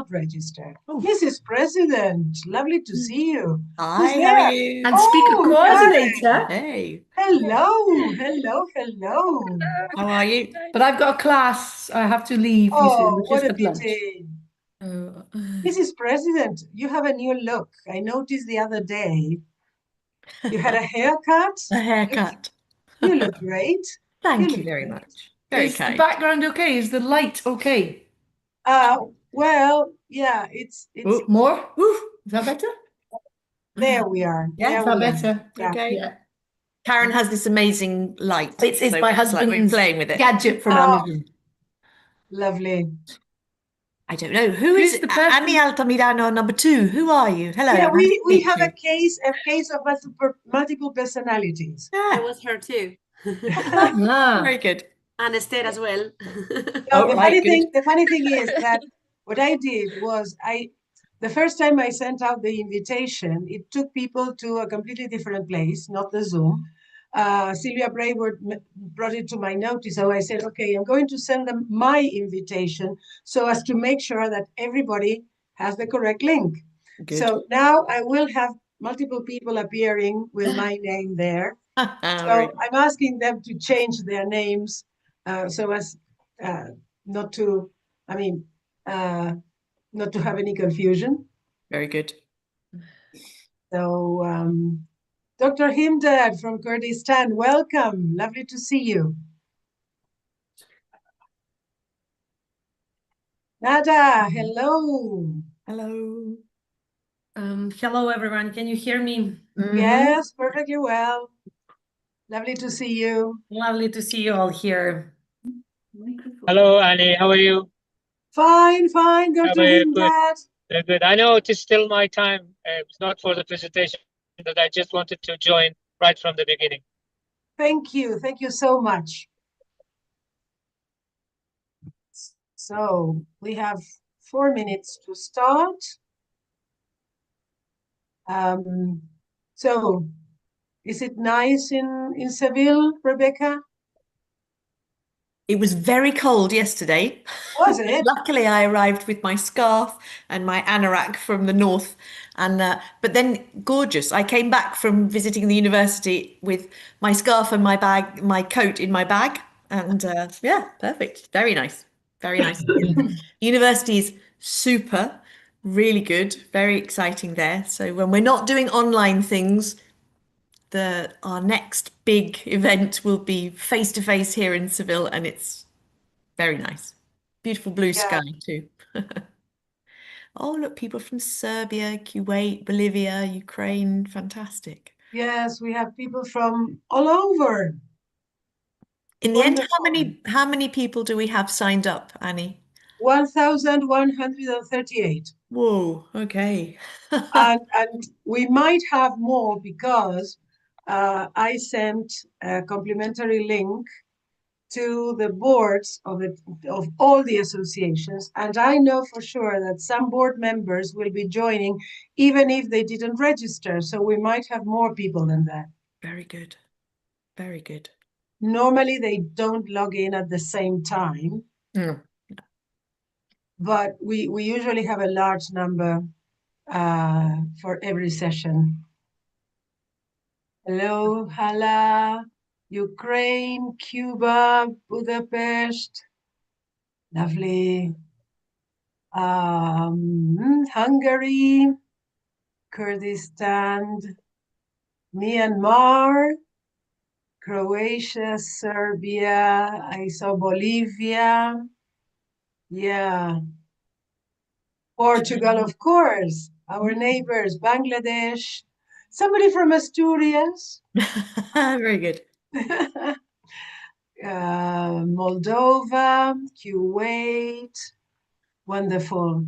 registered. Oh. Mrs. President, lovely to see you. Who's Hi, how are there? you? And speaker Oh, coordinator. Hey, hello, hello, hello. how are you? But I've got a class. I have to leave, you see, Oh, which is what a at lunch. pity. Oh, Mrs. President, you have a new look. I noticed the other day you had a haircut. a haircut. You look great. Thank you look very great. much. Very Is the kind. background okay? Is the light okay? Well, yeah, it's Oh, more? Ooh, is that better? there we are. Yeah, There Is that we are. better? Yeah. Okay. Yeah. Karen has this amazing light. It's so my it's like we're husband's playing with it. gadget from Oh, Amazon. lovely. I don't know. Who is Who's the Annie person? Altamirano number 2? Who are you? Hello, Yeah, nice to we meet have you. a case of multiple personalities. I Yeah, was her too. Ah. very good. And Esther as well. No, Oh, right, good. the funny thing is that what I did was the first time I sent out the invitation, it took people to a completely different place, not the Zoom. Sylvia Brayward brought it to my notice, so I said, okay, I'm going to send them my invitation so as to make sure that everybody has the correct link. Good. So now I will have multiple people appearing with my name there. Very So I'm asking them to change their names so as not to, I mean, not to have any confusion. Very good. So, Dr. Himdad from Kurdistan, welcome. Lovely to see you. Nada, hello. Hello. Hello, everyone. Can you hear me? Yes, perfectly well. Lovely to see you. Lovely to see you all here. Hello, Annie. How are you? Fine, fine, Dr. Good. Himdad. Very good. I know it is still my time. It's not for the presentation, but I just wanted to join right from the beginning. Thank you. Thank you so much. So we have 4 minutes to start. So is it nice in Seville, Rebecca? It was very cold yesterday. Was it? Luckily, I arrived with my scarf and my anorak from the north, and but then gorgeous. I came back from visiting the university with my scarf and my bag, my coat in my bag, and yeah, perfect. Very nice, very nice. University is super, really good, very exciting there. So when we're not doing online things, our next big event will be face to face here in Seville, and it's very nice. Beautiful blue sky too. Oh, look, people from Serbia, Kuwait, Bolivia, Ukraine. Fantastic. Yes, we have people from all over. In the end, Wonderful. how many people do we have signed up, Annie? 1,138. Whoa, okay. And we might have more because I sent a complimentary link to the boards of all the associations, and I know for sure that some board members will be joining even if they didn't register, so we might have more people than that. Very good. Very good. Normally they don't log in at the same time, but we usually have a large number for every session. Hello, Hala, Ukraine, Cuba, Budapest. Lovely. Hungary, Kurdistan, Myanmar, Croatia, Serbia. I saw Bolivia. Yeah. Portugal, of course. Our neighbors, Bangladesh. Somebody from Asturias. Very good. Moldova, Kuwait. Wonderful.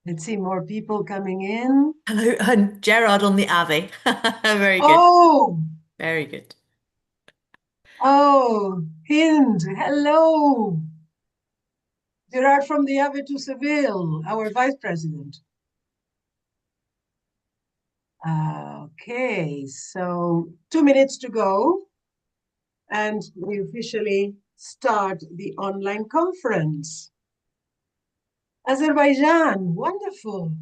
Let's see, more people coming in. Hello, and Gerard on the Ave. Very good. Oh, Very good. oh, Hind, hello. Gerard from the Ave to Seville, our vice president. Okay, so 2 minutes to go. And we officially start the online conference. Azerbaijan, wonderful.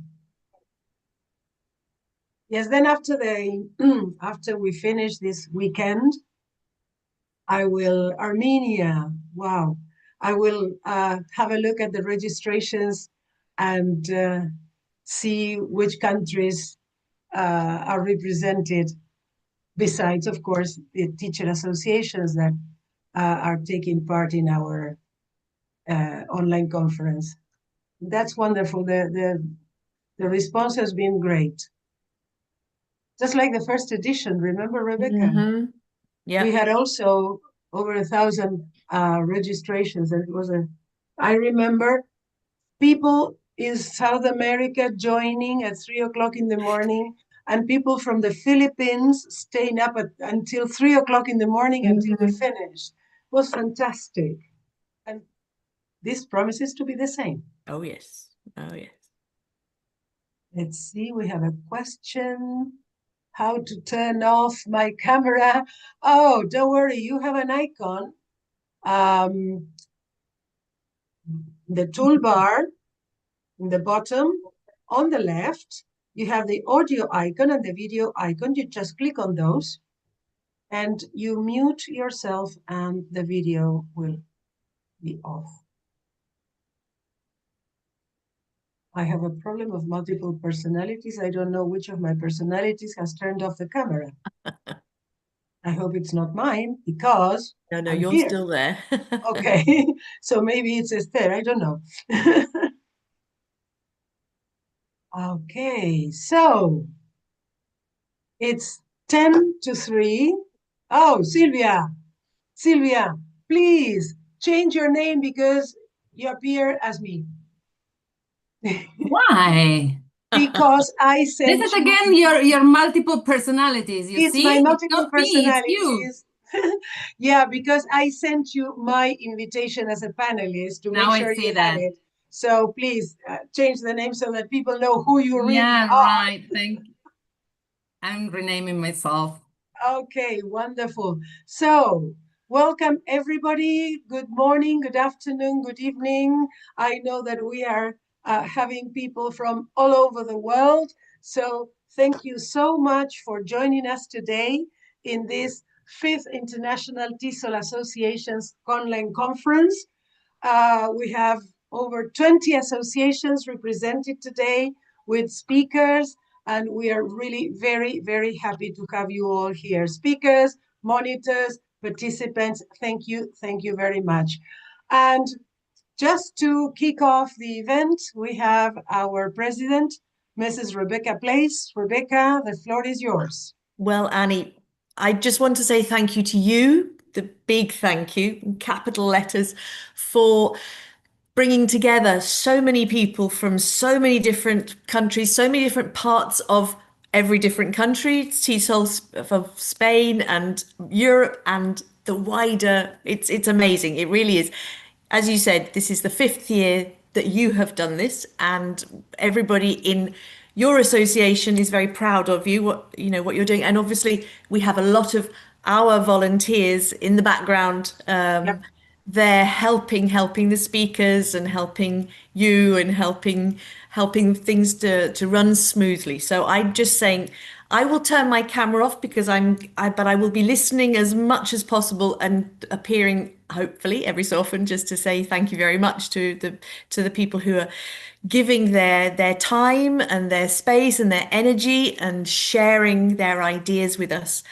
Yes, then after after we finish this weekend, I will Armenia. Wow. I will have a look at the registrations and see which countries are represented, besides, of course, the teacher associations that are taking part in our online conference. That's wonderful. The response has been great. Just like the first edition, remember, Rebecca? Mm-hmm. Yeah. We had also over 1,000 registrations. And it was I remember people in South America joining at 3 o'clock in the morning, and people from the Philippines staying up until 3 o'clock in the morning until we finished. It was fantastic. And this promises to be the same. Oh, yes. Oh, yes. Let's see, we have a question. How to turn off my camera? Oh, don't worry, you have an icon. The toolbar in the bottom on the left, you have the audio icon and the video icon. You just click on those and you mute yourself and the video will be off. I have a problem of multiple personalities. I don't know which of my personalities has turned off the camera. I hope it's not mine because No, I'm you're here. still there. Okay, so maybe it's Esther, I don't know. Okay, so it's 10 to 3. Oh, Sylvia, please change your name because you appear as me. Why? Because I sent This is you, again your multiple personalities. You it's see, my it's multiple not me, it's you. personalities. Yeah, because I sent you my invitation as a panelist to Now make I sure see you that. had it. So please change the name so that people know who you really Yeah, are. right. Thank you. I'm renaming myself. Okay, wonderful. So, welcome everybody. Good morning, good afternoon, good evening. I know that we are having people from all over the world. So, thank you so much for joining us today in this 5th International TESOL Associations online conference. We have over 20 associations represented today with speakers, and we are really very, very happy to have you all here. Speakers, monitors, participants, thank you very much. And just to kick off the event, we have our president, Mrs. Rebecca Place. Rebecca, the floor is yours. Well, Annie, I just want to say thank you to you, the big thank you, in capital letters, for bringing together so many people from so many different countries, so many different parts of every different country, TESOL of Spain and Europe and the wider, it's amazing. It really is. As you said, this is the 5th year that you have done this, and everybody in your association is very proud of you, what you're doing. And obviously we have a lot of our volunteers in the background. Yep. They're helping the speakers and helping you and helping things to run smoothly. So I'm just saying I will turn my camera off because but I will be listening as much as possible and appearing hopefully every so often just to say thank you very much to the people who are giving their time and their space and their energy and sharing their ideas with us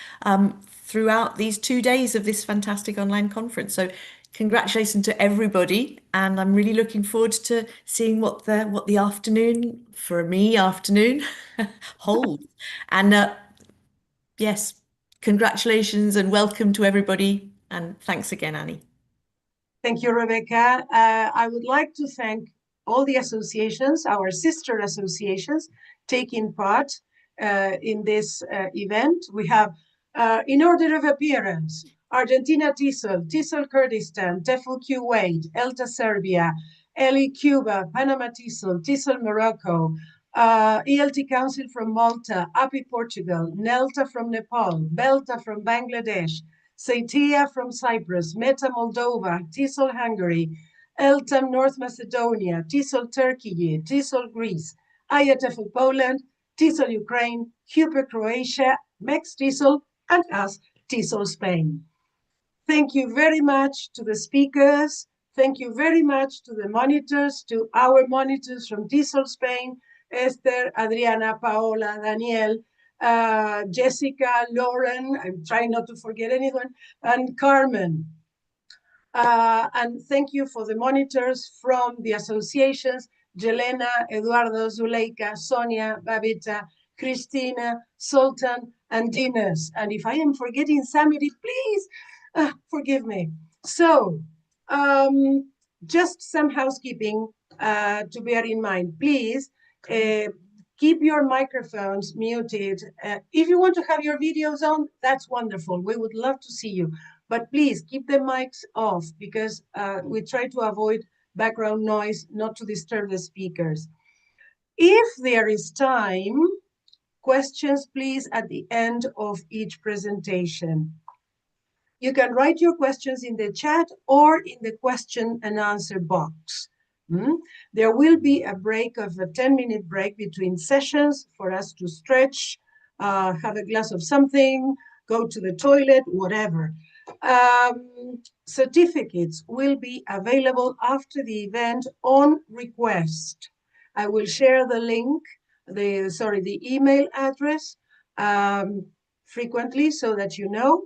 throughout these 2 days of this fantastic online conference. So congratulations to everybody, and I'm really looking forward to seeing what the afternoon holds. And yes, congratulations and welcome to everybody, and thanks again, Annie. Thank you, Rebecca. I would like to thank all the associations, our sister associations, taking part in this event. We have, in order of appearance, Argentina TESOL, TESOL Kurdistan, TEFL Kuwait, ELTA Serbia, ELI Cuba, Panama TESOL, TESOL Morocco, ELT Council from Malta, API Portugal, NELTA from Nepal, BELTA from Bangladesh, CETIA from Cyprus, META Moldova, TESOL Hungary, ELTEM North Macedonia, TESOL Turkey, TESOL Greece, IATEFL Poland, TESOL Ukraine, HUPE Croatia, MEX TESOL, and us, TESOL Spain. Thank you very much to the speakers. Thank you very much to the monitors, to our monitors from TESOL Spain, Esther, Adriana, Paola, Daniel, Jessica, Lauren, I'm trying not to forget anyone, and Carmen. And thank you for the monitors from the associations, Jelena, Eduardo, Zuleika, Sonia, Babita, Christina, Sultan, and Dinas. And if I am forgetting somebody, please forgive me. So just some housekeeping to bear in mind. Please keep your microphones muted. If you want to have your videos on, that's wonderful. We would love to see you. But please keep the mics off because we try to avoid background noise, not to disturb the speakers. If there is time, questions please at the end of each presentation. You can write your questions in the chat or in the question and answer box. There will be a break of a 10-minute break between sessions for us to stretch, have a glass of something, go to the toilet, whatever. Certificates will be available after the event on request. I will share the link, the email address frequently so that you know.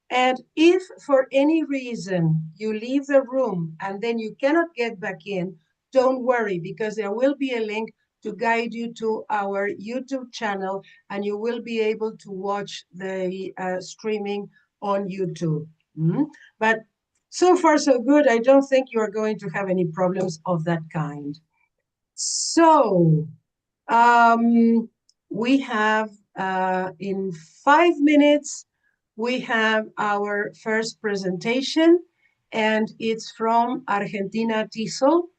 And if for any reason you leave the room and then you cannot get back in, don't worry, because there will be a link to guide you to our YouTube channel and you will be able to watch the streaming on YouTube. But so far so good. I don't think you are going to have any problems of that kind. So we have in 5 minutes, we have our first presentation, and it's from Argentina TESOL.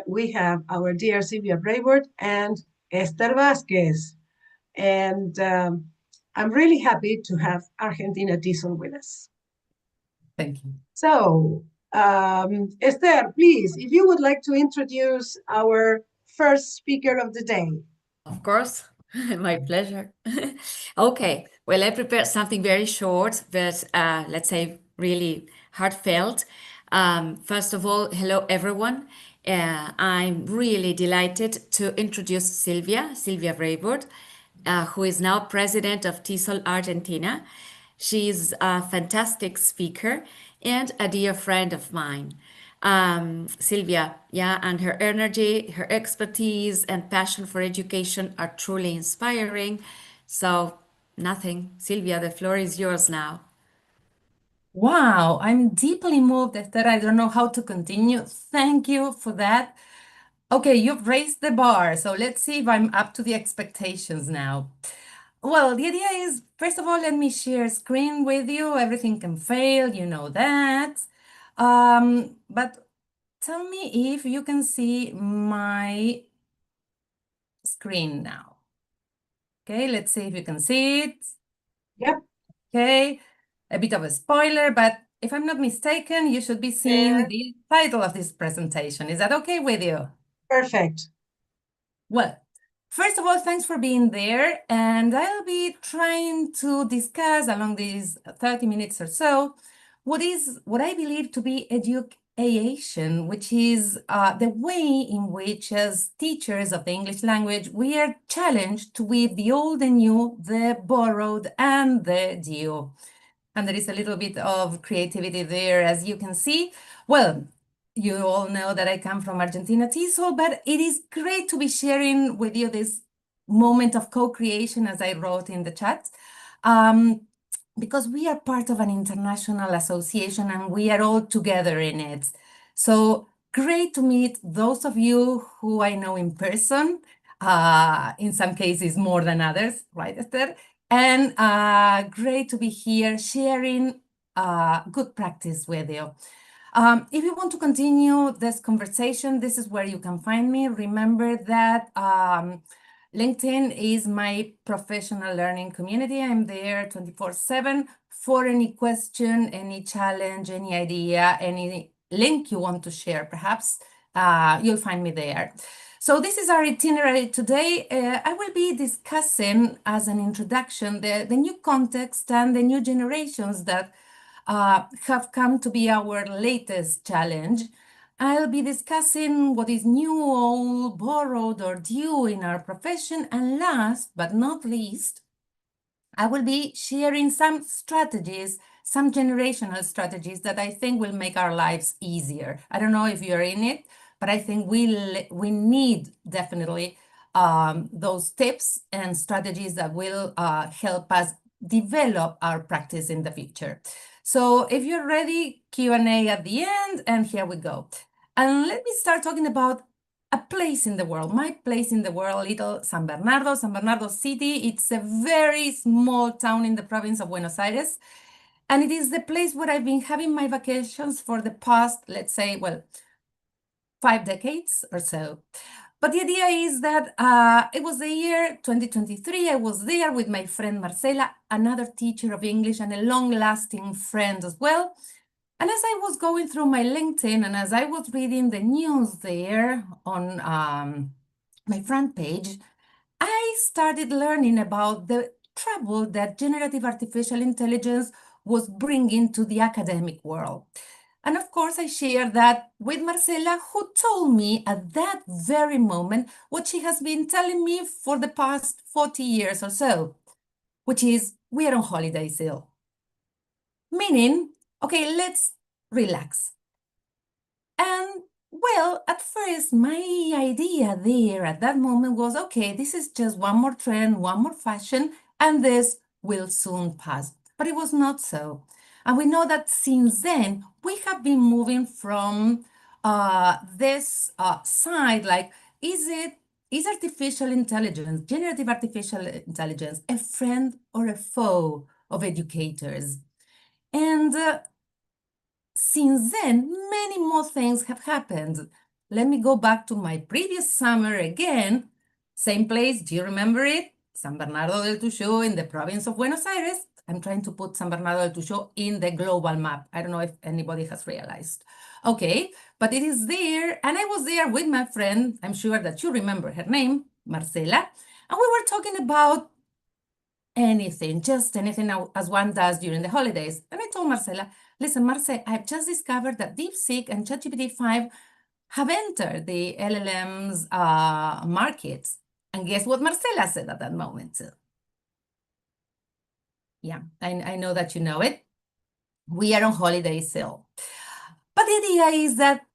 We have our dear Silvia Brayward and Esther Vasquez. And I'm really happy to have Argentina TESOL with us. Thank you. So, Esther, please, if you would like to introduce our first speaker of the day. Of course, my pleasure. Okay, well, I prepared something very short, but let's say really heartfelt. First of all, hello everyone. I'm really delighted to introduce Silvia Brayward, who is now president of TESOL Argentina. She's a fantastic speaker and a dear friend of mine. Silvia, and her energy, her expertise, and passion for education are truly inspiring. So, Silvia, the floor is yours now. Wow, I'm deeply moved, Esther. I don't know how to continue. Thank you for that. Okay, you've raised the bar, so let's see if I'm up to the expectations now. Well, the idea is, first of all, let me share screen with you. Everything can fail, you know that. But tell me if you can see my screen now. Okay, let's see if you can see it. Yep. Okay, a bit of a spoiler, but if I'm not mistaken, you should be seeing the title of this presentation. Is that okay with you? Perfect. Well, first of all, thanks for being there. And I'll be trying to discuss along these 30 minutes or so what I believe to be education, which is the way in which, as teachers of the English language, we are challenged to weave the old and new, the borrowed and the due. And there is a little bit of creativity there, as you can see. Well, you all know that I come from Argentina TESOL, but it is great to be sharing with you this moment of co-creation, as I wrote in the chat, because we are part of an international association and we are all together in it. So great to meet those of you who I know in person, in some cases more than others, right, Esther? And great to be here sharing good practice with you. If you want to continue this conversation, this is where you can find me. Remember that LinkedIn is my professional learning community. I'm there 24/7 for any question, any challenge, any idea, any link you want to share, perhaps, you'll find me there. So this is our itinerary today. I will be discussing as an introduction the new context and the new generations that have come to be our latest challenge. I'll be discussing what is new, old, borrowed, or due in our profession. And last but not least, I will be sharing some strategies, some generational strategies that I think will make our lives easier. I don't know if you're in it, but I think we need definitely those tips and strategies that will help us develop our practice in the future. So if you're ready, Q&A at the end, and here we go. And let me start talking about a place in the world, my place in the world, little San Bernardo City. It's a very small town in the province of Buenos Aires. And it is the place where I've been having my vacations for the past, let's say, well, 5 decades or so. But the idea is that it was the year 2023. I was there with my friend Marcela, another teacher of English and a long-lasting friend as well. And as I was going through my LinkedIn and as I was reading the news there on my front page, I started learning about the trouble that generative artificial intelligence was bringing to the academic world. And of course, I shared that with Marcela, who told me at that very moment what she has been telling me for the past 40 years or so, which is, we are on holiday still. Meaning, okay, let's relax. And well, at first, my idea there at that moment was, okay, this is just one more trend, one more fashion, and this will soon pass. But it was not so. And we know that since then, we have been moving from this side, like, is artificial intelligence, generative artificial intelligence, a friend or a foe of educators? And since then, many more things have happened. Let me go back to my previous summer again. Same place, do you remember it? San Bernardo del Tuxó in the province of Buenos Aires. I'm trying to put San Bernardo del Tuxó in the global map. I don't know if anybody has realized. Okay, but it is there. And I was there with my friend. I'm sure that you remember her name, Marcela. And we were talking about anything, just anything as one does during the holidays. And I told Marcela, listen, Marce, I've just discovered that DeepSeek and ChatGPT-5 have entered the LLM's markets. And guess what Marcela said at that moment? Yeah, I know that you know it. We are on holiday still. But the idea is that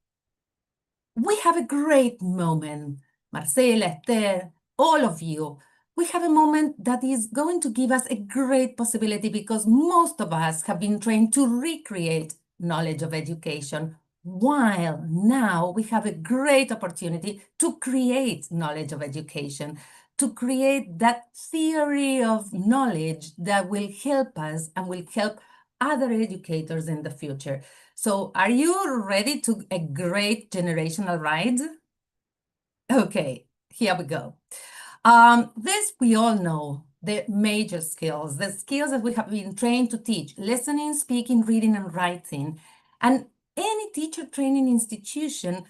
we have a great moment, Marcela, Esther, all of you. We have a moment that is going to give us a great possibility because most of us have been trained to recreate knowledge of education, while now we have a great opportunity to create knowledge of education, to create that theory of knowledge that will help us and will help other educators in the future. So are you ready to a great generational ride? Okay, here we go. This we all know, the major skills, the skills that we have been trained to teach: listening, speaking, reading, and writing. And any teacher training institution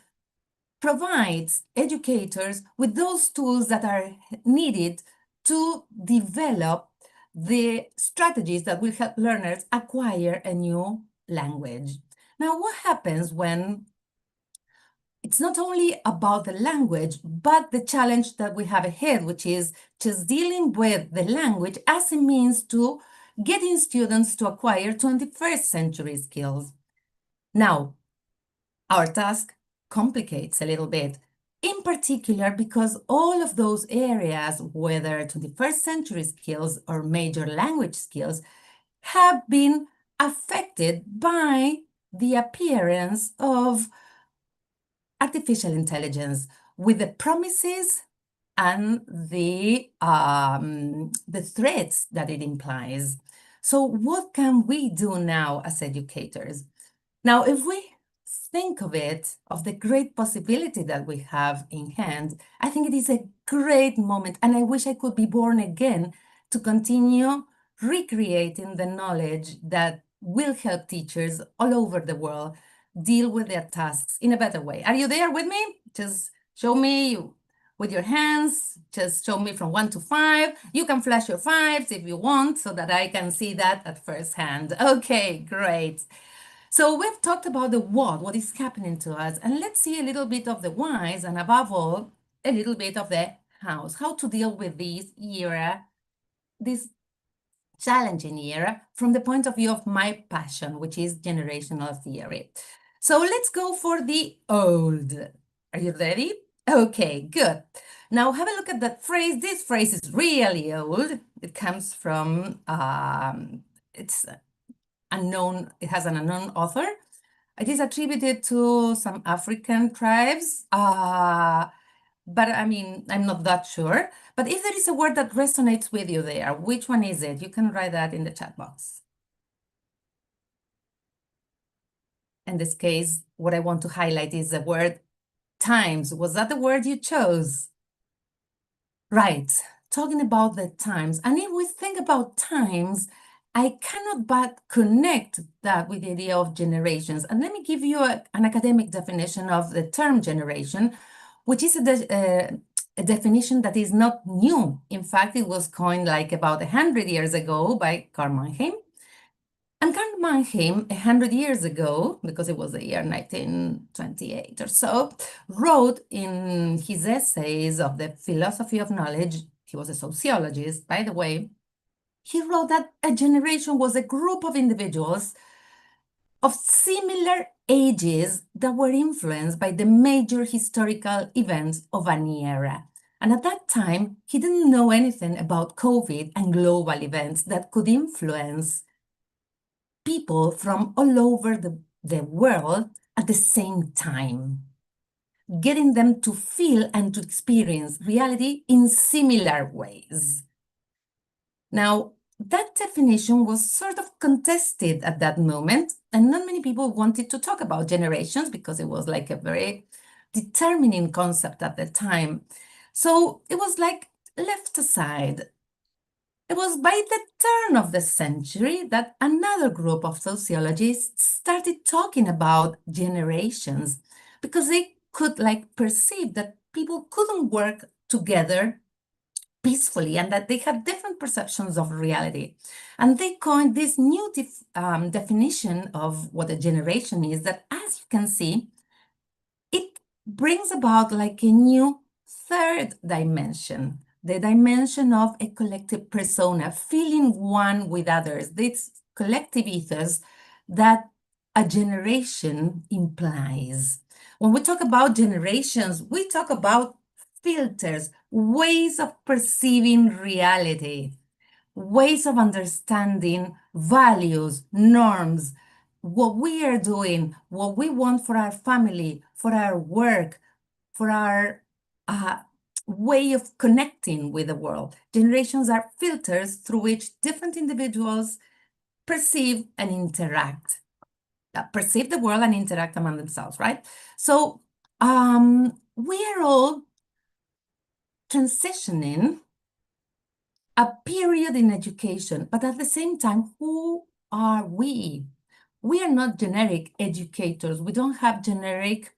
provides educators with those tools that are needed to develop the strategies that will help learners acquire a new language. Now, what happens when it's not only about the language, but the challenge that we have ahead, which is just dealing with the language as a means to getting students to acquire 21st century skills? Now, our task complicates a little bit, in particular because all of those areas, whether 21st century skills or major language skills, have been affected by the appearance of artificial intelligence, with the promises and the threats that it implies. So what can we do now as educators? Now, if we think of it, of the great possibility that we have in hand, I think it is a great moment, and I wish I could be born again to continue recreating the knowledge that will help teachers all over the world deal with their tasks in a better way. Are you there with me? Just show me with your hands. Just show me from 1 to 5. You can flash your 5s if you want so that I can see that at first hand. Okay, great. So we've talked about the what is happening to us, and let's see a little bit of the whys, and above all, a little bit of the hows, how to deal with this era, this challenging era, from the point of view of my passion, which is generational theory. So let's go for the old. Are you ready? Okay, good. Now have a look at that phrase. This phrase is really old. It comes from, it's unknown, it has an unknown author. It is attributed to some African tribes, but I mean, I'm not that sure. But if there is a word that resonates with you there, which one is it? You can write that in the chat box. In this case, what I want to highlight is the word times. Was that the word you chose? Right, talking about the times. And if we think about times, I cannot but connect that with the idea of generations. And let me give you an academic definition of the term generation, which is a definition that is not new. In fact, it was coined like about 100 years ago by Carl Mannheim. And Carl Mannheim, 100 years ago, because it was the year 1928 or so, wrote in his essays of the philosophy of knowledge, he was a sociologist, by the way, he wrote that a generation was a group of individuals of similar ages that were influenced by the major historical events of an era. And at that time, he didn't know anything about COVID and global events that could influence people from all over the world at the same time, getting them to feel and to experience reality in similar ways. Now, that definition was sort of contested at that moment, and not many people wanted to talk about generations because it was like a very determining concept at the time. So it was like left aside. It was by the turn of the century that another group of sociologists started talking about generations because they could like perceive that people couldn't work together peacefully and that they had different perceptions of reality. And they coined this new definition of what a generation is that, as you can see, it brings about like a new third dimension, the dimension of a collective persona, feeling one with others, this collective ethos that a generation implies. When we talk about generations, we talk about filters, ways of perceiving reality, ways of understanding values, norms, what we are doing, what we want for our family, for our work, for our way of connecting with the world. Generations are filters through which different individuals perceive and interact, perceive the world and interact among themselves, right? So we are all transitioning a period in education, but at the same time, who are we? We are not generic educators. We don't have generic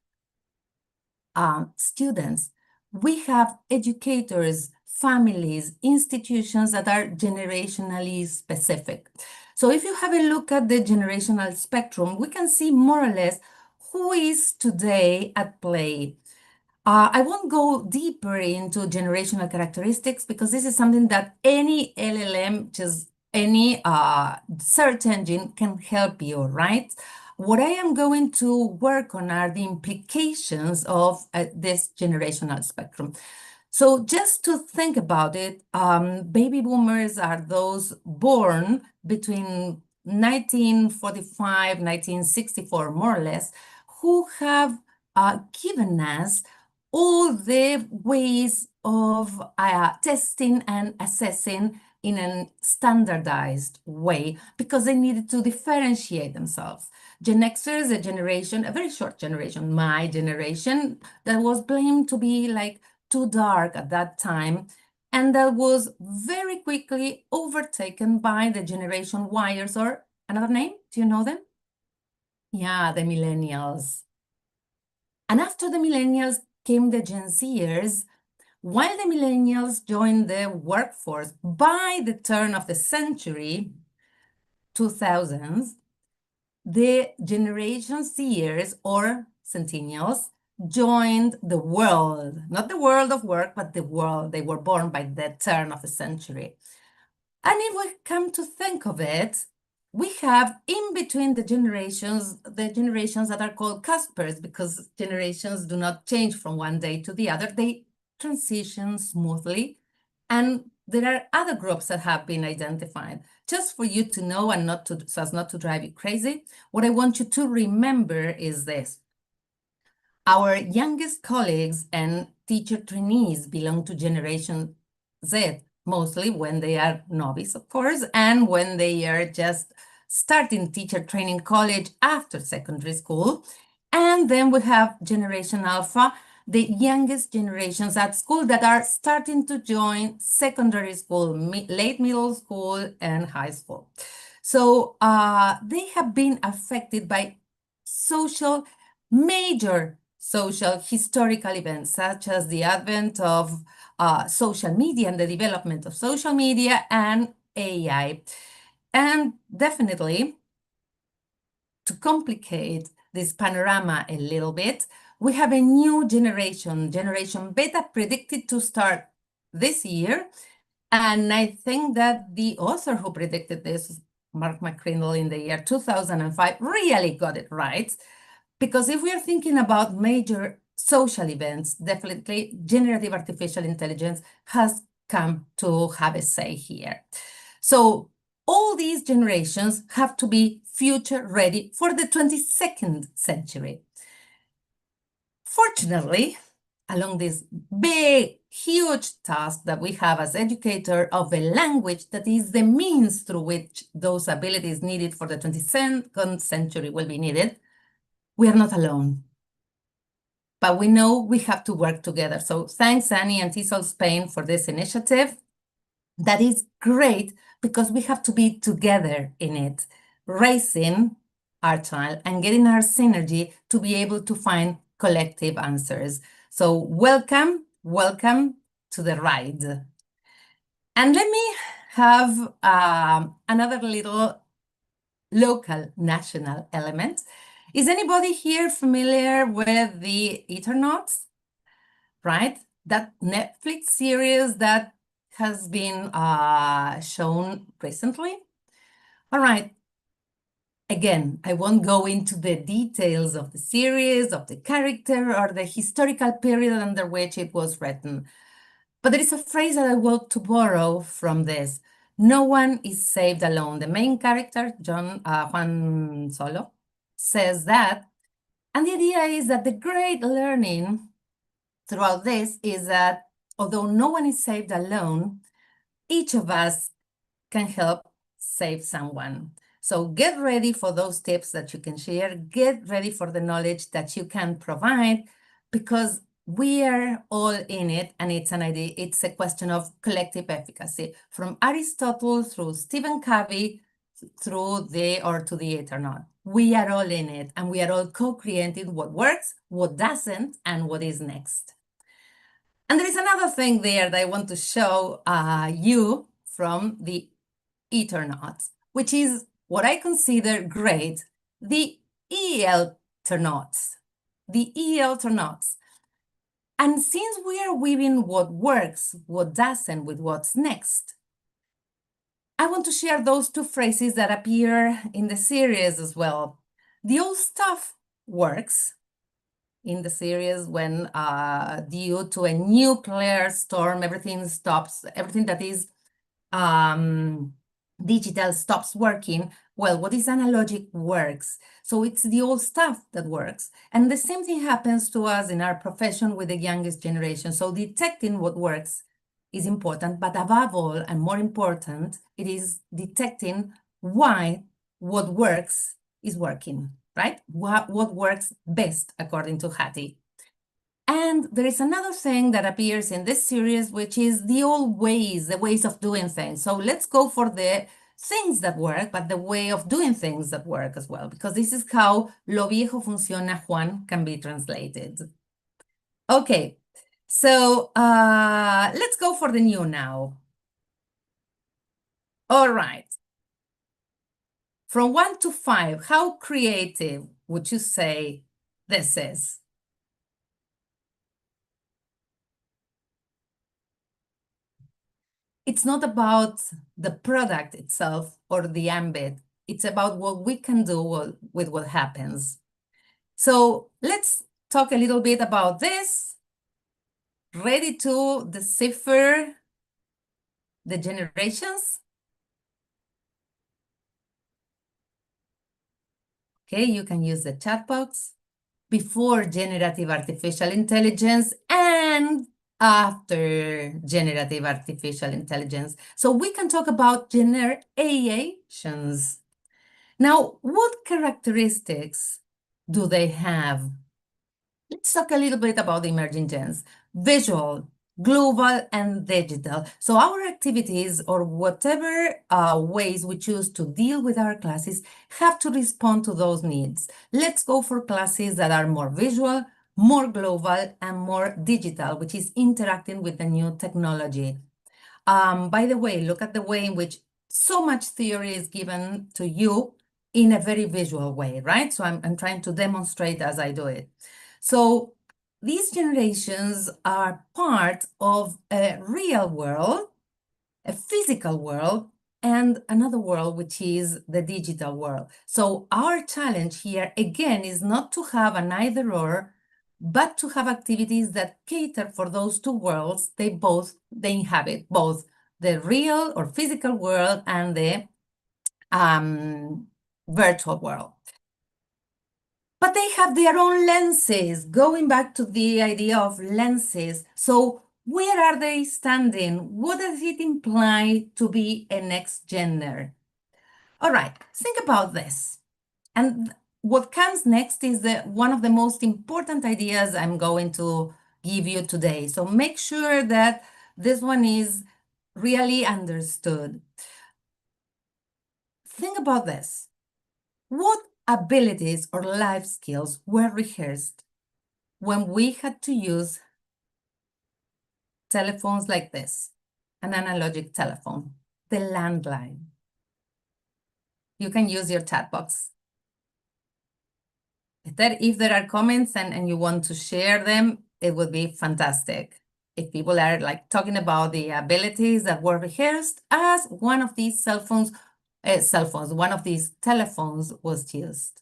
students. We have educators, families, institutions that are generationally specific. So if you have a look at the generational spectrum, we can see more or less who is today at play. I won't go deeper into generational characteristics because this is something that any LLM, just any search engine can help you, right? What I am going to work on are the implications of this generational spectrum. So just to think about it, baby boomers are those born between 1945, 1964, more or less, who have given us all the ways of testing and assessing in a standardized way because they needed to differentiate themselves. Gen Xers, a generation, a very short generation, my generation, that was blamed to be like too dark at that time, and that was very quickly overtaken by the Generation Yers, or another name, do you know them? Yeah, the millennials. And after the millennials came the Gen Zers. While the millennials joined the workforce by the turn of the century, 2000s, the Generation Zers, or centennials, joined the world, not the world of work, but the world. They were born by the turn of the century. And if we come to think of it, we have in between the generations that are called cuspers, because generations do not change from one day to the other. They transition smoothly. And there are other groups that have been identified. Just for you to know and so as not to drive you crazy, what I want you to remember is this. Our youngest colleagues and teacher trainees belong to Generation Z, mostly when they are novice, of course, and when they are just starting teacher training college after secondary school. And then we have Generation Alpha, the youngest generations at school that are starting to join secondary school, late middle school, and high school. So they have been affected by major social historical events, such as the advent of social media and the development of social media and AI. And definitely, to complicate this panorama a little bit, we have a new generation, Generation Beta, predicted to start this year. And I think that the author who predicted this, Mark McCrindle, in the year 2005, really got it right. Because if we are thinking about major social events, definitely generative artificial intelligence has come to have a say here. So all these generations have to be future ready for the 22nd century. Fortunately, along this big, huge task that we have as educator of a language that is the means through which those abilities needed for the 22nd century will be needed, we are not alone. But we know we have to work together. So thanks, Annie and TESOL-SPAIN, for this initiative. That is great because we have to be together in it, raising our child and getting our synergy to be able to find collective answers. So welcome to the ride. And let me have another little local national element. Is anybody here familiar with the Eternauts? Right? That Netflix series that has been shown recently? All right. Again, I won't go into the details of the series, of the character, or the historical period under which it was written. But there is a phrase that I want to borrow from this. No one is saved alone. The main character, Juan Solo, says that. And the idea is that the great learning throughout this is that although no one is saved alone, each of us can help save someone. So get ready for those tips that you can share. Get ready for the knowledge that you can provide, because we are all in it, and it's an idea. It's a question of collective efficacy, from Aristotle through Stephen Covey to the Eternaut. We are all in it, and we are all co-creating what works, what doesn't, and what is next. And there is another thing there that I want to show you from the Eternauts, which is what I consider great, the Elternauts. The Elternauts. And since we are weaving what works, what doesn't, with what's next, I want to share those two phrases that appear in the series as well. The old stuff works in the series when due to a nuclear storm, everything stops, everything that is digital stops working. Well, what is analogic works. So it's the old stuff that works. And the same thing happens to us in our profession with the youngest generation. So detecting what works is important, but above all, and more important, it is detecting why what works is working, right? What works best, according to Hattie. And And there is another thing that appears in this series, which is the old ways, the ways of doing things. So let's go for the things that work, but the way of doing things that work as well, because this is how lo viejo funciona, Juan, can be translated. Okay, so let's go for the new now. All right. From 1 to 5, how creative would you say this is? It's not about the product itself or the ambit. It's about what we can do with what happens. So let's talk a little bit about this. Ready to decipher the generations? Okay, you can use the chat box. Before generative artificial intelligence and after generative artificial intelligence. So we can talk about generations. Now, what characteristics do they have? Let's talk a little bit about the emerging gens. Visual, global, and digital. So our activities or whatever ways we choose to deal with our classes have to respond to those needs. Let's go for classes that are more visual, more global, and more digital, which is interacting with the new technology. By the way, look at the way in which so much theory is given to you in a very visual way, right? So I'm trying to demonstrate as I do it. So these generations are part of a real world, a physical world, and another world, which is the digital world. So our challenge here, again, is not to have an either-or, but to have activities that cater for those two worlds. They inhabit both the real or physical world and the virtual world. But they have their own lenses, going back to the idea of lenses. So where are they standing? What does it imply to be a next gender? All right, think about this. And what comes next is one of the most important ideas I'm going to give you today. So make sure that this one is really understood. Think about this. What abilities or life skills were rehearsed when we had to use telephones like this, an analogic telephone, the landline? You can use your chat box. If there are comments and you want to share them, it would be fantastic. If people are like talking about the abilities that were rehearsed as one of these one of these telephones was used.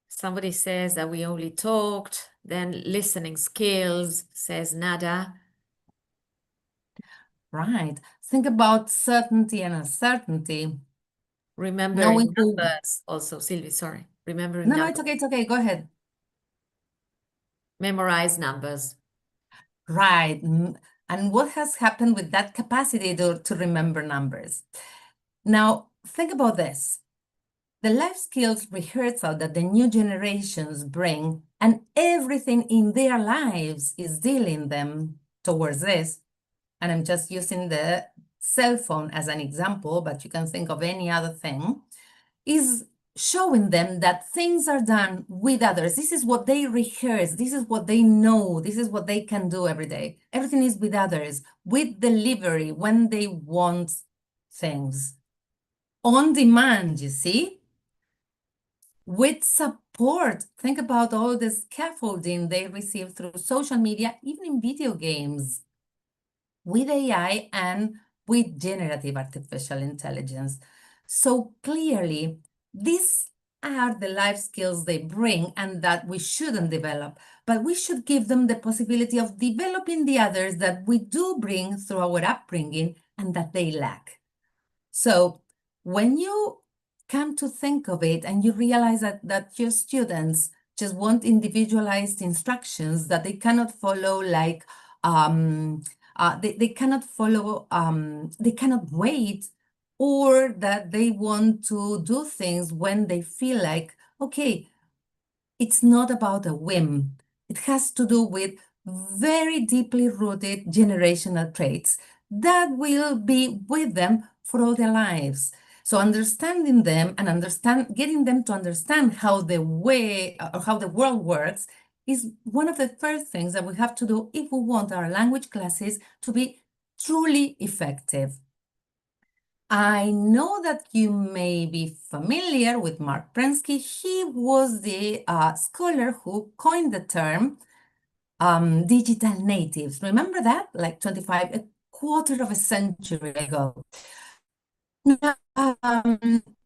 Somebody says that we only talked, then listening skills, says nada. Right. Think about certainty and uncertainty. Remembering numbers also, Sylvie, sorry. Remembering No, numbers. it's okay. Go ahead. Memorize numbers. Right. And what has happened with that capacity to remember numbers? Now, think about this. The life skills rehearsal that the new generations bring and everything in their lives is dealing them towards this. And I'm just using the cell phone as an example, but you can think of any other thing, is showing them that things are done with others. This is what they rehearse. This is what they know. This is what they can do every day. Everything is with others, with delivery when they want things. On demand, you see? With support. Think about all the scaffolding they receive through social media, even in video games, with AI and with generative artificial intelligence. So clearly, these are the life skills they bring and that we shouldn't develop, but we should give them the possibility of developing the others that we do bring through our upbringing and that they lack. So when you come to think of it and you realize that your students just want individualized instructions that they cannot follow, like they cannot follow, they cannot wait, or that they want to do things when they feel like, okay, it's not about a whim. It has to do with very deeply rooted generational traits that will be with them for all their lives. So understanding them and getting them to understand how the way or how the world works is one of the first things that we have to do if we want our language classes to be truly effective. I know that you may be familiar with Mark Prensky. He was the scholar who coined the term digital natives. Remember that? Like a quarter of a century ago.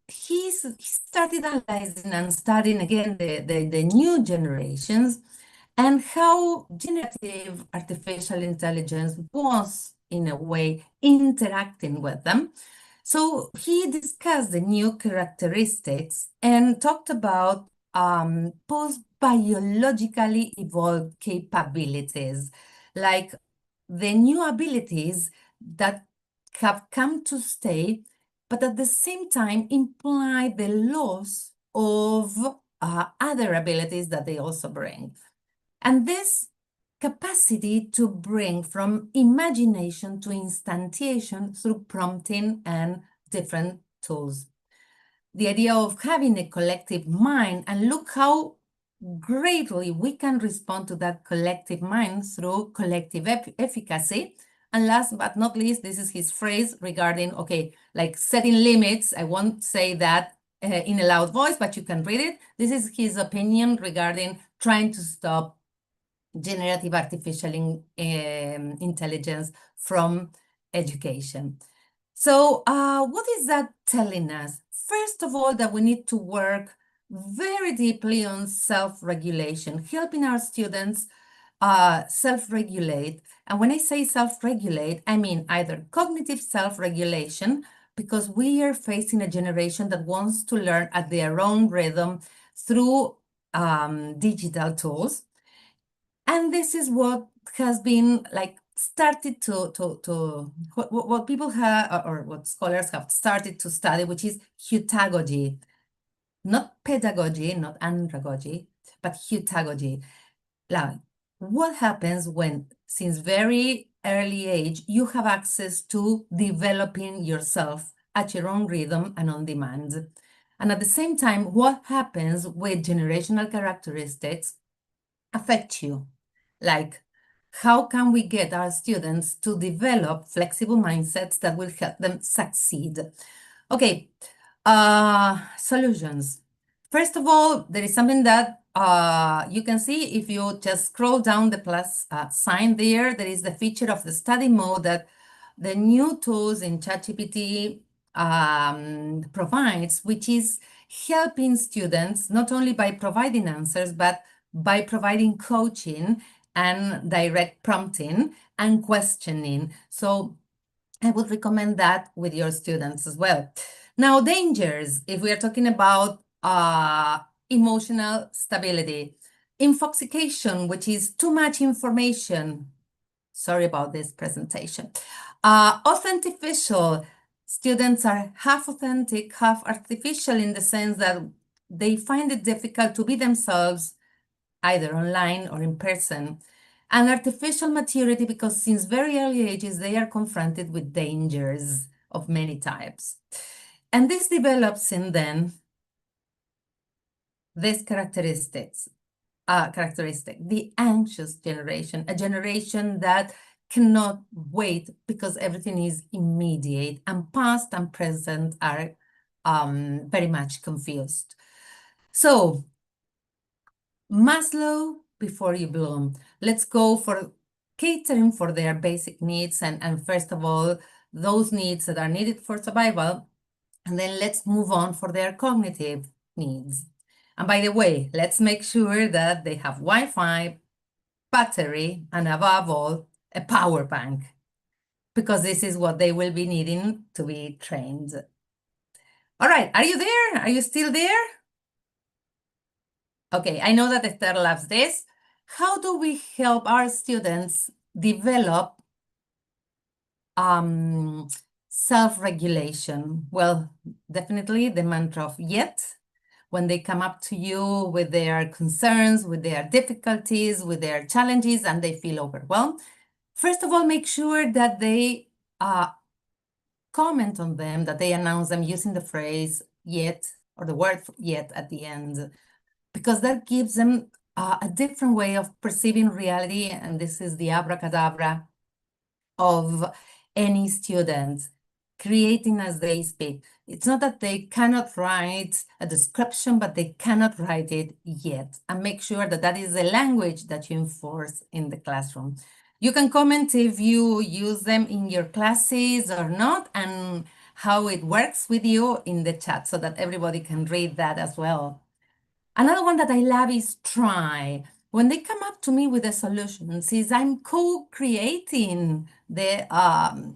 He started analyzing and studying again the new generations and how generative artificial intelligence was, in a way, interacting with them. So he discussed the new characteristics and talked about post-biologically evolved capabilities, like the new abilities that have come to stay, but at the same time imply the loss of other abilities that they also bring. And this capacity to bring from imagination to instantiation through prompting and different tools. The idea of having a collective mind, and look how greatly we can respond to that collective mind through collective efficacy. And last but not least, this is his phrase regarding, okay, like setting limits. I won't say that in a loud voice, but you can read it. This is his opinion regarding trying to stop generative artificial intelligence from education. So what is that telling us? First of all, that we need to work very deeply on self-regulation, helping our students self-regulate. And when I say self-regulate, I mean either cognitive self-regulation, because we are facing a generation that wants to learn at their own rhythm through digital tools. And this is what has been like started what people have, or what scholars have started to study, which is heutagogy. Not pedagogy, not andragogy, but heutagogy. Like, what happens when, since very early age, you have access to developing yourself at your own rhythm and on demand? And at the same time, what happens when generational characteristics affect you? Like, how can we get our students to develop flexible mindsets that will help them succeed? Okay, solutions. First of all, there is something that you can see if you just scroll down the plus sign there. There is the feature of the study mode that the new tools in ChatGPT provides, which is helping students not only by providing answers, but by providing coaching and direct prompting and questioning. So I would recommend that with your students as well. Now, dangers, if we are talking about emotional stability, infoxication, which is too much information. Sorry about this presentation. Authentificial, students are half authentic, half artificial in the sense that they find it difficult to be themselves either online or in person. And artificial maturity, because since very early ages, they are confronted with dangers of many types. And this develops in them these characteristic, the anxious generation, a generation that cannot wait because everything is immediate, and past and present are very much confused. So Maslow before you bloom. Let's go for catering for their basic needs and first of all, those needs that are needed for survival. And then let's move on for their cognitive needs. And by the way, let's make sure that they have Wi-Fi, battery, and above all, a power bank, because this is what they will be needing to be trained. All right, are you there? Are you still there? Okay, I know that Esther loves this. How do we help our students develop self-regulation? Well, definitely the mantra of yet, when they come up to you with their concerns, with their difficulties, with their challenges, and they feel overwhelmed. First of all, make sure that they comment on them, that they announce them using the phrase yet or the word yet at the end, because that gives them a different way of perceiving reality. And this is the abracadabra of any student, creating as they speak. It's not that they cannot write a description, but they cannot write it yet. And make sure that that is the language that you enforce in the classroom. You can comment if you use them in your classes or not, and how it works with you in the chat so that everybody can read that as well. Another one that I love is try. When they come up to me with the solutions, is I'm co-creating the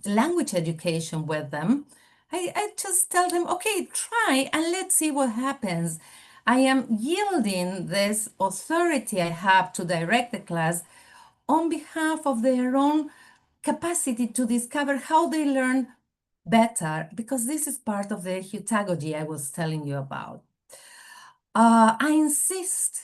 language education with them. I just tell them, okay, try and let's see what happens. I am yielding this authority I have to direct the class on behalf of their own capacity to discover how they learn better, because this is part of the heutagogy I was telling you about. I insist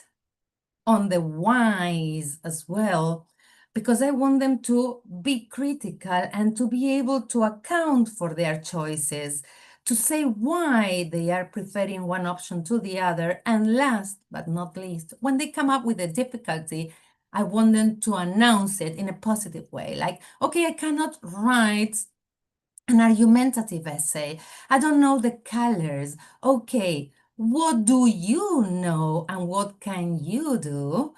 on the whys as well, because I want them to be critical and to be able to account for their choices, to say why they are preferring one option to the other. And last but not least, when they come up with a difficulty, I want them to announce it in a positive way. Like, okay, I cannot write an argumentative essay. I don't know the colors. Okay, what do you know and what can you do?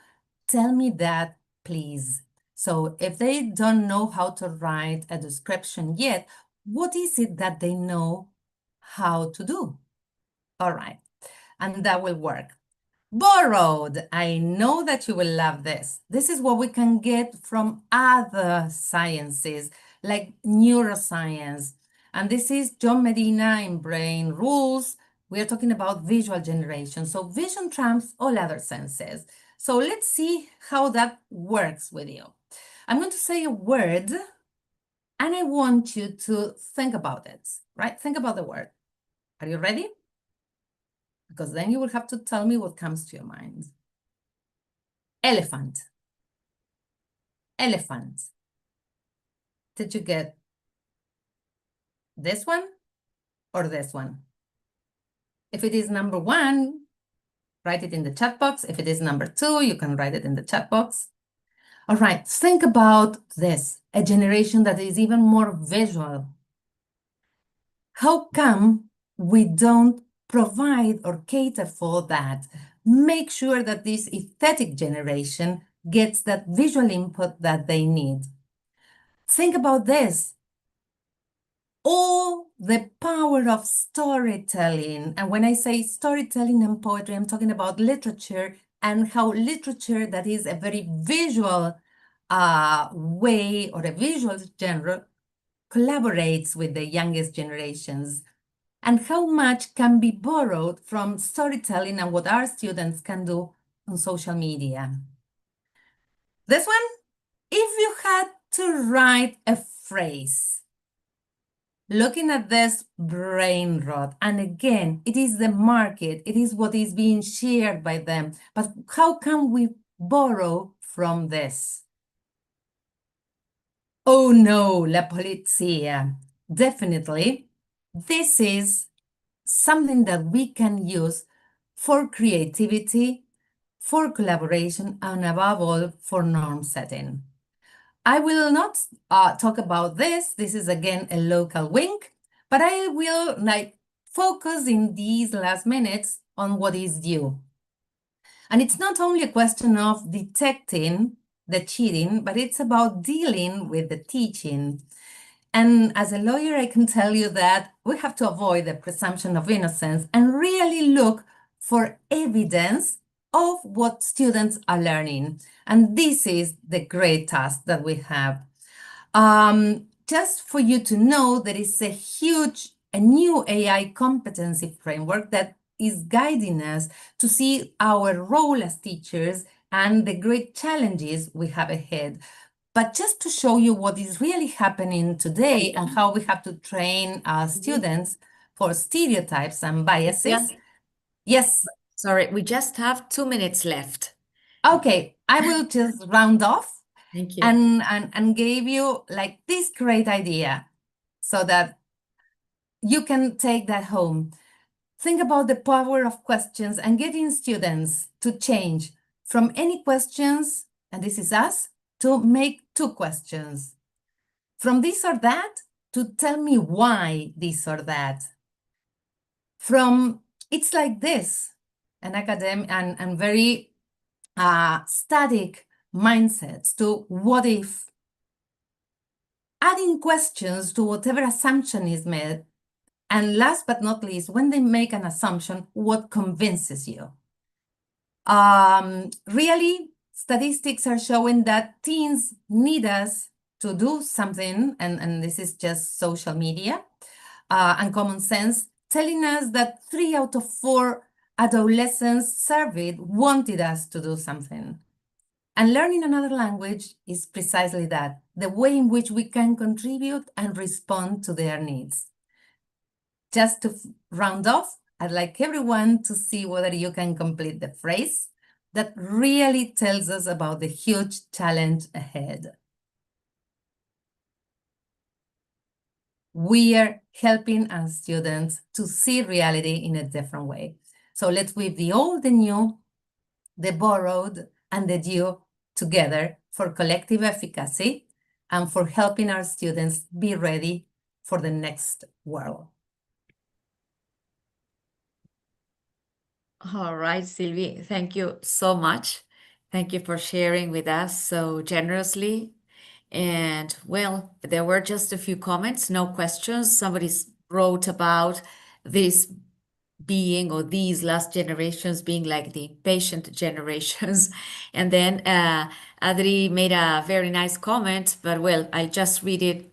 Tell me that, please. So if they don't know how to write a description yet, what is it that they know how to do? All right, and that will work. Borrowed. I know that you will love this. This is what we can get from other sciences, like neuroscience. And this is John Medina in Brain Rules. We are talking about visual generation. So vision trumps all other senses. So let's see how that works with you. I'm going to say a word, and I want you to think about it, right? Think about the word. Are you ready? Because then you will have to tell me what comes to your mind. Elephant. Elephant. Did you get this one or this one? If it is number one, write it in the chat box. If it is number two, you can write it in the chat box. All right, think about this, a generation that is even more visual. How come we don't provide or cater for that? Make sure that this aesthetic generation gets that visual input that they need. Think about this. All the power of storytelling. And when I say storytelling and poetry, I'm talking about literature, and how literature that is a very visual way or a visual genre collaborates with the youngest generations, and how much can be borrowed from storytelling and what our students can do on social media. This one, if you had to write a phrase, looking at this brain rot, and again, it is the market, it is what is being shared by them, but how can we borrow from this? Oh no, la polizia. Definitely, this is something that we can use for creativity, for collaboration, and above all, for norm setting. I will not talk about this. This is again a local wink, but I will focus in these last minutes on what is due. And it's not only a question of detecting the cheating, but it's about dealing with the teaching. And as a lawyer, I can tell you that we have to avoid the presumption of innocence and really look for evidence of what students are learning. And this is the great task that we have. Just for you to know, there is a new AI competency framework that is guiding us to see our role as teachers and the great challenges we have ahead. But just to show you what is really happening today and how we have to train our students for stereotypes and biases. Yes. Sorry, we just have 2 minutes left. Okay, I will just round off Thank you. and gave you like this great idea so that you can take that home. Think about the power of questions and getting students to change from any questions, and this is us, to make 2 questions. From this or that to tell me why this or that. From it's like this, an academic and very static mindsets to what if. Adding questions to whatever assumption is made. And last but not least, when they make an assumption, what convinces you? Really, statistics are showing that teens need us to do something, and this is just social media and common sense, telling us that 3 out of 4 adolescents surveyed wanted us to do something. And learning another language is precisely that, the way in which we can contribute and respond to their needs. Just to round off, I'd like everyone to see whether you can complete the phrase that really tells us about the huge challenge ahead. We are helping our students to see reality in a different way. So let's weave the old, the new, the borrowed, and the due together for collective efficacy and for helping our students be ready for the next world. All right, Sylvie, thank you so much. Thank you for sharing with us so generously. And well, there were just a few comments, no questions. Somebody wrote about this being, or these last generations being like the patient generations. And then Adri made a very nice comment, but well, I'll just read it,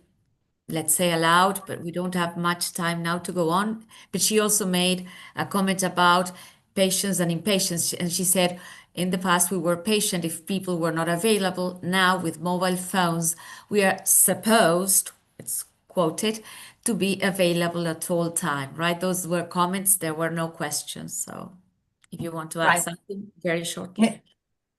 let's say aloud, but we don't have much time now to go on. But she also made a comment about patience and impatience. And she said, in the past, we were patient if people were not available. Now, with mobile phones, we are supposed, it's quoted, to be available at all time, right? Those were comments. There were no questions. So if you want to add Right. something very shortly.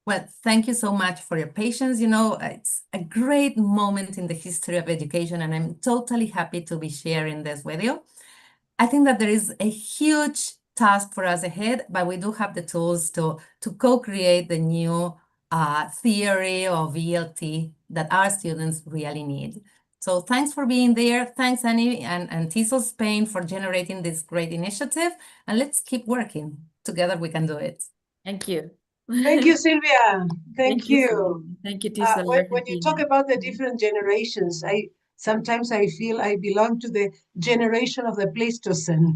Well, thank you so much for your patience. You know, it's a great moment in the history of education, and I'm totally happy to be sharing this with you. I think that there is a huge task for us ahead, but we do have the tools to co-create the new theory of ELT that our students really need. So thanks for being there. Thanks, Annie and TESOL-SPAIN for generating this great initiative. And let's keep working. Together we can do it. Thank you. Thank you, Sylvia. Thank you. Sylvia. Thank you, TESOL When you talk Argentina. about the different generations, sometimes I feel I belong to the generation of the Pleistocene.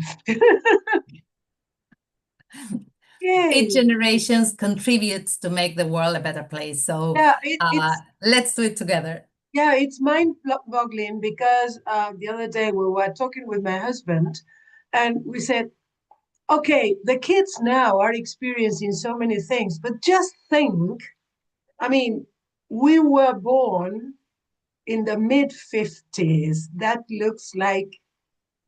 Yay. Each generation contributes to make the world a better place. So Yeah, let's do it together. yeah, it's mind-boggling because the other day we were talking with my husband and we said, okay, the kids now are experiencing so many things, but just think, I mean, we were born in the mid-50s. That looks like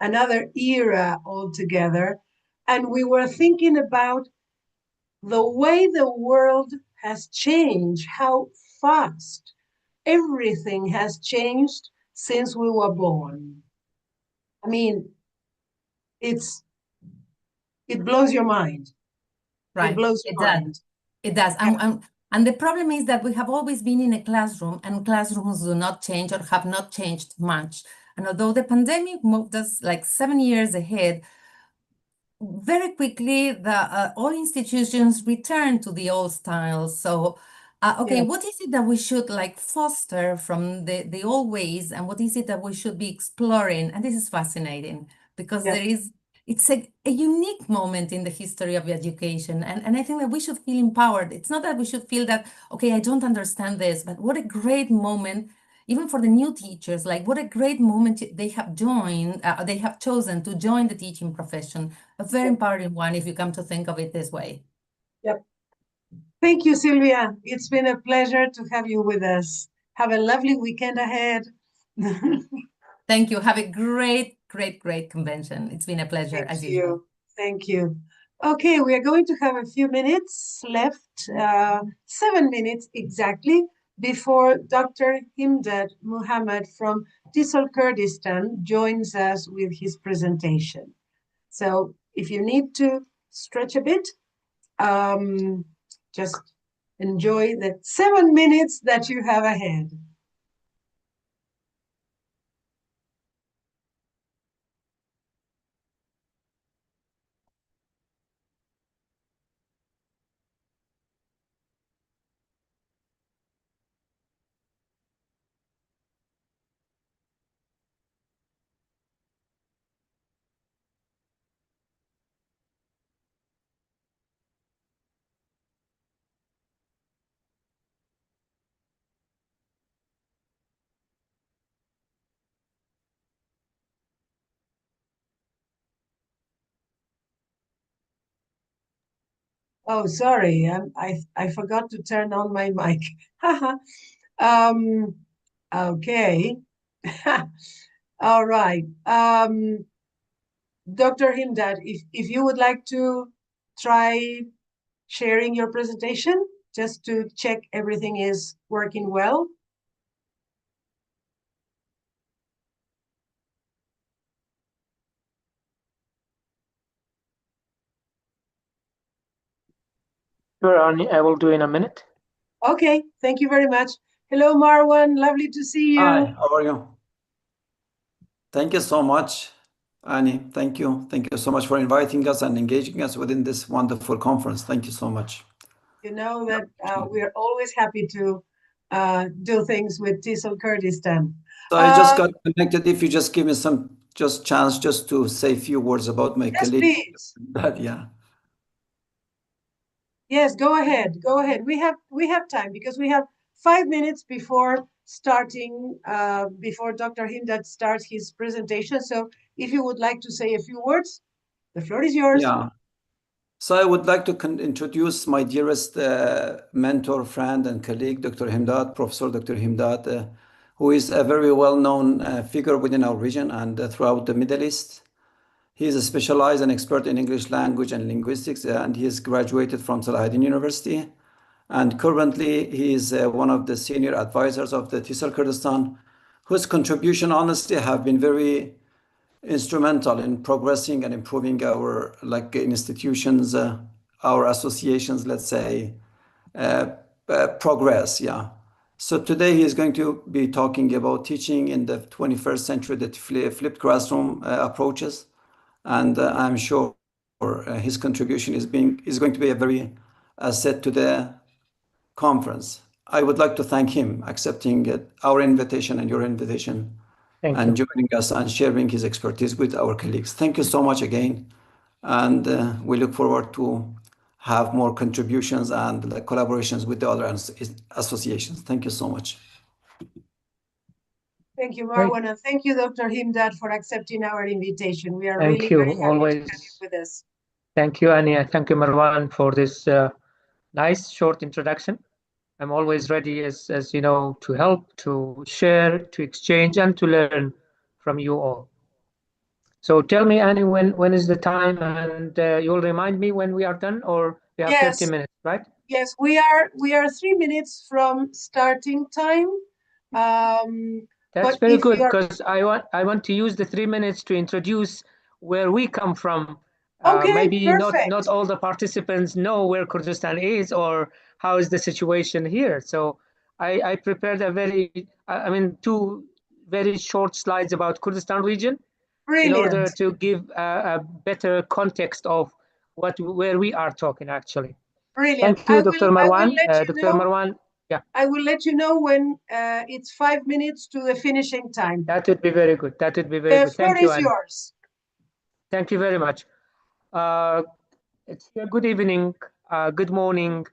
another era altogether. And we were thinking about the way the world has changed, how fast everything has changed since we were born. I mean, it blows your mind. Right. It blows your mind. It does. Yeah. And the problem is that we have always been in a classroom, and classrooms do not change or have not changed much. And although the pandemic moved us like 7 years ahead, very quickly all institutions return to the old styles. So, okay, Yeah. what is it that we should like foster from the old ways, and what is it that we should be exploring? And this is fascinating because Yeah. it's a unique moment in the history of education. And I think that we should feel empowered. It's not that we should feel that, okay, I don't understand this, but what a great moment, even for the new teachers, like what a great moment they have chosen to join the teaching profession. A very empowering one if you come to think of it this way. Yep. Thank you, Sylvia. It's been a pleasure to have you with us. Have a lovely weekend ahead. Thank you. Have a great, great, great convention. It's been a pleasure as usual. Thank you. Okay, we are going to have a few minutes left, 7 minutes exactly, before Dr. Himdad Muhammad from TESOL Kurdistan joins us with his presentation. So if you need to stretch a bit, just enjoy the 7 minutes that you have ahead. Oh, sorry, I forgot to turn on my mic. Okay. All right. Dr. Himdad, if you would like to try sharing your presentation, just to check everything is working well. Sure, Arnie, I will do in a minute. Okay, thank you very much. Hello, Marwan. Lovely to see you. Hi, how are you? Thank you so much, Annie. Thank you. Thank you so much for inviting us and engaging us within this wonderful conference. Thank you so much. You know that we're always happy to do things with TESOL Kurdistan. So I just got connected. If you just give me some chance just to say a few words about my Yes, colleague. please. Yeah. Yes, go ahead. Go ahead. We have time because we have 5 minutes before starting, before Dr. Himdad starts his presentation. So if you would like to say a few words, the floor is yours. Yeah. So I would like to introduce my dearest mentor, friend, and colleague, Dr. Himdad, Professor Dr. Himdad, who is a very well-known figure within our region and throughout the Middle East. He is a specialized and expert in English language and linguistics, and he has graduated from Salahuddin University. And currently, he is one of the senior advisors of the TESOL Kurdistan, whose contribution, honestly, have been very instrumental in progressing and improving our institutions, our associations, let's say, progress. Yeah. So today he is going to be talking about teaching in the 21st century, the flipped classroom approaches, and I'm sure his contribution is going to be a very asset to the conference. I would like to thank him accepting our invitation and your invitation and joining us and sharing his expertise with our colleagues. Thank you so much again. And we look forward to have more contributions and collaborations with the other associations. Thank you so much. Thank you, Marwan, and thank you, Dr. Himdad, for accepting our invitation. We are Thank really you. very happy Always. to have you with us. Thank you, Annie. Thank you, Marwan, for this nice short introduction. I'm always ready, as you know, to help, to share, to exchange, and to learn from you all. So tell me, Annie, when is the time, and you'll remind me when we are done, or we have 50 minutes, right? Yes, we are 3 minutes from starting time. That's very good because I want to use the 3 minutes to introduce where we come from. Okay, maybe perfect. not all the participants know where Kurdistan is or how is the situation here. So I prepared two very short slides about Kurdistan region. Brilliant. In order to give a better context of where we are talking actually. Brilliant. Thank you, Dr. Marwan. Dr. Marwan, yeah. I will let you know when it's 5 minutes to the finishing time. That would be very good. That would be very good. Thank you, The floor is yours. Thank you very much. It's a good evening, good morning,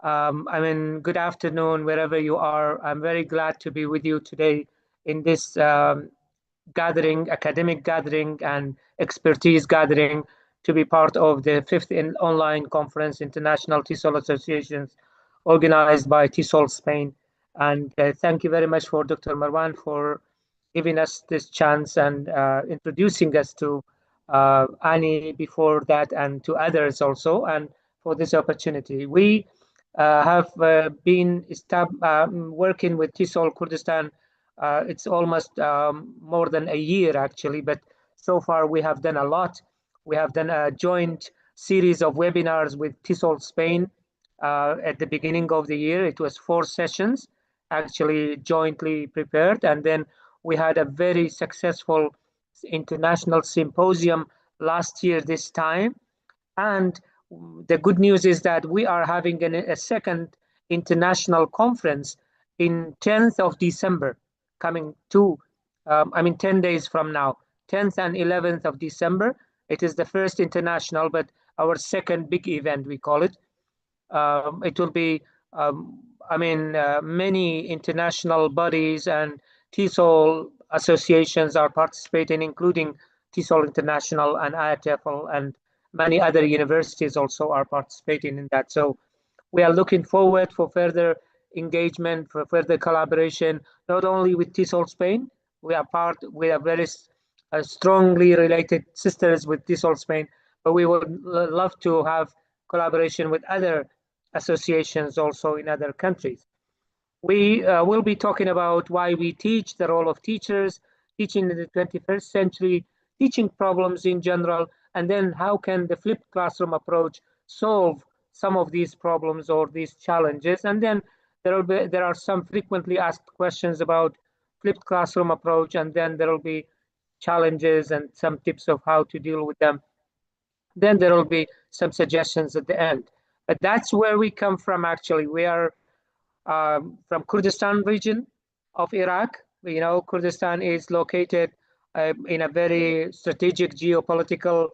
good afternoon, wherever you are. I'm very glad to be with you today in this gathering, academic gathering and expertise gathering to be part of the 5th online conference, International TESOL Associations, organized by TESOL-SPAIN. And thank you very much for Dr. Marwan for giving us this chance and introducing us to Annie before that, and to others also, and for this opportunity. We have been working with TESOL Kurdistan. It's almost more than a year actually, but so far we have done a lot. We have done a joint series of webinars with TESOL-SPAIN at the beginning of the year. It was 4 sessions, actually jointly prepared. And then we had a very successful international symposium last year this time. And the good news is that we are having a second international conference in 10th of December, coming to, 10 days from now, 10th and 11th of December. It is the first international, but our second big event, we call it. It will be, many international bodies and TESOL associations are participating, including TESOL International and IATEFL, and many other universities also are participating in that. So we are looking forward for further engagement, for further collaboration, not only with TESOL-SPAIN. We are very strongly related sisters with TESOL-SPAIN, but we would love to have collaboration with other associations also in other countries. We will be talking about why we teach, the role of teachers, teaching in the 21st century, teaching problems in general, and then how can the flipped classroom approach solve some of these problems or these challenges. And then there are some frequently asked questions about flipped classroom approach, and then there will be challenges and some tips of how to deal with them. Then there will be some suggestions at the end. But that's where we come from, actually. We are from Kurdistan region of Iraq. You know, Kurdistan is located in a very strategic geopolitical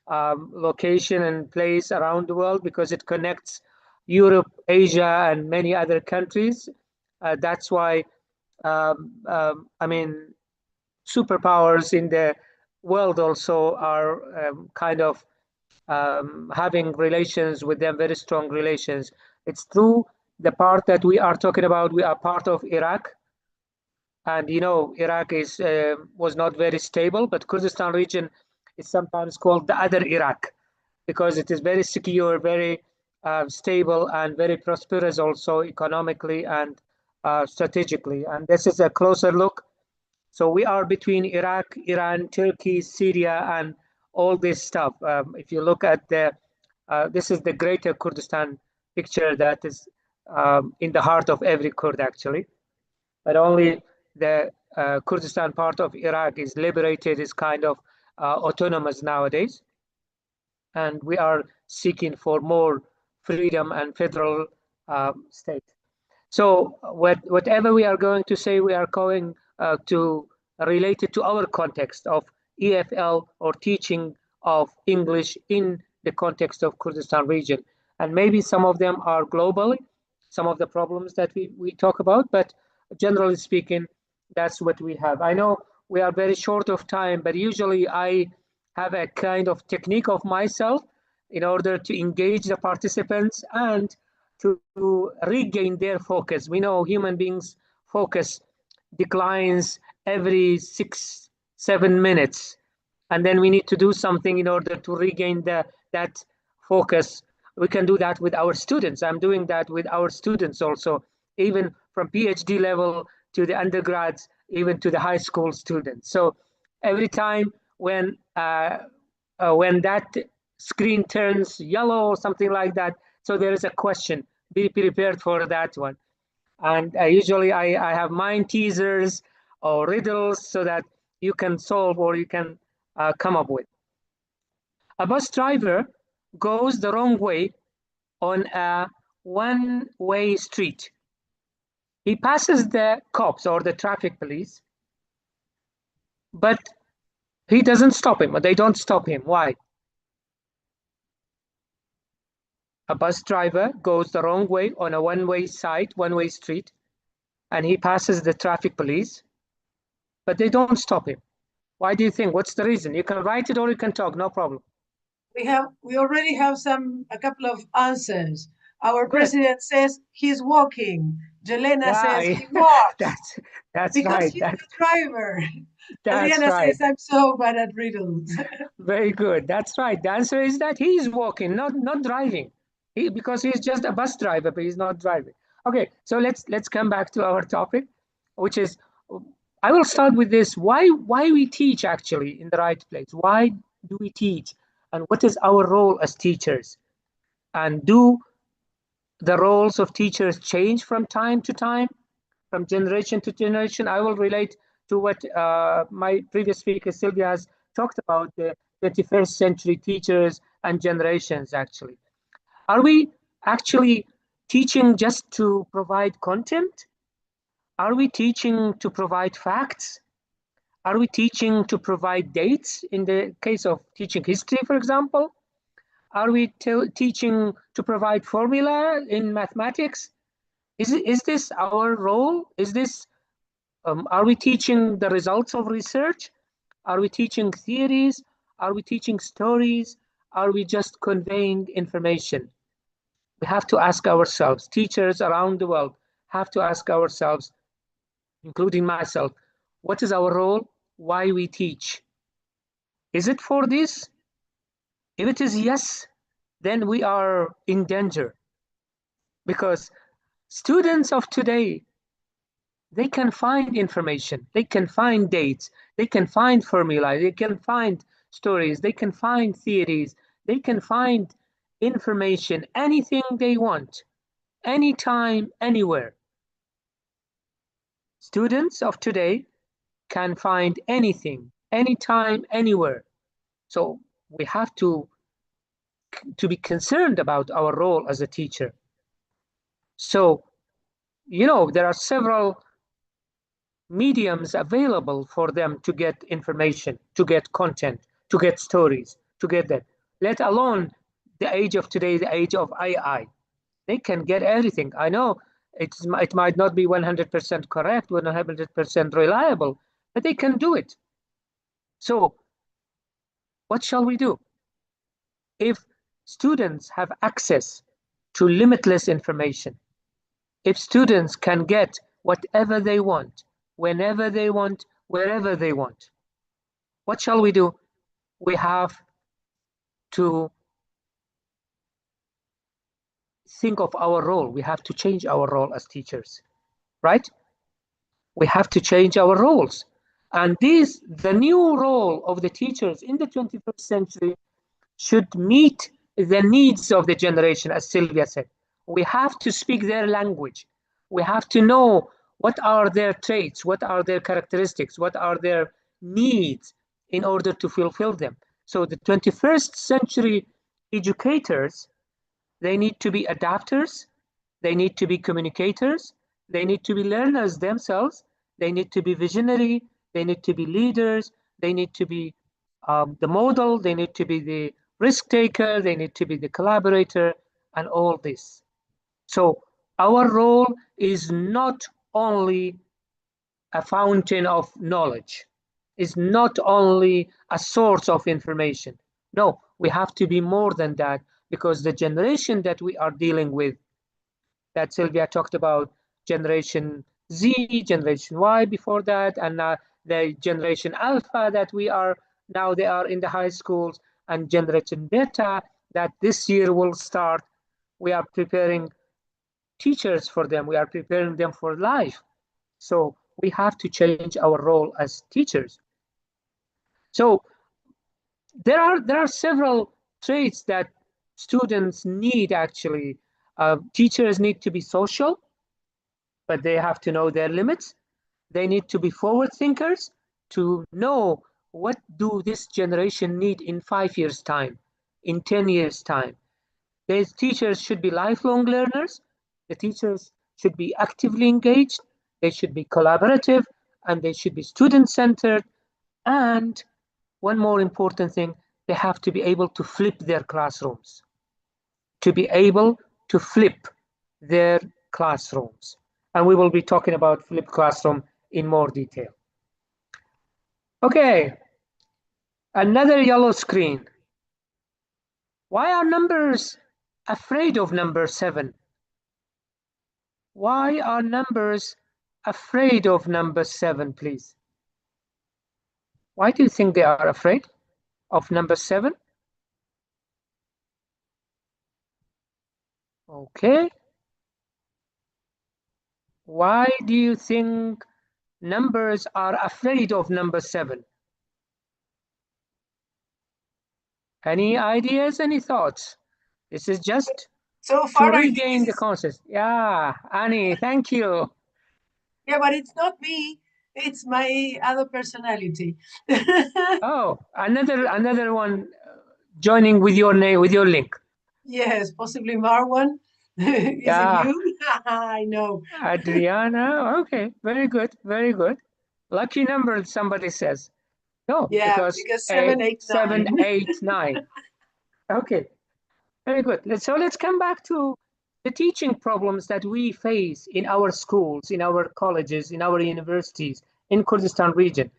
location and place around the world because it connects Europe, Asia, and many other countries. That's why, superpowers in the world also are kind of having relations with them, very strong relations. It's true, the part that we are talking about, we are part of Iraq. And you know, Iraq was not very stable, but Kurdistan region is sometimes called the other Iraq because it is very secure, very stable, and very prosperous also economically and strategically. And this is a closer look. So we are between Iraq, Iran, Turkey, Syria, and all this stuff. If you look at this is the greater Kurdistan picture that is in the heart of every Kurd, actually. But only the Kurdistan part of Iraq is liberated, is kind of autonomous nowadays. And we are seeking for more freedom and federal state. So whatever we are going to say, we are going to relate it to our context of EFL or teaching of English in the context of Kurdistan region. And maybe some of them are globally, some of the problems that we talk about, but generally speaking, that's what we have. I know we are very short of time, but usually I have a kind of technique of myself in order to engage the participants and to regain their focus. We know human beings' focus declines every 6-7 minutes. And then we need to do something in order to regain that focus. We can do that with our students. I'm doing that with our students also, even from PhD level to the undergrads, even to the high school students. So every time when that screen turns yellow or something like that, so there is a question, be prepared for that one. And usually I have mind teasers or riddles so that you can solve or you can come up with. A bus driver goes the wrong way on a one-way street. He passes the cops or the traffic police, but he doesn't stop him, or they don't stop him. Why? A bus driver goes the wrong way on a one-way street, and he passes the traffic police, but they don't stop him. Why do you think? What's the reason? You can write it or you can talk, no problem. We already have a couple of answers. Our president says he's walking. Jelena says he walks. That's because right. he's the driver. That's Adriana right. says I'm so bad at riddles. Very good. That's right. The answer is that he's walking, not driving. Because he's just a bus driver, but he's not driving. Okay, so let's come back to our topic, which is, I will start with this. Why we teach actually in the right place? Why do we teach? And what is our role as teachers? And do the roles of teachers change from time to time, from generation to generation? I will relate to what my previous speaker Sylvia has talked about, the 21st century teachers and generations actually. Are we actually teaching just to provide content? Are we teaching to provide facts? Are we teaching to provide dates in the case of teaching history, for example? Are we teaching to provide formula in mathematics? Is this our role? Is this are we teaching the results of research? Are we teaching theories? Are we teaching stories? Are we just conveying information? We have to ask ourselves, teachers around the world have to ask ourselves, including myself, what is our role? Why we teach? Is it for this? If it is yes, then we are in danger, because students of today, they can find information, they can find dates, they can find formulae, they can find stories, they can find theories, they can find information, anything they want, anytime, anywhere. Students of today can find anything, anytime, anywhere. So we have to be concerned about our role as a teacher. So, there are several mediums available for them to get information, to get content, to get stories, to get that. Let alone the age of today, the age of AI. They can get everything. I know it might not be 100% correct, 100% reliable, but they can do it. So what shall we do? If students have access to limitless information, if students can get whatever they want, whenever they want, wherever they want, what shall we do? We have to think of our role. We have to change our role as teachers, right? We have to change our roles. And the new role of the teachers in the 21st century should meet the needs of the generation, as Sylvia said. We have to speak their language. We have to know what are their traits, what are their characteristics, what are their needs in order to fulfill them. So the 21st century educators, they need to be adapters, they need to be communicators, they need to be learners themselves, they need to be visionary, they need to be leaders, they need to be the model, they need to be the risk taker, they need to be the collaborator, and all this. So our role is not only a fountain of knowledge, is not only a source of information. No, we have to be more than that, because the generation that we are dealing with, that Sylvia talked about, Generation Z, Generation Y before that, and the Generation Alpha that we are now, they are in the high schools, and Generation Beta that this year will start. We are preparing teachers for them. We are preparing them for life. So we have to change our role as teachers. So there are several traits that students need actually. Teachers need to be social, but they have to know their limits. They need to be forward thinkers to know what do this generation need in 5 years' time, in 10 years' time. These teachers should be lifelong learners. The teachers should be actively engaged. They should be collaborative, and they should be student-centered. And one more important thing, they have to be able to flip their classrooms, to be able to flip their classrooms. And we will be talking about flipped classroom in more detail. Okay, another yellow screen. Why are numbers afraid of number 7? Why are numbers afraid of number 7, please? Why do you think they are afraid of number 7? Okay. Why do you think numbers are afraid of number 7? Any ideas, any thoughts? This is just So to far, I think regain the this is, concept. Yeah, Annie, thank you. yeah, but it's not me. It's my other personality. Oh, another one joining with your name, with your link. Yes, possibly Marwan. Is it Yeah, you? I know. Adriana. Okay, very good, very good. Lucky number, somebody says. No, Yeah, because because 8, 7, 8, 7, 9. 8, 9. Okay, very good. Let's come back to the teaching problems that we face in our schools, in our colleges, in our universities, in Kurdistan region.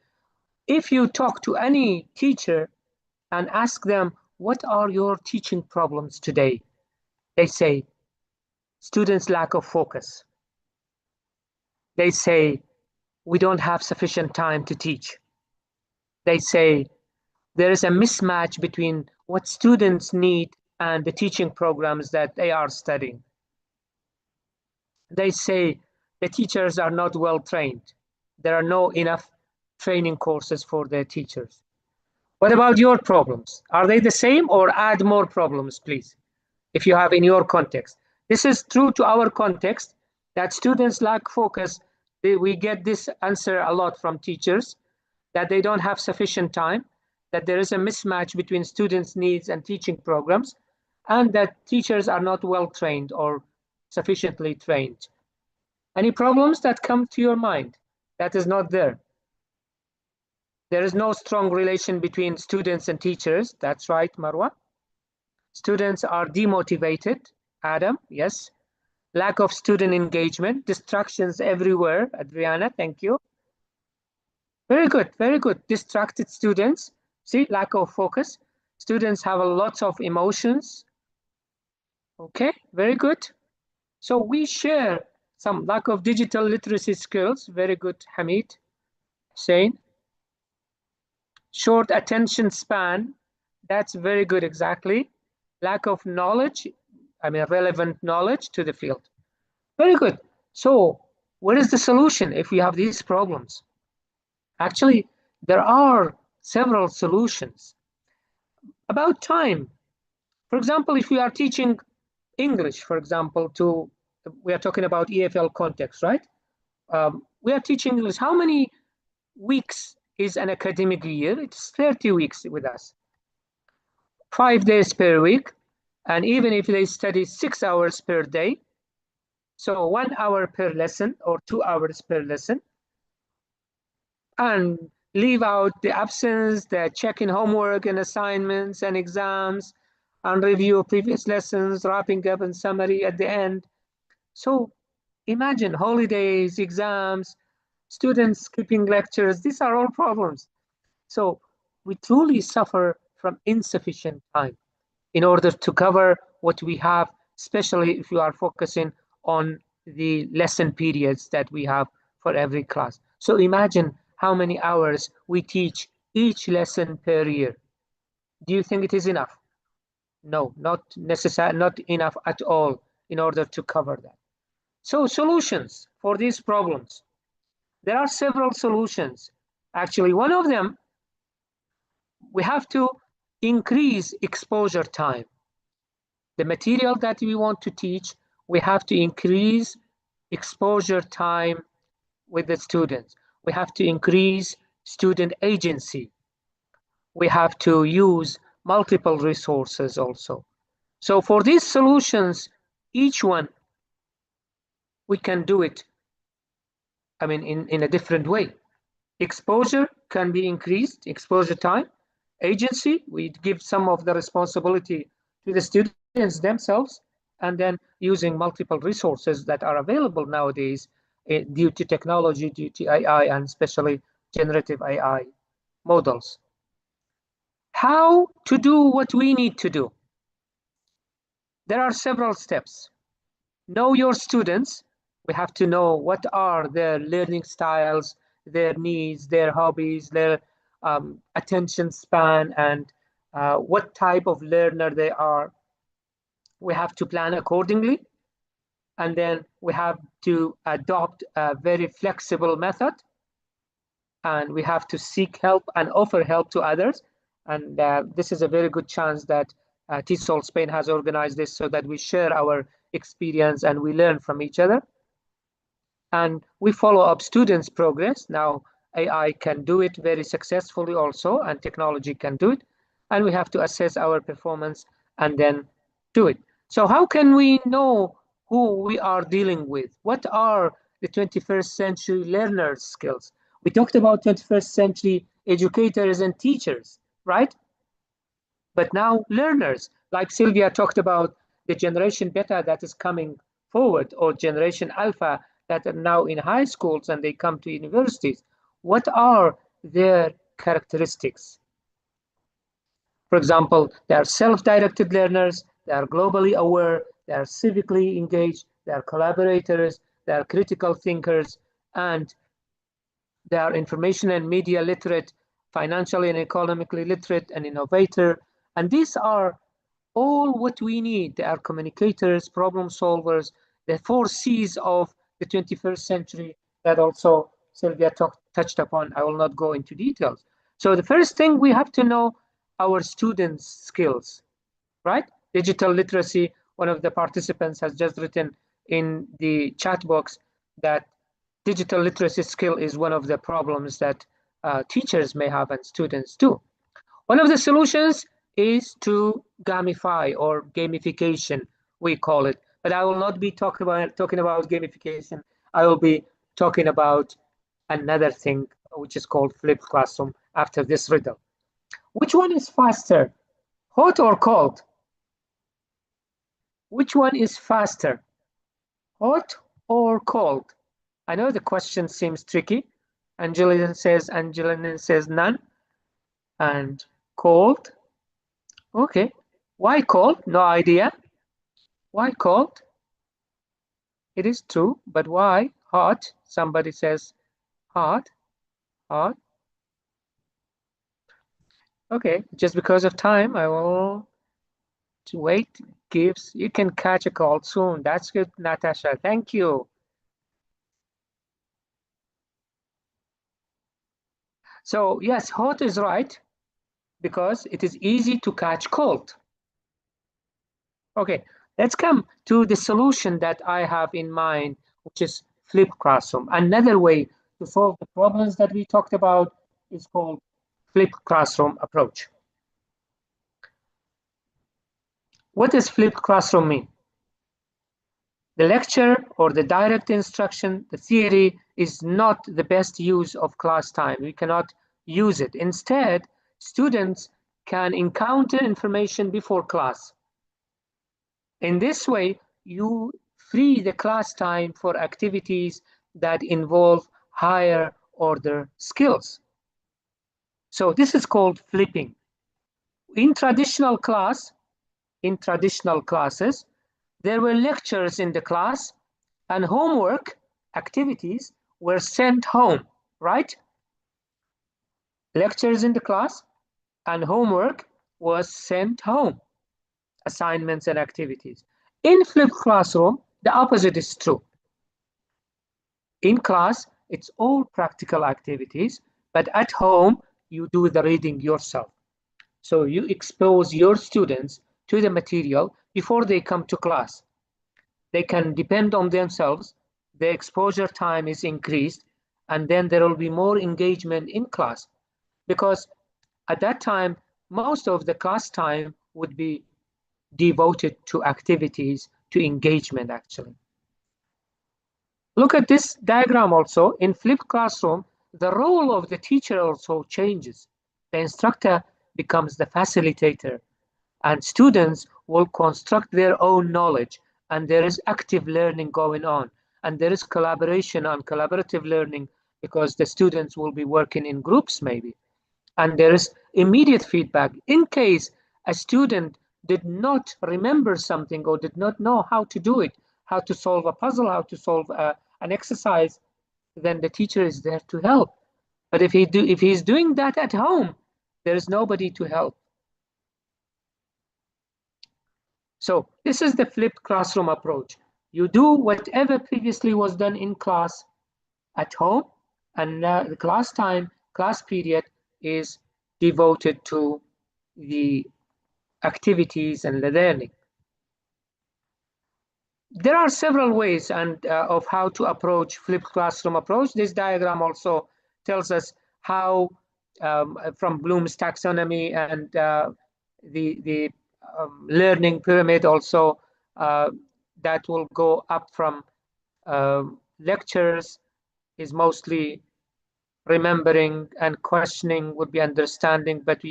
If you talk to any teacher and ask them, what are your teaching problems today? They say, students' lack of focus. They say, we don't have sufficient time to teach. They say, there is a mismatch between what students need and the teaching programs that they are studying. They say the teachers are not well trained. There are no enough training courses for their teachers. What about your problems? Are they the same or add more problems, please, if you have in your context? This is true to our context that students lack focus. We get this answer a lot from teachers, that they don't have sufficient time, that there is a mismatch between students' needs and teaching programs, and that teachers are not well trained or sufficiently trained. Any problems that come to your mind that is not there? There is no strong relation between students and teachers. That's right, Marwa. Students are demotivated. Adam, yes. Lack of student engagement, distractions everywhere. Adriana, thank you. Very good, very good. Distracted students. See, lack of focus. Students have a lot of emotions. Okay, very good. So we share some lack of digital literacy skills. Very good, Hamid. Hussein. Short attention span. That's very good, exactly. Lack of knowledge, relevant knowledge to the field. Very good. So what is the solution if we have these problems? Actually, there are several solutions. About time. For example, if we are teaching English, for example, we are talking about EFL context, right? We are teaching English. How many weeks is an academic year? It's 30 weeks with us. 5 days per week. And even if they study 6 hours per day, so 1 hour per lesson or 2 hours per lesson, and leave out the absence, the checking homework and assignments and exams, and review previous lessons, wrapping up and summary at the end. So imagine holidays, exams, students skipping lectures. These are all problems. So we truly suffer from insufficient time in order to cover what we have, especially if you are focusing on the lesson periods that we have for every class. So imagine how many hours we teach each lesson per year. Do you think it is enough? No, not necessary, not enough at all in order to cover that. So solutions for these problems. There are several solutions. Actually, one of them, we have to increase exposure time. The material that we want to teach, we have to increase exposure time with the students. We have to increase student agency. We have to use multiple resources also. So for these solutions, each one, we can do it, in a different way. Exposure can be increased, exposure time. Agency, we give some of the responsibility to the students themselves, and then using multiple resources that are available nowadays due to technology, due to AI, and especially generative AI models. How to do what we need to do? There are several steps. Know your students. We have to know what are their learning styles, their needs, their hobbies, their attention span and what type of learner they are. We have to plan accordingly. And then we have to adopt a very flexible method. And we have to seek help and offer help to others. And this is a very good chance that TESOL Spain has organized this so that we share our experience and we learn from each other. And we follow up students' progress. Now, AI can do it very successfully also, and technology can do it. And we have to assess our performance and then do it. So how can we know who we are dealing with? What are the 21st century learners' skills? We talked about 21st century educators and teachers, right? But now learners, like Sylvia talked about the generation beta that is coming forward, or generation alpha that are now in high schools and they come to universities. What are their characteristics? For example, they are self-directed learners, they are globally aware, they are civically engaged, they are collaborators, they are critical thinkers, and they are information and media literate, financially and economically literate, and innovator. And these are all what we need. They are communicators, problem solvers, the 4 C's of the 21st century that also Sylvia touched upon. I will not go into details. So the first thing, we have to know our students' skills, right? Digital literacy, one of the participants has just written in the chat box that digital literacy skill is one of the problems that teachers may have and students too. One of the solutions is to gamify, or gamification, we call it. But I will not be talking about gamification. I will be talking about another thing, which is called flipped classroom, after this riddle. Which one is faster, hot or cold? Which one is faster, hot or cold? I know the question seems tricky. Angelina says none. And cold. Okay. Why cold? No idea. Why cold? It is true, but why hot? Somebody says hot. Hot. Okay, just because of time, I will wait. You can catch a cold soon. That's good, Natasha. Thank you. So yes, hot is right because it is easy to catch cold. Okay, let's come to the solution that I have in mind, which is flipped classroom. Another way to solve the problems that we talked about is called flipped classroom approach. What does flipped classroom mean? The lecture or the direct instruction, the theory, is not the best use of class time. We cannot use it. Instead, students can encounter information before class. In this way, you free the class time for activities that involve higher order skills. So this is called flipping. In traditional classes, there were lectures in the class and homework activities were sent home, right? Lectures in the class and homework was sent home, assignments and activities. In flipped classroom, the opposite is true. In class, it's all practical activities, but at home, you do the reading yourself. So you expose your students to the material before they come to class. They can depend on themselves, the exposure time is increased, and then there will be more engagement in class. Because at that time, most of the class time would be devoted to activities, to engagement actually. Look at this diagram also. In flipped classroom, the role of the teacher also changes. The instructor becomes the facilitator, and students will construct their own knowledge, and there is active learning going on, and there is collaboration and collaborative learning because the students will be working in groups maybe, and there is immediate feedback. In case a student did not remember something or did not know how to do it, how to solve a puzzle, how to solve an exercise, then the teacher is there to help. But if he's doing that at home, there is nobody to help. So this is the flipped classroom approach. You do whatever previously was done in class at home, and the class period is devoted to the activities and the learning. There are several ways of how to approach flipped classroom approach. This diagram also tells us how, from Bloom's taxonomy and the learning pyramid also, that will go up from lectures is mostly remembering, and questioning would be understanding, but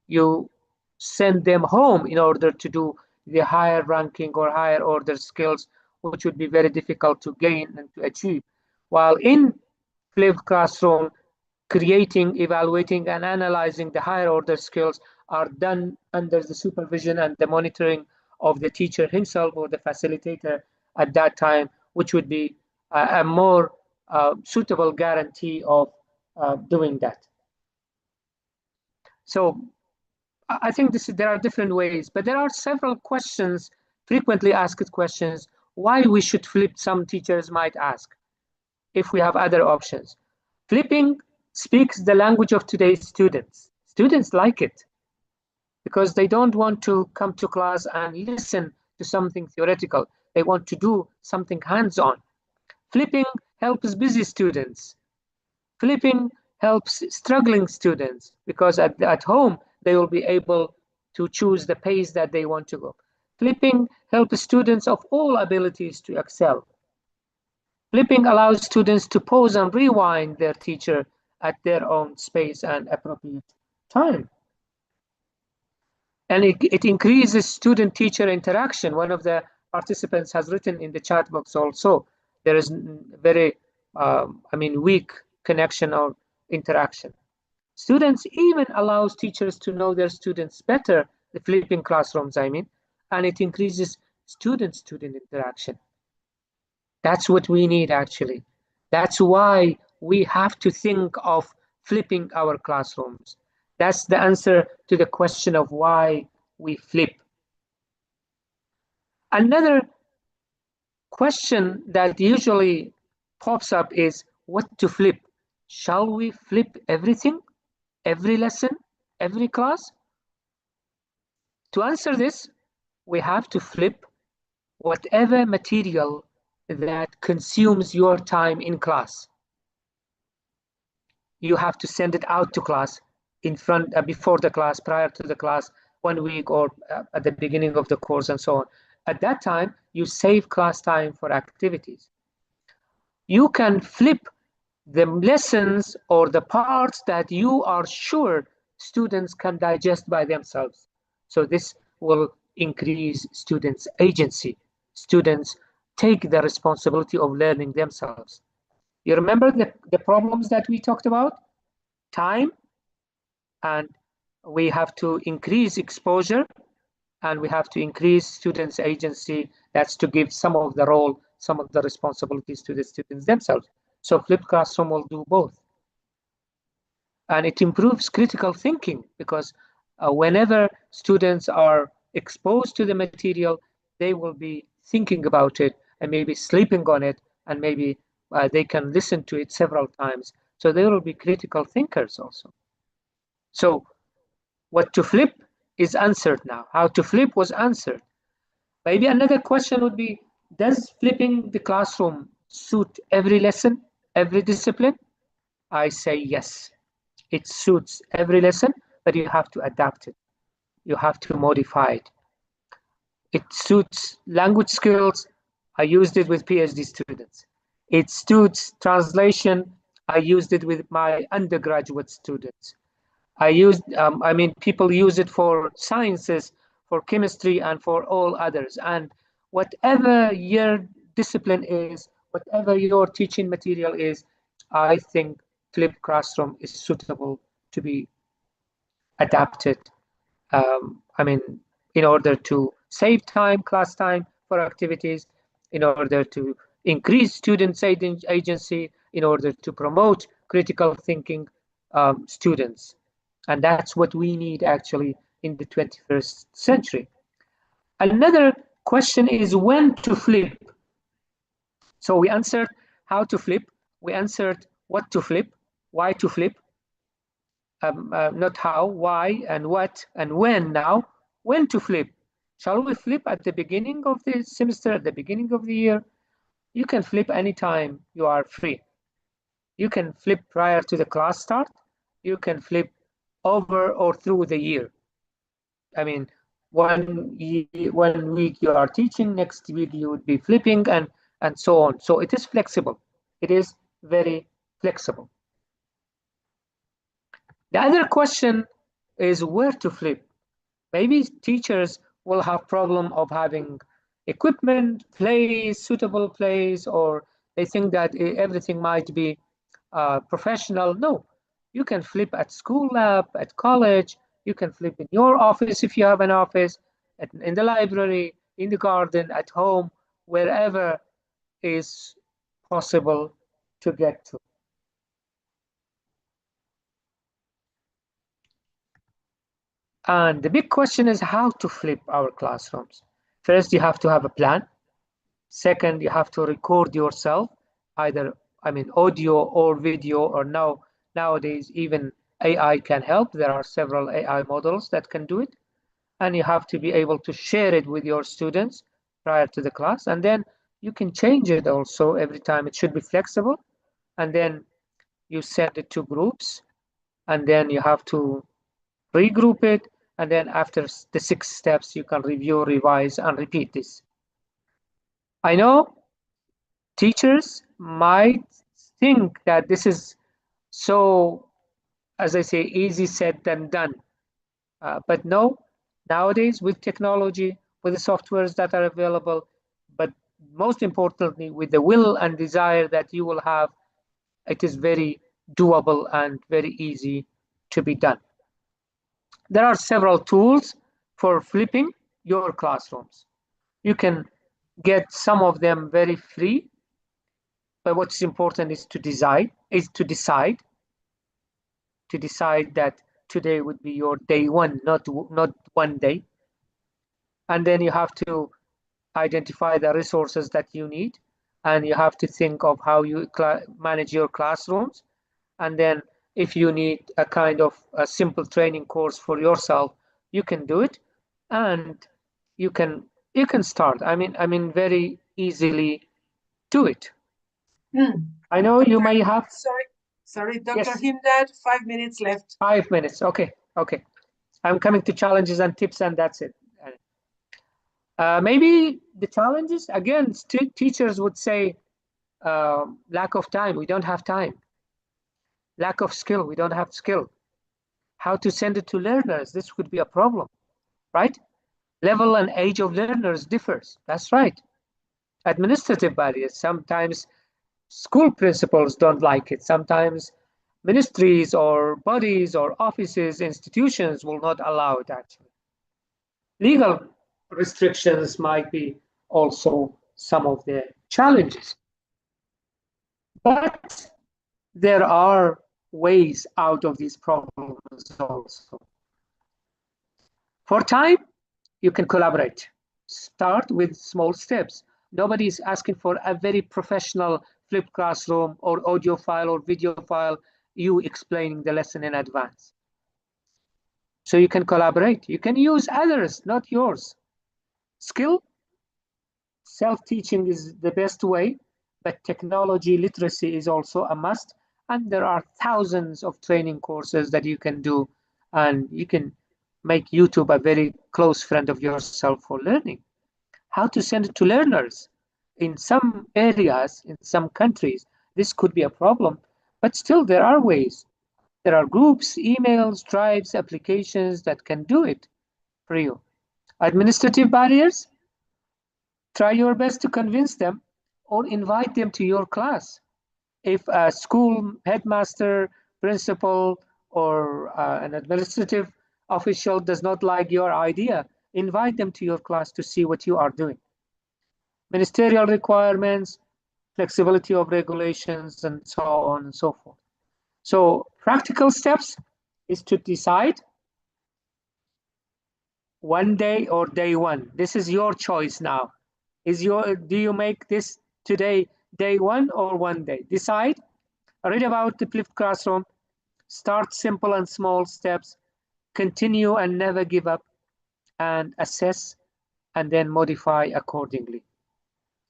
you send them home in order to do the higher ranking or higher order skills, which would be very difficult to gain and to achieve. While in flipped classroom, creating, evaluating, and analyzing the higher order skills are done under the supervision and the monitoring of the teacher himself or the facilitator at that time, which would be a more suitable guarantee of doing that. So I think there are different ways, but there are several questions, frequently asked questions, why we should flip, some teachers might ask, if we have other options. Flipping speaks the language of today's students. Students like it because they don't want to come to class and listen to something theoretical. They want to do something hands-on. Flipping helps busy students. Flipping helps struggling students because at home they will be able to choose the pace that they want to go. Flipping helps students of all abilities to excel. Flipping allows students to pause and rewind their teacher at their own space and appropriate time. And it increases student-teacher interaction. One of the participants has written in the chat box also, there is very, weak connection or interaction. Students even allows teachers to know their students better, the flipping classrooms, and it increases student-student interaction. That's what we need, actually. That's why we have to think of flipping our classrooms. That's the answer to the question of why we flip. Another question that usually pops up is what to flip. Shall we flip everything, every lesson, every class? To answer this, we have to flip whatever material that consumes your time in class. You have to send it out to class before the class, prior to the class, 1 week, or at the beginning of the course, and so on. At that time, you save class time for activities. You can flip the lessons or the parts that you are sure students can digest by themselves. So this will increase students' agency. Students take the responsibility of learning themselves. You remember the problems that we talked about? Time, and we have to increase exposure, and we have to increase students' agency. That's to give some of the role, some of the responsibilities to the students themselves. So flipped classroom will do both. And it improves critical thinking because whenever students are exposed to the material, they will be thinking about it and maybe sleeping on it, and maybe they can listen to it several times. So they will be critical thinkers also. So what to flip is answered now. How to flip was answered. Maybe another question would be, does flipping the classroom suit every lesson, every discipline? I say yes. It suits every lesson, but you have to adapt it. You have to modify it. It suits language skills. I used it with PhD students. It suits translation. I used it with my undergraduate students. People use it for sciences, for chemistry, and for all others. And whatever your discipline is, whatever your teaching material is, I think flipped classroom is suitable to be adapted. In order to save time, class time for activities, in order to increase students' agency, in order to promote critical thinking students. And that's what we need actually in the 21st century. Another question is when to flip. So we answered how to flip, we answered what to flip, why to flip, not how, why, and what, and when. Now, when to flip. Shall we flip at the beginning of the semester, at the beginning of the year? You can flip anytime you are free. You can flip prior to the class start. You can flip over or through the year. I mean, one week you are teaching, next week you would be flipping, and so on. So it is flexible. It is very flexible. The other question is where to flip. Maybe teachers will have problem of having equipment, suitable place, or they think that everything might be professional. No, you can flip at school lab, at college, you can flip in your office if you have an office, in the library, in the garden, at home, wherever is possible to get to. And the big question is how to flip our classrooms. First, you have to have a plan. Second, you have to record yourself, either, audio or video, or nowadays even AI can help. There are several AI models that can do it. And you have to be able to share it with your students prior to the class. And then you can change it also every time. It should be flexible. And then you send it to groups. And then you have to regroup it. And then after the 6 steps, you can review, revise, and repeat this. I know teachers might think that this is so, as I say, easy said than done. But no, nowadays with technology, with the softwares that are available, but most importantly, with the will and desire that you will have, it is very doable and very easy to be done. There are several tools for flipping your classrooms. You can get some of them very free, but what's important is to decide that today would be your day one, not one day. And then you have to identify the resources that you need, and you have to think of how you manage your classrooms. And then if you need a kind of a simple training course for yourself, you can do it, and you can start. Very easily do it. I know you may have. Sorry, Dr. Yes. Himdad, 5 minutes left. 5 minutes. Okay. I'm coming to challenges and tips, and that's it. Maybe the challenges, again, teachers would say lack of time. We don't have time. Lack of skill. We don't have skill. How to send it to learners. This could be a problem, right? Level and age of learners differs. That's right. Administrative barriers. Sometimes school principals don't like it. Sometimes ministries or bodies or offices, institutions will not allow it, actually. Legal restrictions might be also some of the challenges. But there are ways out of these problems also. For time, you can collaborate. Start with small steps. Nobody is asking for a very professional flipped classroom or audio file or video file, you explaining the lesson in advance. So you can collaborate. You can use others, not yours. Skill, self-teaching is the best way, but technology literacy is also a must. And there are thousands of training courses that you can do, and you can make YouTube a very close friend of yourself for learning. How to send it to learners. In some areas, in some countries, this could be a problem, but still there are ways. There are groups, emails, tribes, applications that can do it for you. Administrative barriers, try your best to convince them or invite them to your class. If a school headmaster, principal, or an administrative official does not like your idea, invite them to your class to see what you are doing. Ministerial requirements, flexibility of regulations, and so on and so forth. So practical steps is to decide one day or day one. This is your choice now. Do you make this today day one or one day? Decide, read about the flipped classroom, start simple and small steps, continue and never give up, and assess and then modify accordingly.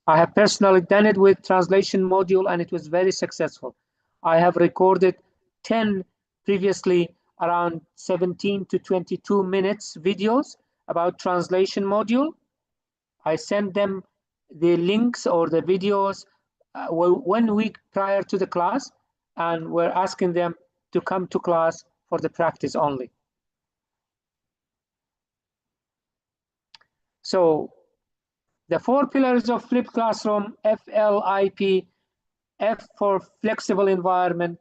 I have personally done it with translation module and it was very successful. I have recorded 10 previously around 17 to 22 minutes videos about translation module. I sent them the links or the videos 1 week prior to the class, and we're asking them to come to class for the practice only. So the 4 pillars of flipped classroom, FLIP, F for flexible environment.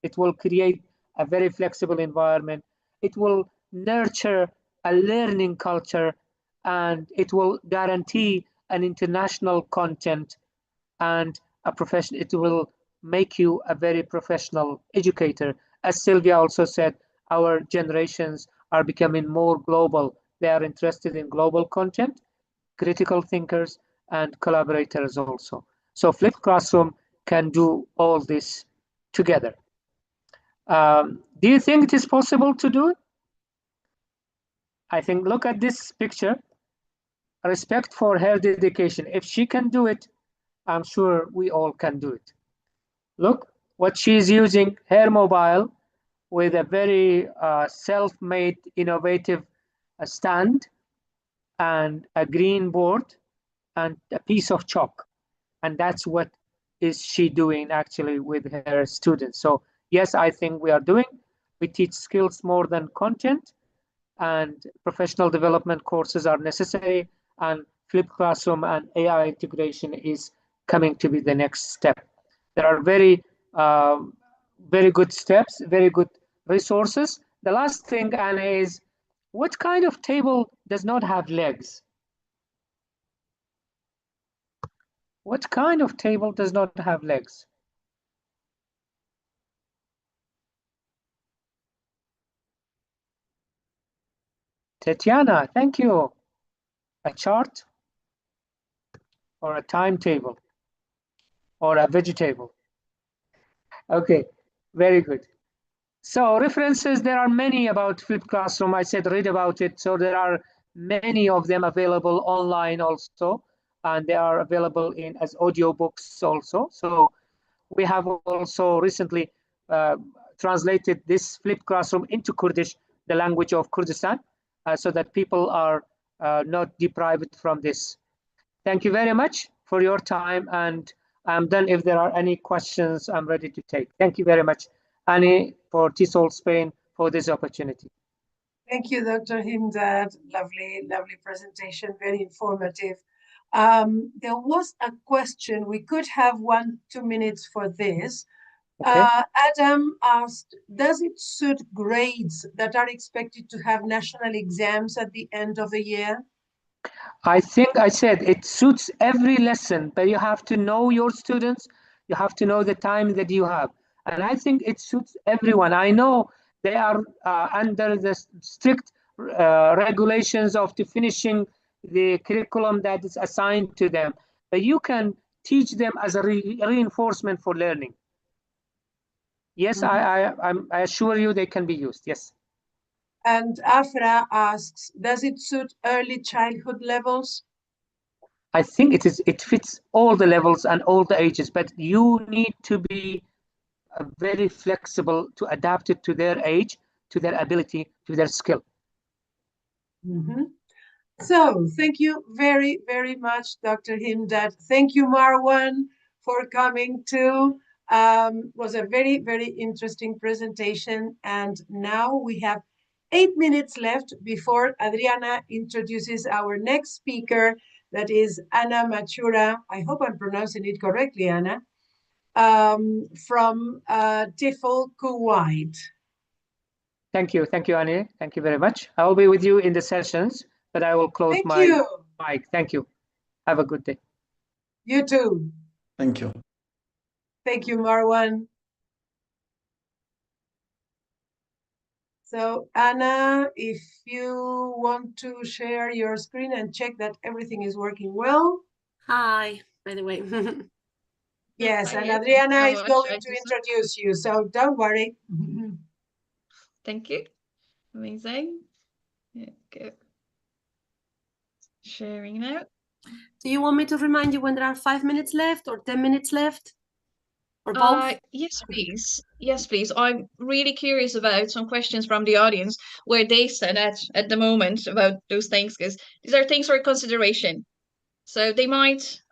It will create a very flexible environment. It will nurture a learning culture, and it will guarantee an international content and a profession. It will make you a very professional educator. As Sylvia also said, our generations are becoming more global. They are interested in global content, critical thinkers, and collaborators also. So flipped classroom can do all this together. Do you think it is possible to do it? I think, look at this picture. Respect for her dedication. If she can do it, I'm sure we all can do it. Look what she's using, her mobile with a very self-made, innovative stand and a green board and a piece of chalk. And that's what is she doing actually with her students. So yes, I think we are doing. We teach skills more than content, and professional development courses are necessary, and flipped classroom and AI integration is coming to be the next step. There are very good steps, very good resources. The last thing, Anna, is what kind of table does not have legs? What kind of table does not have legs? Tatiana, thank you. A chart or a timetable or a vegetable? Okay, very good. So references, there are many about flipped classroom. I said read about it. So there are many of them available online also, and they are available in as audiobooks also. So we have also recently translated this flipped classroom into Kurdish, the language of Kurdistan, so that people are not deprived from this. Thank you very much for your time, and I'm done. If there are any questions, I'm ready to take. Thank you very much, Annie, for TESOL Spain, for this opportunity. Thank you, Dr. Himdad. Lovely, lovely presentation, very informative. There was a question. We could have 1-2 minutes for this. Okay. Adam asked, does it suit grades that are expected to have national exams at the end of the year? I think I said it suits every lesson, but you have to know your students. You have to know the time that you have. And I think it suits everyone. I know they are under the strict regulations of finishing the curriculum that is assigned to them, but you can teach them as a reinforcement for learning. Yes, I assure you they can be used. Yes. And Afra asks, does it suit early childhood levels? I think it fits all the levels and all the ages, but you need to be very flexible to adapt it to their age, to their ability, to their skill. So thank you very, very much, Dr. Himdad. Thank you, Marwan, for coming too. Was a very, very interesting presentation. And now we have 8 minutes left before Adriana introduces our next speaker, that is Anna Machura. I hope I'm pronouncing it correctly, Anna, from TEFL Kuwait. Thank you, Annie. Thank you very much. I will be with you in the sessions, but I will close my mic. Thank you. Have a good day. You too. Thank you. Thank you, Marwan. So Anna, if you want to share your screen and check that everything is working well. Hi, by the way. Yes, and Thank you Adriana so is much. going I to just introduce you, so don't worry. thank you. Amazing. Okay. Sharing now. Do you want me to remind you when there are 5 minutes left or 10 minutes left? Or both? Yes, please. Yes, please. I'm really curious about some questions from the audience where they said at the moment about those things, because these are things for consideration. So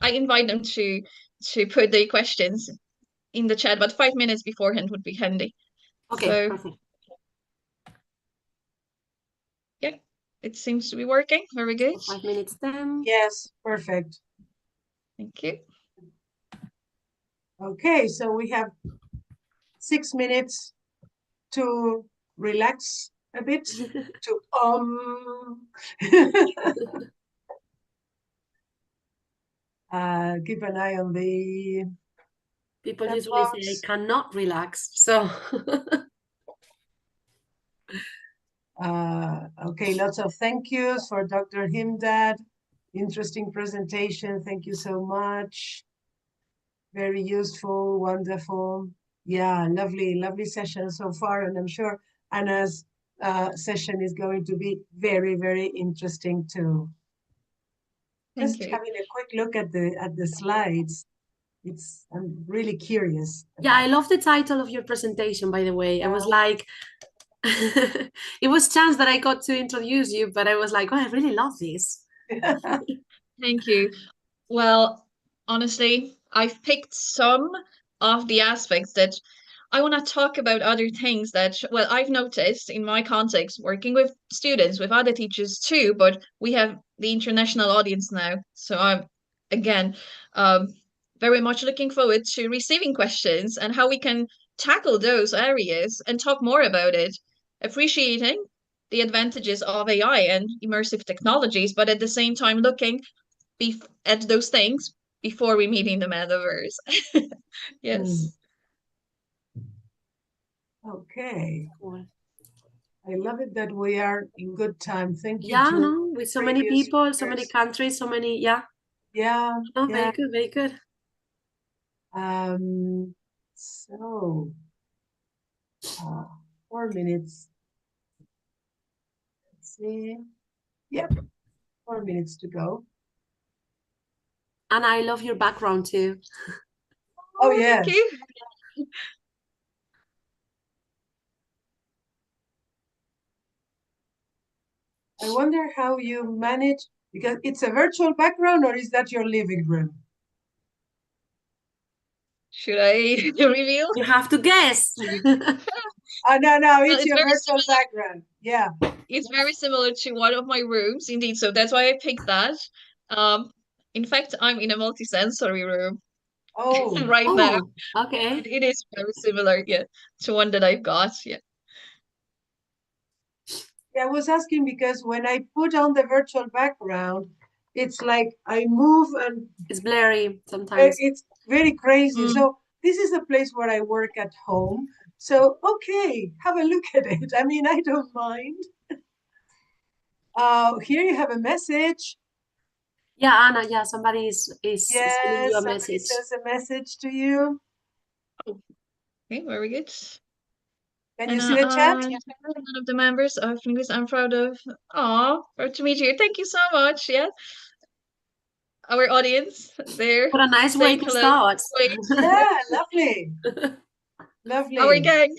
I invite them to put their questions in the chat, but 5 minutes beforehand would be handy. Okay, So perfect. yeah, it seems to be working. Very good. 5 minutes then. Yes, perfect. Thank you. Okay, so we have 6 minutes to relax a bit, to keep an eye on the People chat usually say I box. cannot relax, so Okay, lots of thank yous for Dr. Himdad. Interesting presentation. Thank you so much. Very useful, wonderful. Yeah, lovely, lovely session so far. And I'm sure Anna's session is going to be very, very interesting too. Thank Just you. having a quick look at the slides. I'm really curious. yeah, I love the title of your presentation, by the way. I was like, it was chance that I got to introduce you, but I was like, oh, I really love this. Thank you. Well, honestly, I've picked some of the aspects that I want to talk about, other things that, well, I've noticed in my context, working with students, with other teachers too, but we have the international audience now. So I'm, again, very much looking forward to receiving questions and how we can tackle those areas and talk more about it, appreciating the advantages of AI and immersive technologies, but at the same time looking at those things before we meet in the metaverse. Yes. Okay. Cool. I love it that we are in good time. Thank you Yeah, to no, with so many previous people, so many speakers. countries, so many, yeah. Yeah, Oh, yeah. very good, very good. So 4 minutes. Let's see. Yep, 4 minutes to go. And I love your background too. Oh, yes. Thank you. I wonder how you manage, because it's a virtual background, or is that your living room? Should I reveal? You have to guess. Oh, no, Well, it's it's your very virtual similar. background. Yeah. It's very similar to one of my rooms, indeed. So that's why I picked that. In fact, I'm in a multi-sensory room Oh, right now. Oh, okay. It is very similar, yeah, to one that I've got. Yeah. yeah, I was asking because when I put on the virtual background, it's like I move and It's blurry sometimes. it's very crazy. Mm. So this is a place where I work at home. So, okay, have a look at it. I mean, I don't mind. Here you have a message. Yeah, Anna, yeah, somebody is sending you Yes, a somebody message. says a message to you. Okay, very good. Can And you see the chat? one of the members of English I'm proud of. Aw, proud to meet you. Thank you so much. Yeah. Our audience there. What a nice way saying to hello. start. Wait, Yeah, lovely. our Lovely. gang,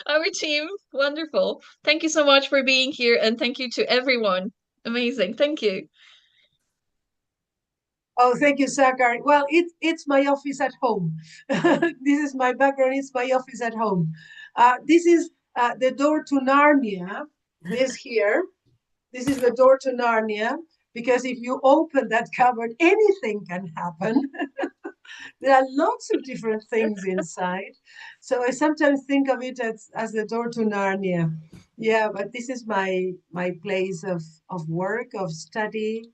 our team. Wonderful. Thank you so much for being here, and thank you to everyone. Amazing. Thank you. Oh, thank you, Sakar. Well, it's my office at home. This is my background. It's my office at home. This is the door to Narnia. This here. This is the door to Narnia. Because if you open that cupboard, anything can happen. There are lots of different things inside. So I sometimes think of it as the door to Narnia. Yeah, but this is my place of work, of study,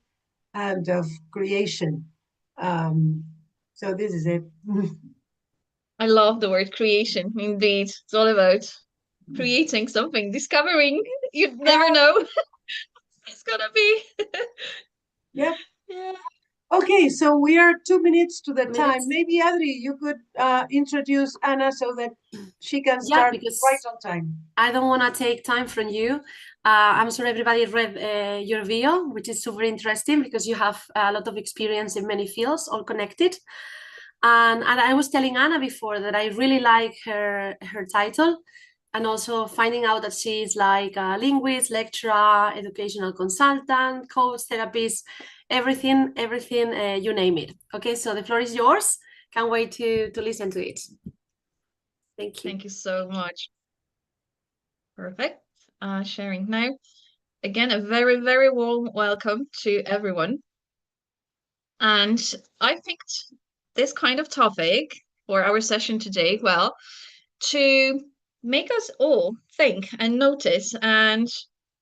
and of creation. So this is it. I love the word creation. Indeed, it's all about creating something, discovering, you never know. It's gonna be. Yeah. Yeah. Okay, so we are 2 minutes to the time. Minutes. Maybe Adri, you could introduce Anna so that she can Yeah, start because right on time. I don't want to take time from you. I'm sure everybody read your video, which is super interesting because you have a lot of experience in many fields, all connected. And I was telling Anna before that I really like her title, and also finding out that she's like a linguist, lecturer, educational consultant, coach, therapist, everything, you name it. Okay, so the floor is yours. Can't wait to listen to it. Thank you. Thank you so much. Perfect. Sharing now. Again, a very, very warm welcome to everyone. And I picked this kind of topic for our session today, well, to make us all think and notice and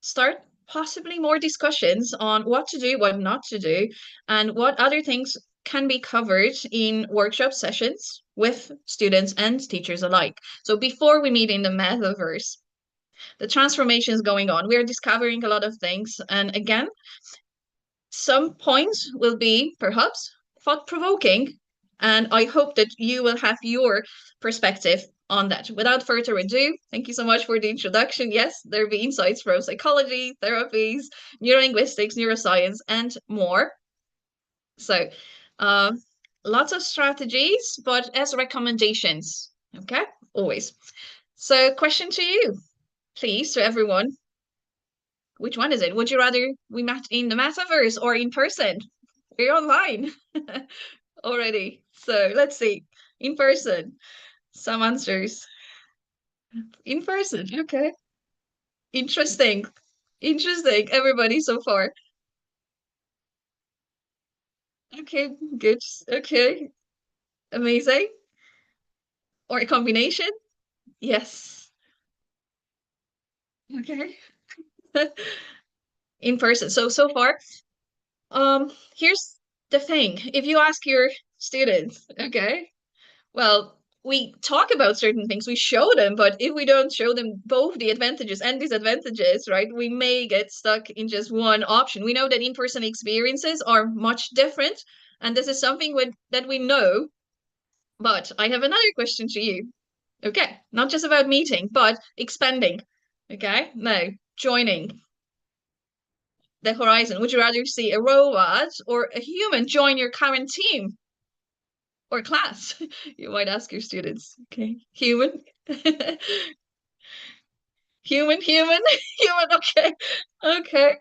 start possibly more discussions on what to do, what not to do, and what other things can be covered in workshop sessions with students and teachers alike. So before we meet in the metaverse, the transformation is going on. We're discovering a lot of things. And again, some points will be perhaps thought-provoking, and I hope that you will have your perspective on that. Without further ado, thank you so much for the introduction. Yes, there will be insights from psychology, therapies, neurolinguistics, neuroscience, and more. So, lots of strategies, but as recommendations, okay? Always. So, question to you, please, to everyone. Which one is it? Would you rather we met in the metaverse or in person? We're online already. So let's see. In person. Some answers. In person. Okay. Interesting. Interesting. Everybody so far. Okay, good. Okay. Amazing. Or a combination? Yes. Okay. In person. So far. Here's the thing. If you ask your students, okay, well, we talk about certain things, we show them, but if we don't show them both the advantages and disadvantages, right, we may get stuck in just one option. We know that in-person experiences are much different, and this is something that we know. But I have another question to you. Okay, not just about meeting, but expanding. Okay, now joining the horizon. Would you rather see a robot or a human join your current team or class? You might ask your students. Okay, human. Human, human, human. Okay, okay.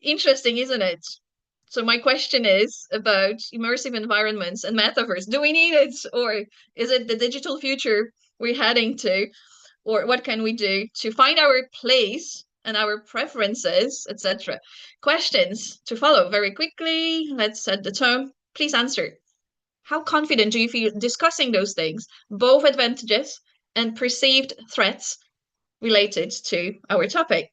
Interesting, isn't it? So my question is about immersive environments and metaverse. Do we need it, or is it the digital future we're heading to? Or what can we do to find our place and our preferences, etc.? Questions to follow very quickly. Let's set the tone. Please answer. How confident do you feel discussing those things, both advantages and perceived threats related to our topic?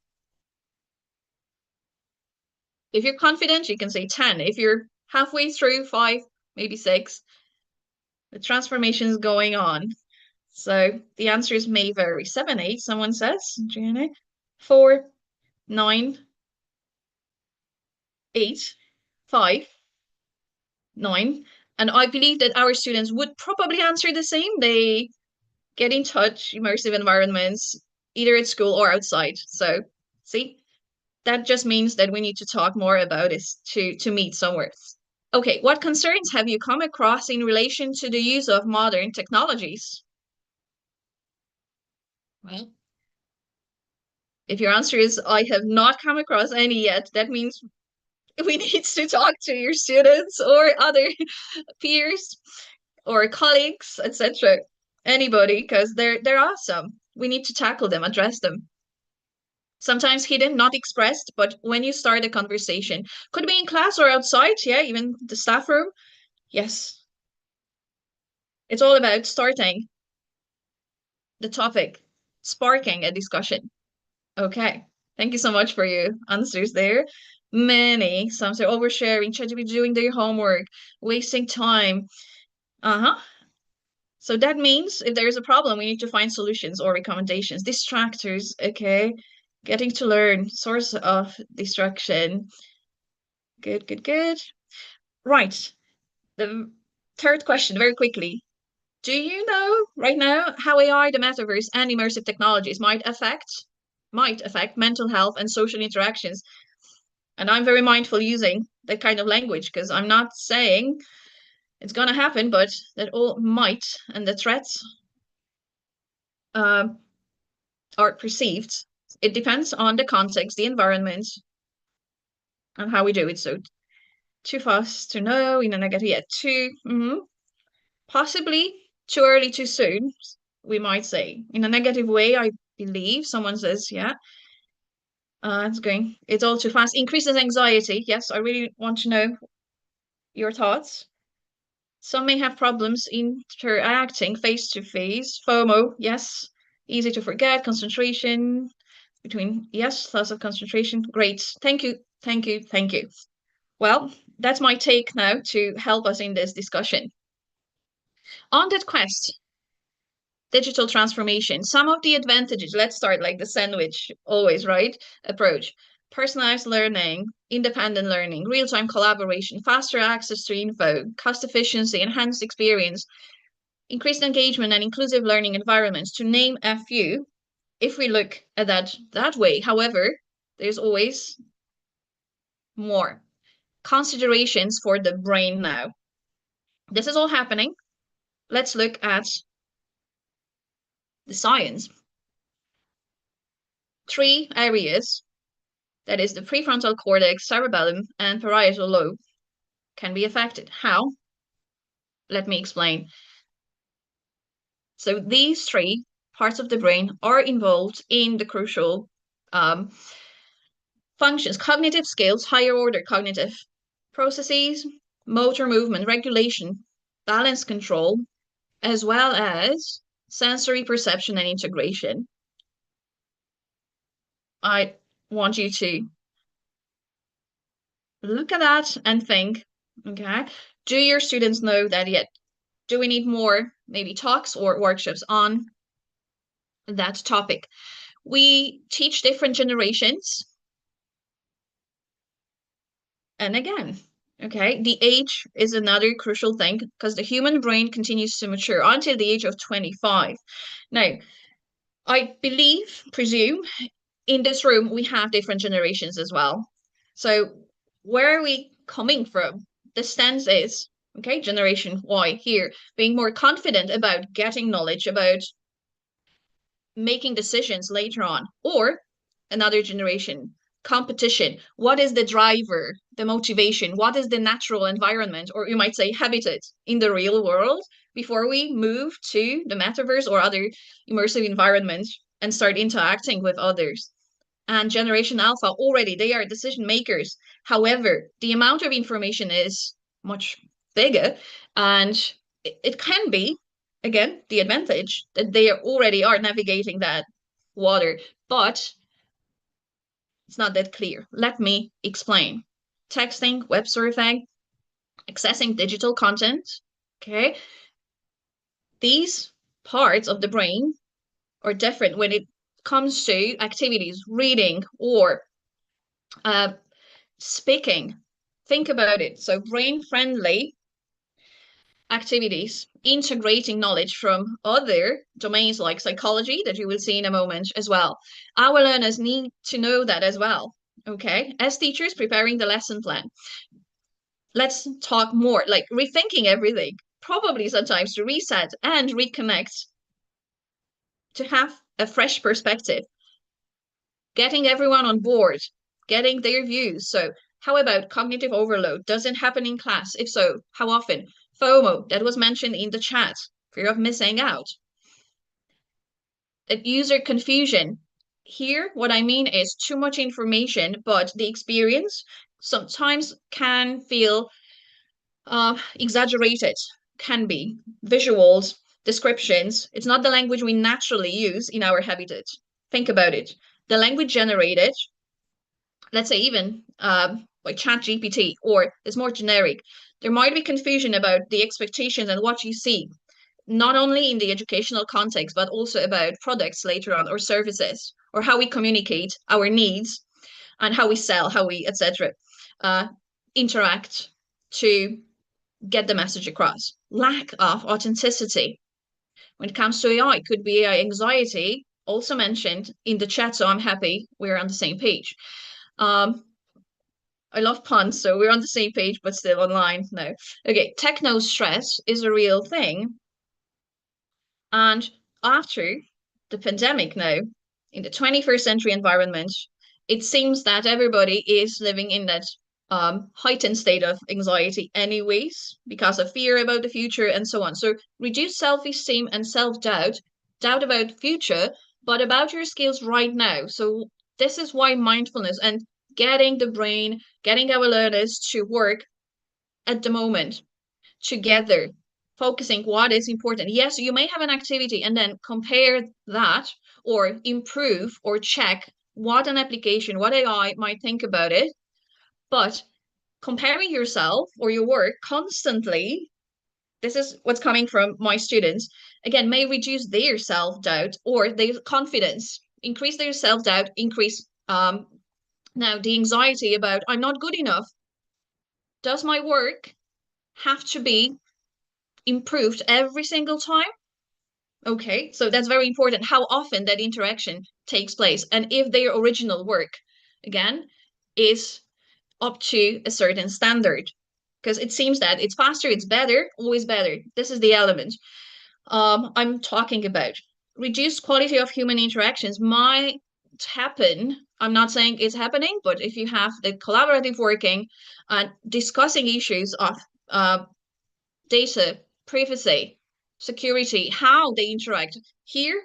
If you're confident, you can say 10. If you're halfway through, 5, maybe 6. The transformation is going on. So the answers may vary. 7, 8, someone says. 4, 9, 8, 5, 9. And I believe that our students would probably answer the same. They get in touch, immersive environments, either at school or outside. So see, that just means that we need to talk more about it to meet somewhere. Okay, what concerns have you come across in relation to the use of modern technologies? Well, if your answer is I have not come across any yet, that means we need to talk to your students or other peers or colleagues, etc. Anybody, because they're awesome. We need to tackle them, address them. Sometimes hidden, not expressed, but when you start a conversation, could be in class or outside, yeah, even the staff room. Yes. It's all about starting the topic, sparking a discussion. Okay. Thank you so much for your answers there. Many, some say oversharing, ChatGPT doing their homework, wasting time. Uh-huh. So that means if there is a problem, we need to find solutions or recommendations. Distractors, okay. Getting to learn, source of distraction. Good, good, good. Right. The third question, very quickly. Do you know right now how AI, the metaverse, and immersive technologies might affect mental health and social interactions? And I'm very mindful using that kind of language because I'm not saying it's going to happen, but that all might, and the threats are perceived. It depends on the context, the environment, and how we do it. So too fast to know, in a negative, yeah, possibly too early, too soon, we might say. In a negative way, I believe someone says, yeah. It's all too fast. Increases anxiety. Yes, I really want to know your thoughts. Some may have problems interacting face to face. FOMO, yes. Easy to forget. Concentration between, yes, loss of concentration. Great. Thank you. Thank you. Thank you. Well, that's my take now to help us in this discussion. On that quest, digital transformation, some of the advantages, let's start like the sandwich, always, right? Approach. Personalized learning, independent learning, real-time collaboration, faster access to info, cost efficiency, enhanced experience, increased engagement, and inclusive learning environments, to name a few. If we look at that way, however, there's always more considerations for the brain now. This is all happening. Let's look at the science. 3 areas, that is the prefrontal cortex, cerebellum, and parietal lobe, can be affected. How? Let me explain. So these 3 parts of the brain are involved in the crucial functions: cognitive skills, higher order cognitive processes, motor movement regulation, balance control, as well as sensory perception and integration. I want you to look at that and think, okay, do your students know that yet? Do we need more maybe talks or workshops on that topic? We teach different generations. And again, okay, the age is another crucial thing because the human brain continues to mature until the age of 25. Now, I presume, in this room, we have different generations as well. So where are we coming from? The stance is, okay, generation Y here, being more confident about getting knowledge, about making decisions later on. Or another generation, competition. What is the driver, the motivation? What is the natural environment, or you might say habitat, in the real world before we move to the metaverse or other immersive environments and start interacting with others? And Generation Alpha, already they are decision makers. However, the amount of information is much bigger, and it can be, again, the advantage that they already are navigating that water, but it's not that clear. Let me explain. Texting, web surfing, accessing digital content, okay? These parts of the brain are different when it comes to activities, reading or speaking. Think about it. So brain-friendly activities, integrating knowledge from other domains like psychology that you will see in a moment as well. Our learners need to know that as well, okay? As teachers preparing the lesson plan, let's talk more, like rethinking everything, probably sometimes to reset and reconnect, to have a fresh perspective, getting everyone on board, getting their views. So how about cognitive overload? Does it happen in class? If so, how often? FOMO, that was mentioned in the chat, fear of missing out. User confusion. Here, what I mean is too much information, but the experience sometimes can feel exaggerated, can be. Visuals, descriptions. It's not the language we naturally use in our habitat. Think about it. The language generated, let's say even like ChatGPT, or is more generic. There might be confusion about the expectations and what you see. not only in the educational context, but also about products later on or services, or how we communicate our needs and how we sell, how we, etc., interact to get the message across. Lack of authenticity. When it comes to AI, it could be AI anxiety, also mentioned in the chat, so I'm happy we're on the same page. I love puns, so we're on the same page, but still online. No. Okay, techno stress is a real thing. And after the pandemic now, in the 21st century environment, it seems that everybody is living in that heightened state of anxiety anyways, because of fear about the future and so on. So reduce self-esteem and self-doubt, doubt about the future, but about your skills right now. So this is why mindfulness and getting the brain, getting our learners to work at the moment together, focusing what is important. Yes, you may have an activity and then compare that or improve or check what an application, what AI might think about it. But comparing yourself or your work constantly, this is what's coming from my students, again, may reduce their self-doubt or their confidence, increase their self-doubt, increase now the anxiety about I'm not good enough. Does my work have to be improved every single time? Okay, so that's very important, how often that interaction takes place, and if their original work, again, is up to a certain standard, because it seems that it's faster, it's better, always better. This is the element I'm talking about. Reduced quality of human interactions might happen. I'm not saying it's happening, but if you have the collaborative working and discussing issues of data, privacy, security, how they interact here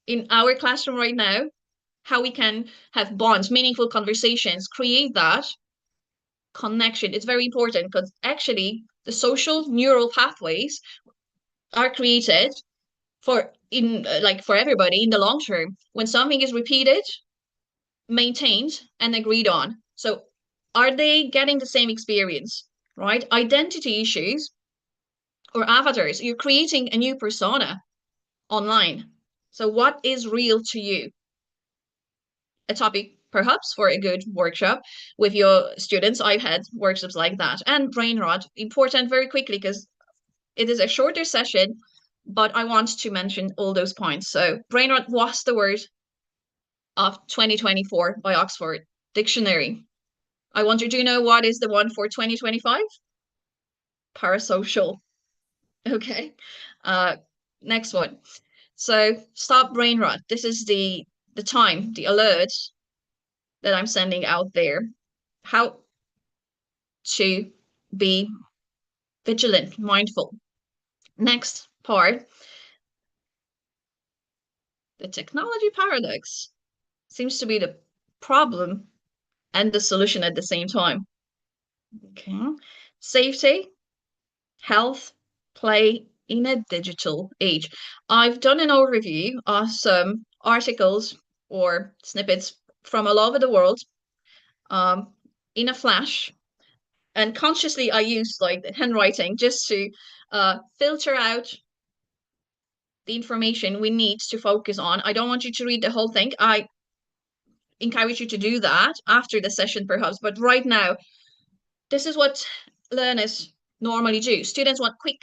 in our classroom right now, how we can have bonds, meaningful conversations, create that connection. It's very important because actually the social neural pathways are created for for everybody in the long term when something is repeated, maintained, and agreed on. So are they getting the same experience, right? Identity issues or avatars, you're creating a new persona online. So what is real to you? A topic perhaps for a good workshop with your students. I've had workshops like that. And brain rot, important very quickly because it is a shorter session, but I want to mention all those points. So brain rot was the word of 2024 by Oxford Dictionary. I want you to know what is the one for 2025? Parasocial. Okay. Next one. So stop brain rot. This is the time, the alert that I'm sending out there. How to be vigilant, mindful. Next part, the technology paradox seems to be the problem and the solution at the same time. Okay. Safety, health, play in a digital age. I've done an overview of some articles or snippets from all over the world in a flash, and consciously I use like the handwriting just to filter out the information we need to focus on. I don't want you to read the whole thing. I encourage you to do that after the session perhaps, but right now this is what learners normally do. Students want quick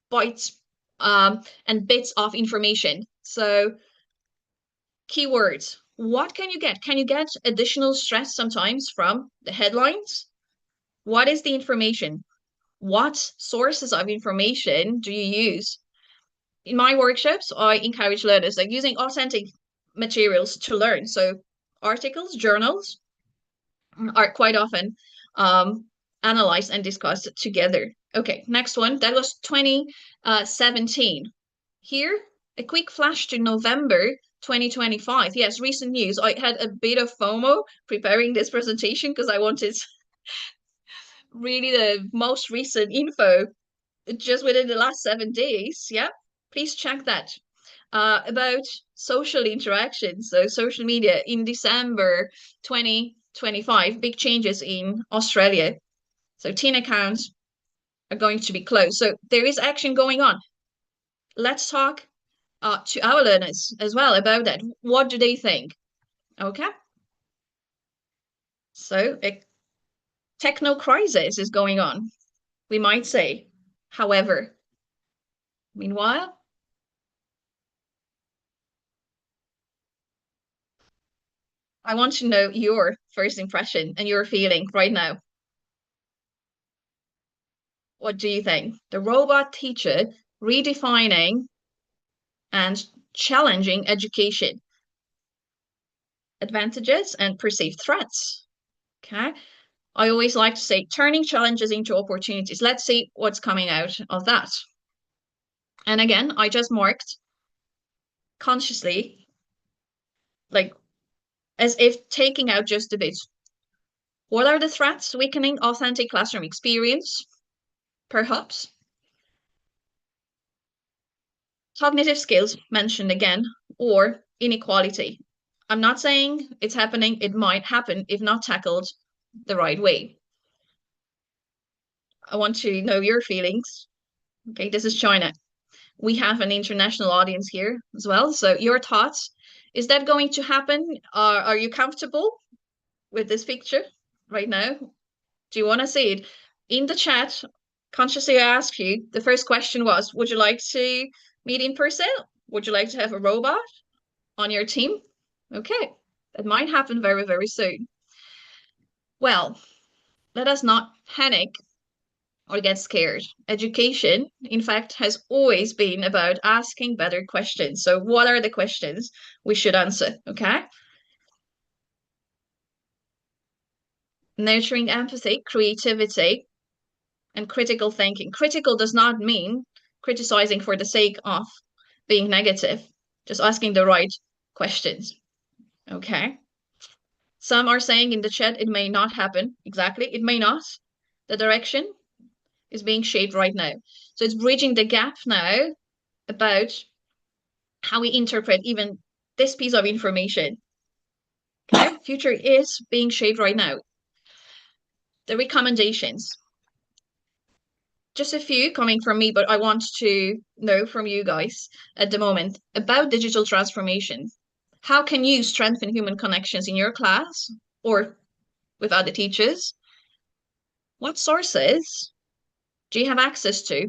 bites and bits of information. So keywords, what can you get? Can you get additional stress sometimes from the headlines? What is the information? What sources of information do you use? In my workshops, I encourage learners like using authentic materials to learn. So articles, journals are quite often analyzed and discussed together. Okay, next one. That was 2017. Here, a quick flash to November 2025. Yes, recent news. I had a bit of FOMO preparing this presentation because I wanted really the most recent info just within the last 7 days. Yeah, please check that. About social interactions, so social media in December 2025, big changes in Australia. So teen accounts are going to be closed. So there is action going on. let's talk to our learners as well about that. What do they think? Okay. So a techno crisis is going on, we might say. However, meanwhile, I want to know your first impression and your feeling right now. What do you think? The robot teacher redefining and challenging education. Advantages and perceived threats. Okay. I always like to say turning challenges into opportunities. Let's see what's coming out of that. And again, I just marked consciously, like as if taking out just a bit. What are the threats? Weakening authentic classroom experience, perhaps. Cognitive skills mentioned again, or inequality. I'm not saying it's happening. It might happen if not tackled the right way. I want to know your feelings. Okay, this is China. We have an international audience here as well. So your thoughts, is that going to happen? Are you comfortable with this picture right now? Do you want to see it? In the chat, consciously I asked you, the first question was, would you like to meet in person? Would you like to have a robot on your team? Okay, that might happen very, very soon. Well, let us not panic or get scared. Education, in fact, has always been about asking better questions. So what are the questions we should answer, okay? Nurturing empathy, creativity, and critical thinking. Critical does not mean criticizing for the sake of being negative, just asking the right questions, okay? Some are saying in the chat it may not happen. Exactly, it may not. The direction is being shaped right now. So it's bridging the gap now about how we interpret even this piece of information. Okay, future is being shaped right now. The recommendations. Just a few coming from me, but I want to know from you guys at the moment about digital transformation. How can you strengthen human connections in your class or with other teachers? What sources do you have access to?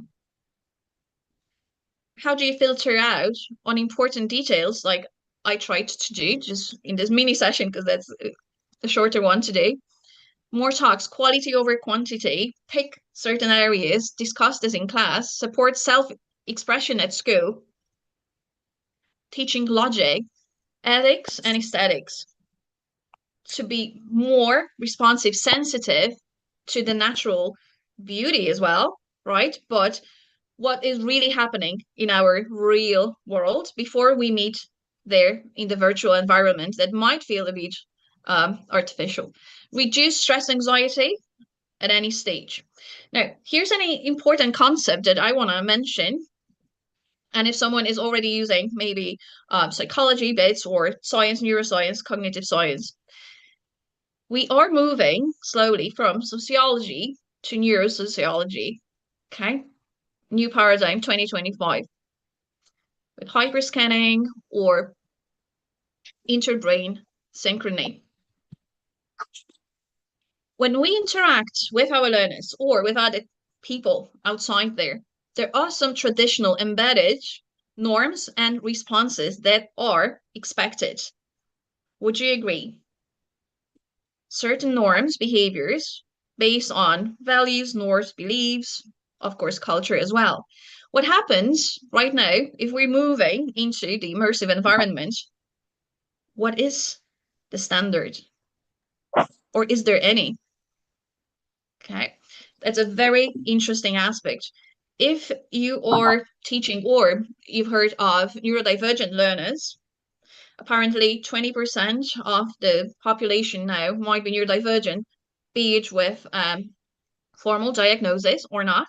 How do you filter out unimportant details like I tried to do just in this mini session, because that's a shorter one today? More talks, quality over quantity, pick certain areas, discuss this in class, support self-expression at school, teaching logic, ethics, and aesthetics to be more responsive, sensitive to the natural beauty as well, right? But what is really happening in our real world before we meet there in the virtual environment that might feel a bit artificial. Reduce stress, anxiety at any stage. Now, here's an important concept that I want to mention. And if someone is already using maybe psychology bits or science, neuroscience, cognitive science, we are moving slowly from sociology to neurosociology, okay? New paradigm 2025 with hyperscanning or interbrain synchrony. When we interact with our learners or with other people outside there are some traditional embedded norms and responses that are expected. Would you agree? Certain norms, behaviors based on values, norms, beliefs, of course, culture as well. What happens right now, if we're moving into the immersive environment, what is the standard? Or is there any? Okay, that's a very interesting aspect. If you are teaching or you've heard of neurodivergent learners, apparently 20% of the population now might be neurodivergent, be it with formal diagnosis or not,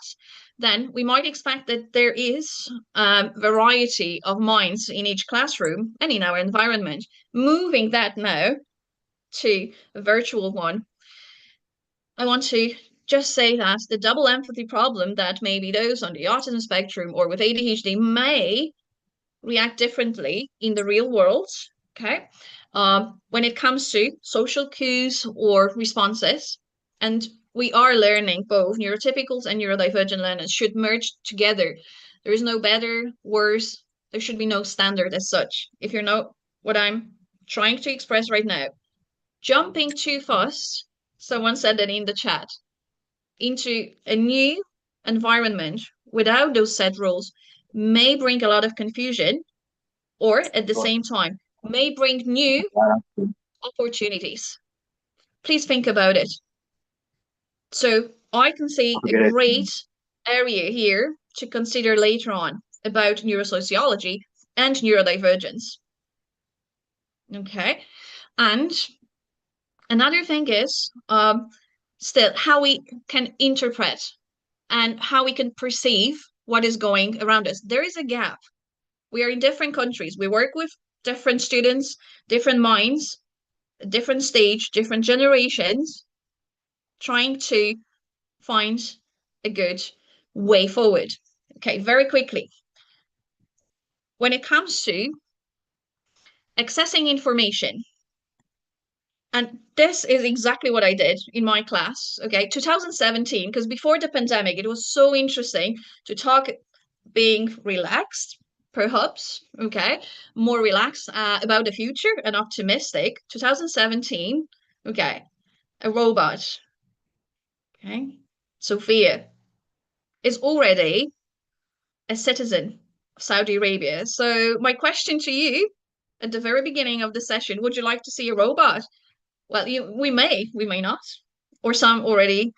then we might expect that there is a variety of minds in each classroom and in our environment. Moving that now to a virtual one, I want to just say that the double empathy problem that maybe those on the autism spectrum or with ADHD may react differently in the real world, okay? When it comes to social cues or responses, and we are learning both neurotypicals and neurodivergent learners should merge together. There is no better, worse, there should be no standard as such. If you know what I'm trying to express right now, jumping too fast, someone said that in the chat, into a new environment without those set rules may bring a lot of confusion, or at the same time may bring new opportunities. Please think about it. So I can see a great area here to consider later on about neurosociology and neurodivergence. Okay, and another thing is still how we can interpret and how we can perceive what is going around us. There is a gap. We are in different countries. We work with different students, different minds, different stage, different generations, trying to find a good way forward. Okay, very quickly. When it comes to accessing information, and this is exactly what I did in my class, okay, 2017, because before the pandemic, it was so interesting to talk being relaxed, perhaps, okay, more relaxed about the future and optimistic. 2017, okay, a robot, okay, Sophia, is already a citizen of Saudi Arabia. So my question to you at the very beginning of the session, would you like to see a robot? Well, we may not, or some already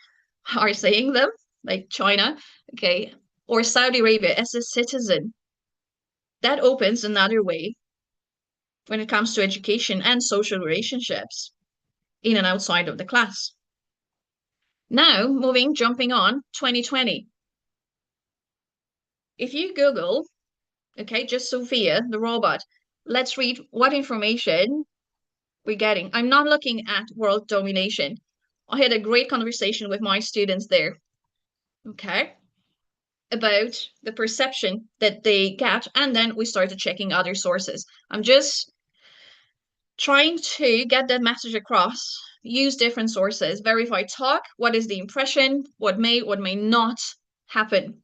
are saying them, like China, okay, or Saudi Arabia as a citizen. That opens another way when it comes to education and social relationships in and outside of the class. Now, jumping on 2020. If you Google, okay, just Sophia, the robot, let's read what information we're getting. I'm not looking at world domination. I had a great conversation with my students there, okay, about the perception that they get, and then we started checking other sources. I'm just trying to get that message across, use different sources, verify talk, what is the impression, what may not happen.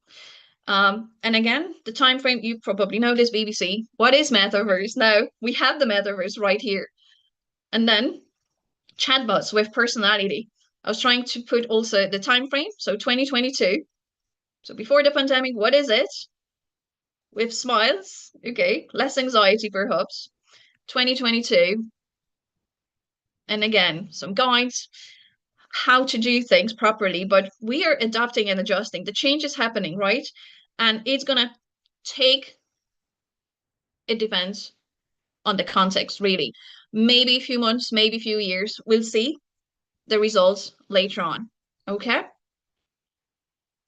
And again, the time frame, you probably know this, BBC. What is metaverse? Now, we have the metaverse right here. And then chatbots with personality. I was trying to put also the time frame, so 2022. So before the pandemic, what is it? With smiles, okay, less anxiety perhaps. 2022. And again, some guides, how to do things properly, but we are adapting and adjusting. The change is happening, right? And it's gonna take, it depends on the context, really. Maybe a few months, maybe a few years. We'll see the results later on, okay?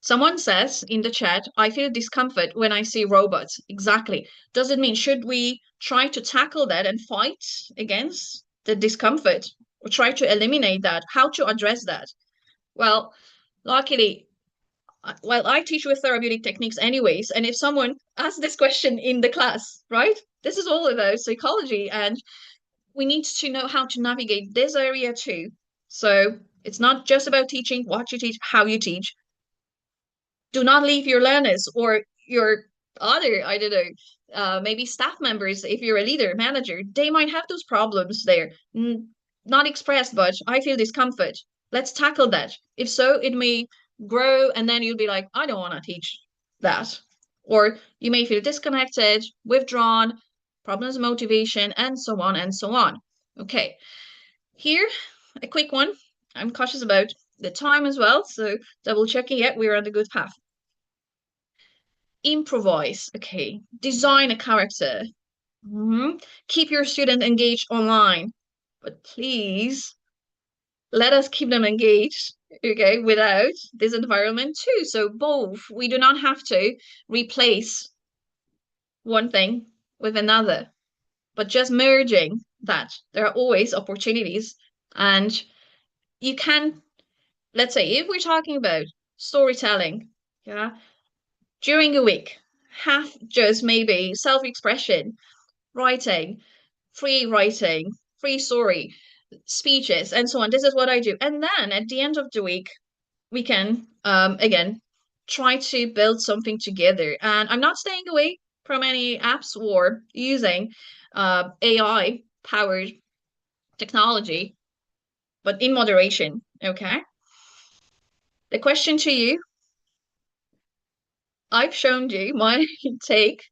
Someone says in the chat, I feel discomfort when I see robots. Exactly. Does it mean, should we try to tackle that and fight against the discomfort or try to eliminate that? How to address that? Well, luckily, well, I teach with therapeutic techniques anyways, and if someone asks this question in the class, right? This is all about psychology, and we need to know how to navigate this area too. So it's not just about teaching what you teach, how you teach. Do not leave your learners or your other, I don't know, maybe staff members, if you're a leader, manager, they might have those problems there. Not expressed, but I feel discomfort. Let's tackle that. If so, it may grow, and then you'll be like, I don't want to teach that. Or you may feel disconnected, withdrawn, problems, motivation, and so on and so on. Okay, here, a quick one. I'm cautious about the time as well, so double checking, yeah, we're on the good path. Improvise, okay, design a character. Keep your student engaged online, but please let us keep them engaged, okay, without this environment too. So both, we do not have to replace one thing with another, but just merging that. There are always opportunities, and you can let's say if we're talking about storytelling, yeah, during a week, half just maybe self-expression, writing, free story, speeches, and so on. This is what I do. And then at the end of the week, we can again try to build something together. And I'm not staying away from any apps or using AI powered technology, but in moderation. Okay. The question to you, I've shown you my take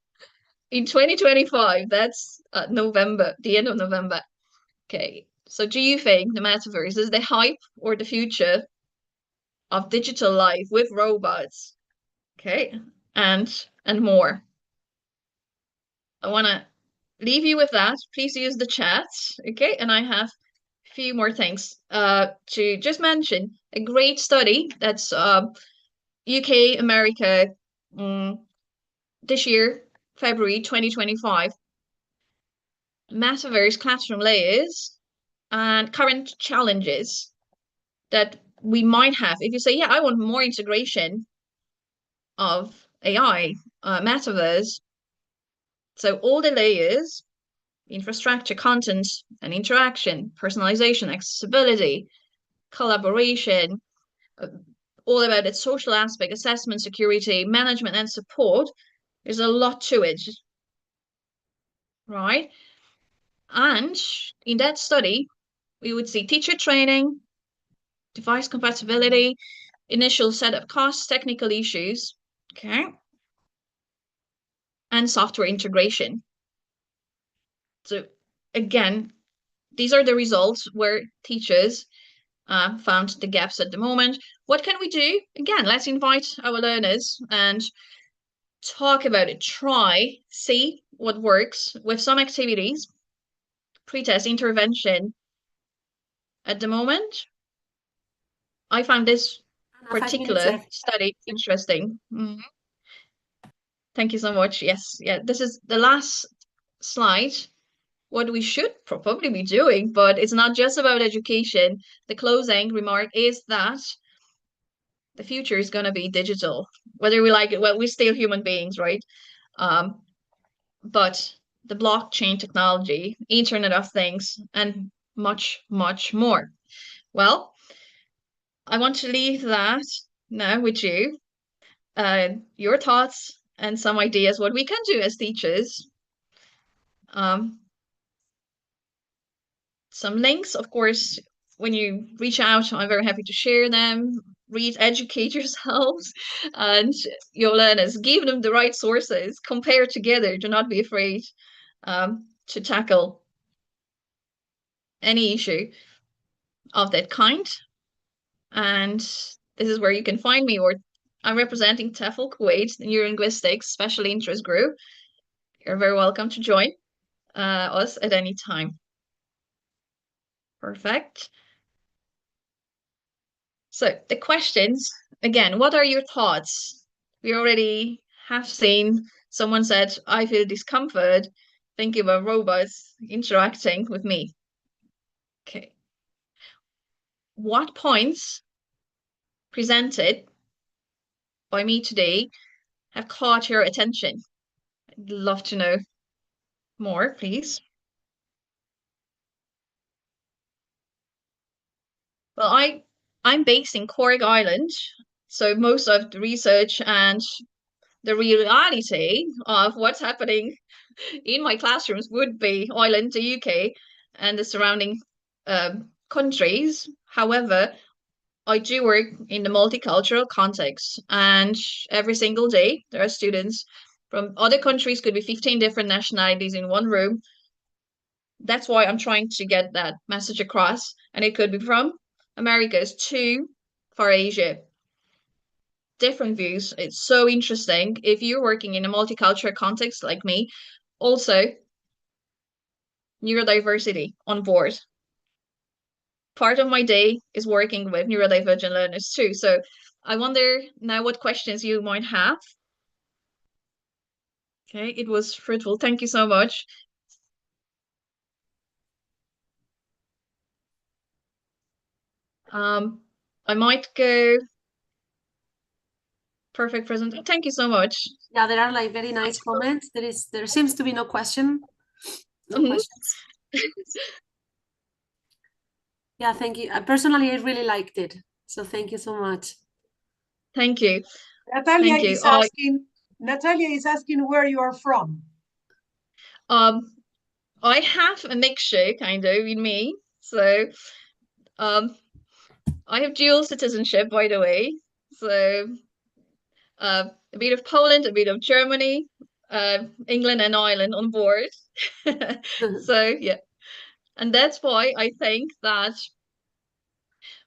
in 2025. That's November, the end of November. Okay. So do you think the metaverse is the hype or the future of digital life with robots? Okay. And more. I want to leave you with that. Please use the chat. Okay. And I have a few more things to just mention. A great study that's UK, America, this year, February 2025. Metaverse classroom layers and current challenges that we might have. If you say, yeah, I want more integration of AI, metaverse. So all the layers, infrastructure, content, and interaction, personalization, accessibility, collaboration, all about its social aspect, assessment, security, management, and support. There's a lot to it, right? And in that study, we would see teacher training, device compatibility, initial setup costs, technical issues, okay, and software integration. So again, these are the results where teachers found the gaps at the moment. What can we do? Again, let's invite our learners and talk about it. Try, see what works with some activities, pre-test intervention. At the moment, I found this particular study interesting. Thank you so much. Yes, yeah, this is the last slide. What we should probably be doing, but it's not just about education. The closing remark is that the future is going to be digital, whether we like it. Well, we're still human beings, right? But the blockchain technology, Internet of Things, and much, much more. Well, I want to leave that now with you. Your thoughts and some ideas what we can do as teachers. Some links, of course, when you reach out, I'm very happy to share them. Read, educate yourselves, and your learners. Give them the right sources. Compare together. Do not be afraid to tackle any issue of that kind. And this is where you can find me, or I'm representing TEFL Kuwait, the Neurolinguistics Special Interest Group. You're very welcome to join us at any time. Perfect. So the questions, again, what are your thoughts? We already have seen someone said, I feel discomfort thinking about robots interacting with me. Okay. What points presented by me today have caught your attention? I'd love to know more, please. Well, I'm based in Cork, Ireland, so most of the research and the reality of what's happening in my classrooms would be Ireland, the UK, and the surrounding countries. However, I do work in the multicultural context, and every single day there are students from other countries, could be 15 different nationalities in one room. That's why I'm trying to get that message across, and it could be from Americas to Far Asia. Different views. It's so interesting. If you're working in a multicultural context like me, also neurodiversity on board. Part of my day is working with neurodivergent learners too. So I wonder now what questions you might have. Okay, it was fruitful. Thank you so much. I might go perfect present. Thank you so much. Yeah, there are like very nice comments. There seems to be no question. No Mhm. questions. Yeah, thank you. Personally, I really liked it. So thank you so much. Thank you. Natalia Thank you. is asking where you are from. I have a mixture kind of in me. So I have dual citizenship, by the way. So a bit of Poland, a bit of Germany, England and Ireland on board. So yeah. And that's why I think that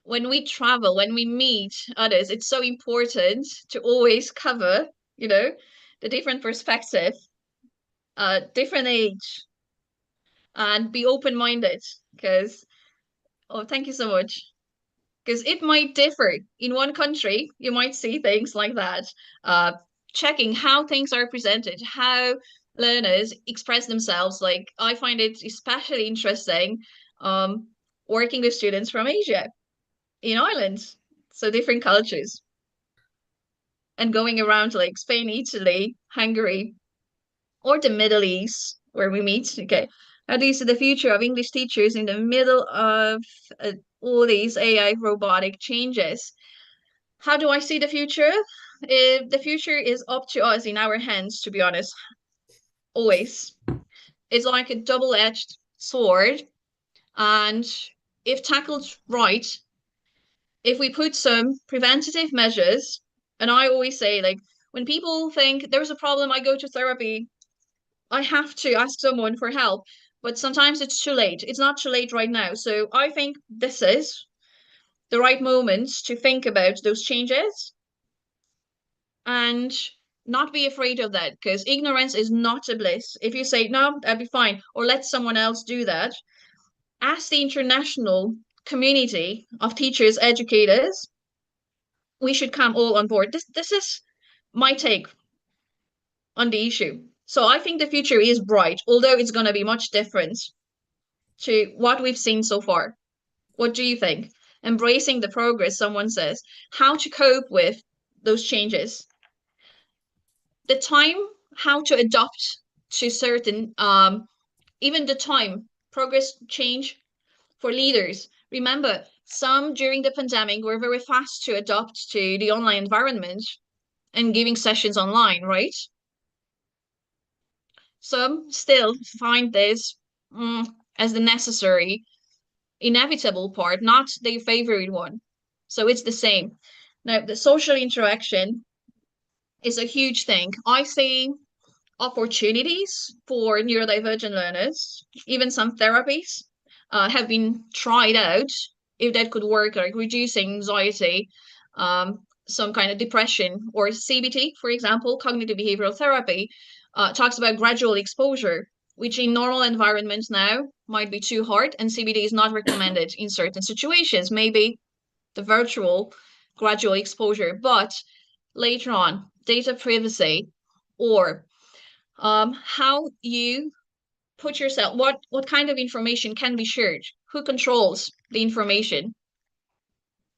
when we travel, when we meet others, it's so important to always cover, the different perspective, different age, and be open-minded. Because, oh, thank you so much. Because it might differ. In one country, you might see things like that. Checking how things are presented, how learners express themselves. Like, I find it especially interesting working with students from Asia in Ireland, so different cultures, and going around like Spain, Italy, Hungary, or the Middle East where we meet. Okay, how do you see the future of English teachers in the middle of all these AI robotic changes? How do I see the future? The future is up to us, in our hands, to be honest. Always. It's like a double-edged sword, and if tackled right, if we put some preventative measures, and I always say, like, when people think there's a problem, I go to therapy, I have to ask someone for help, but sometimes it's too late. It's not too late right now. So I think this is the right moment to think about those changes and not be afraid of that, because ignorance is not a bliss. If you say, no, that'd be fine, or let someone else do that, ask the international community of teachers, educators, we should come all on board. This is my take on the issue. So I think the future is bright, although it's going to be much different to what we've seen so far. What do you think? Embracing the progress, someone says. How to cope with those changes. The time, how to adapt to certain, even the time, progress, change for leaders. Remember, some during the pandemic were very fast to adapt to the online environment and giving sessions online, right? Some still find this as the necessary, inevitable part, not their favorite one. So it's the same. Now, the social interaction is a huge thing. I see opportunities for neurodivergent learners, even some therapies have been tried out if that could work, like reducing anxiety, some kind of depression, or CBT, for example, cognitive behavioral therapy, talks about gradual exposure, which in normal environments now might be too hard, and CBT is not recommended in certain situations, maybe the virtual gradual exposure, but later on, data privacy, or how you put yourself, what kind of information can be shared, who controls the information,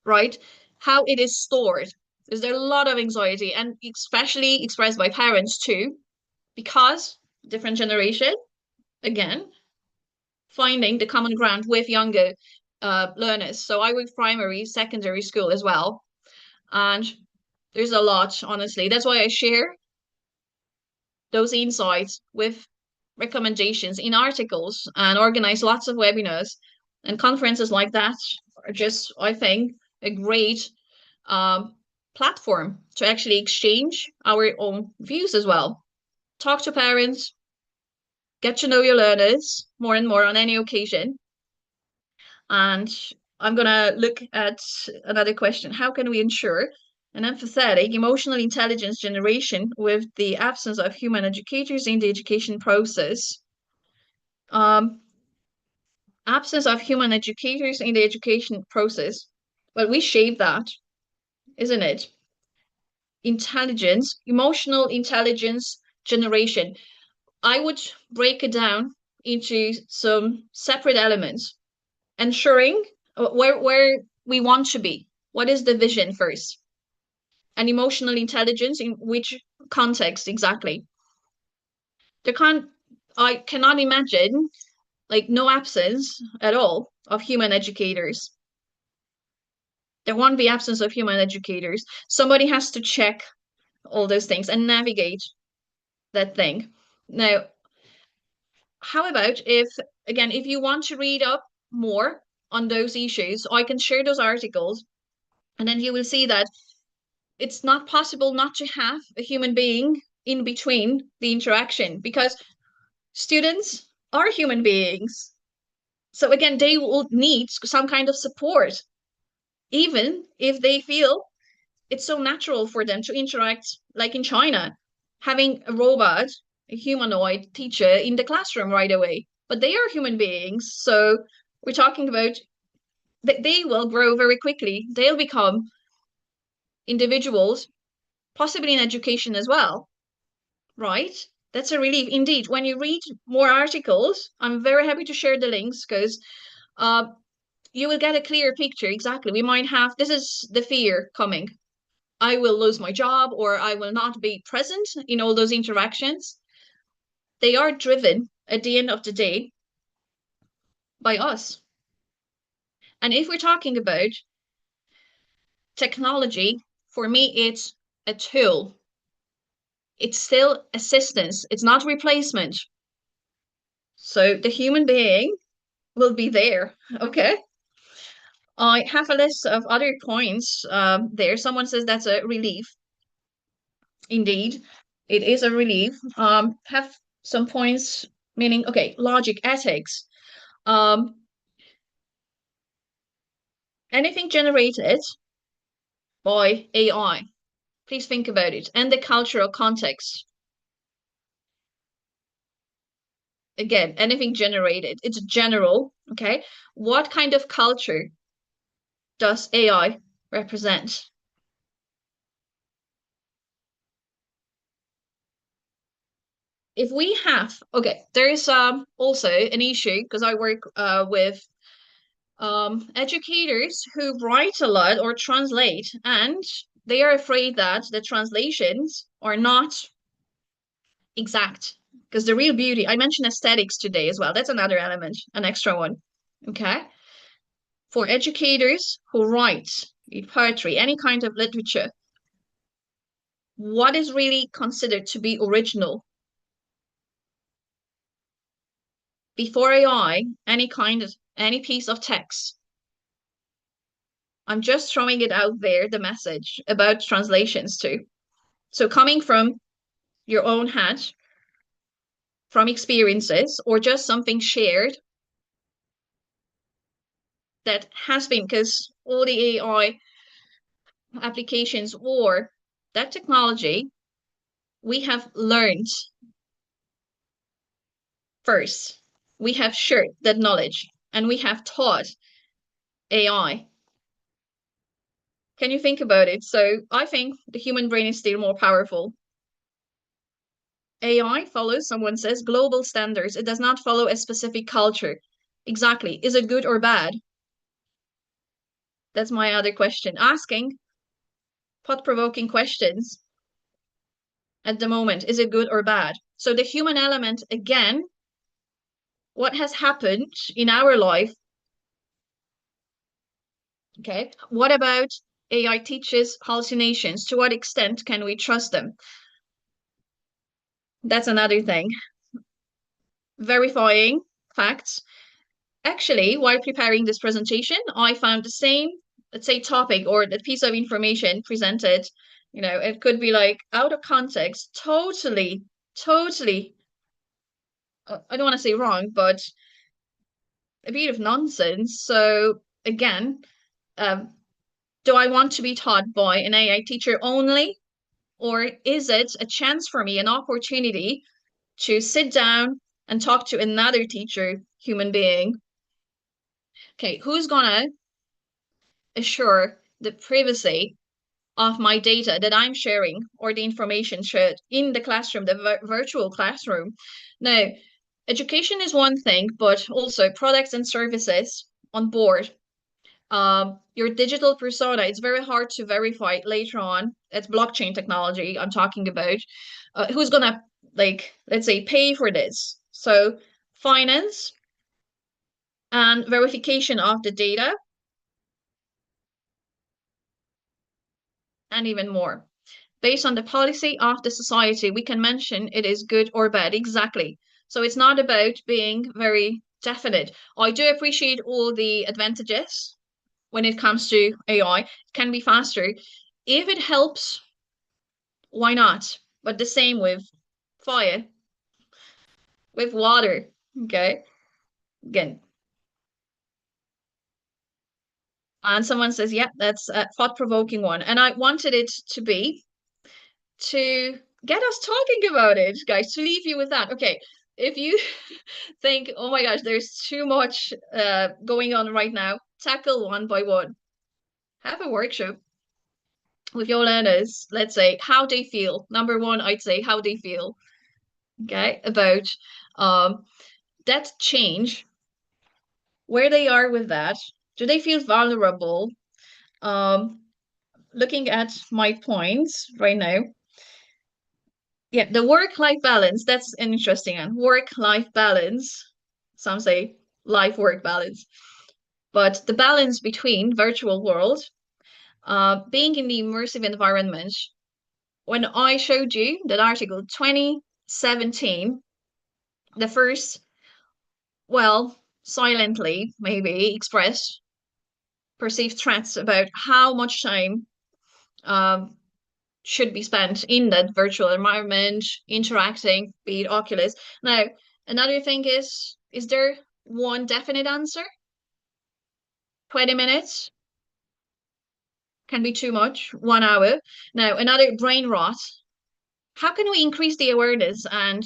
right? How it is stored. Is there a lot of anxiety, and especially expressed by parents too, because different generation, again, finding the common ground with younger learners. So I work primary, secondary school as well, and there's a lot, honestly. That's why I share those insights with recommendations in articles and organize lots of webinars and conferences like that are just, I think, a great platform to actually exchange our own views as well. Talk to parents, get to know your learners more and more on any occasion. And I'm going to look at another question. How can we ensure an empathetic, emotional intelligence generation with the absence of human educators in the education process? Absence of human educators in the education process. Well, we shape that, isn't it? Intelligence, emotional intelligence generation. I would break it down into some separate elements, ensuring where we want to be. What is the vision first? And emotional intelligence, in which context exactly? I cannot imagine like no absence at all of human educators. There won't be absence of human educators. Somebody has to check all those things and navigate that thing. Now, how about if you want to read up more on those issues, I can share those articles, and then you will see that it's not possible not to have a human being in between the interaction, because students are human beings. So again, they will need some kind of support, even if they feel it's so natural for them to interact, like in China, having a robot, a humanoid teacher in the classroom right away. But they are human beings. So we're talking about they will grow very quickly. They'll become individuals, possibly in education as well, right? That's a relief indeed. When you read more articles, I'm very happy to share the links, because you will get a clear picture. Exactly. We might have, this is the fear coming. I will lose my job, or I will not be present in all those interactions. They are driven at the end of the day by us. And if we're talking about technology, for me, it's a tool. It's still assistance. It's not replacement. So the human being will be there. Okay. I have a list of other points there. Someone says that's a relief. Indeed, it is a relief. Have some points, meaning, okay, logic, ethics. Anything generated by AI, please think about it, and the cultural context. Again, anything generated, it's general, okay? What kind of culture does AI represent? If we have, okay, there is also an issue, because I work with educators who write a lot or translate, and they are afraid that the translations are not exact. Because the real beauty, I mentioned aesthetics today as well. That's another element, an extra one. Okay. For educators who write, read poetry, any kind of literature, what is really considered to be original? Before AI, any piece of text. I'm just throwing it out there, the message about translations too. So coming from your own head, from experiences, or just something shared that has been, because all the AI applications or that technology, we have learned first. We have shared that knowledge, and we have taught AI. Can you think about it? So I think the human brain is still more powerful. AI follows, someone says, global standards. It does not follow a specific culture. Exactly. Is it good or bad? That's my other question. Asking thought-provoking questions at the moment. Is it good or bad? So the human element, again, what has happened in our life? Okay. What about AI teaches hallucinations? To what extent can we trust them? That's another thing. Verifying facts. Actually, while preparing this presentation, I found the same, let's say, topic or the piece of information presented. You know, it could be like out of context, totally, I don't want to say wrong, but a bit of nonsense. So again, do I want to be taught by an AI teacher only? Or is it a chance for me, an opportunity to sit down and talk to another teacher, human being? Okay, who's gonna assure the privacy of my data that I'm sharing, or the information shared in the classroom, the virtual classroom? Now, education is one thing, but also products and services on board. your digital persona. It's very hard to verify later on. It's blockchain technology I'm talking about. Who's gonna, like, let's say, pay for this? So finance and verification of the data, and even more. Based on the policy of the society, we can mention it is good or bad. Exactly. So it's not about being very definite. I do appreciate all the advantages when it comes to AI. It can be faster. If it helps, why not? But the same with fire, with water. Okay. Again. And someone says, yeah, that's a thought-provoking one. And I wanted it to be to get us talking about it, guys, to leave you with that. Okay, if you think, oh my gosh, there's too much going on right now, tackle one by one. Have a workshop with your learners. Let's say how they feel. Number one, I'd say how they feel, okay, about that change, where they are with that. Do they feel vulnerable? Looking at my points right now, yeah, the work-life balance, that's an interesting one. Work-life balance. Some say life-work balance. But the balance between virtual world, being in the immersive environment. When I showed you that article 2017, the first, well, silently maybe expressed perceived threats about how much time should be spent in that virtual environment, interacting, be it Oculus. Now, another thing is there one definite answer? 20 minutes can be too much, 1 hour. Now, another brain rot. How can we increase the awareness and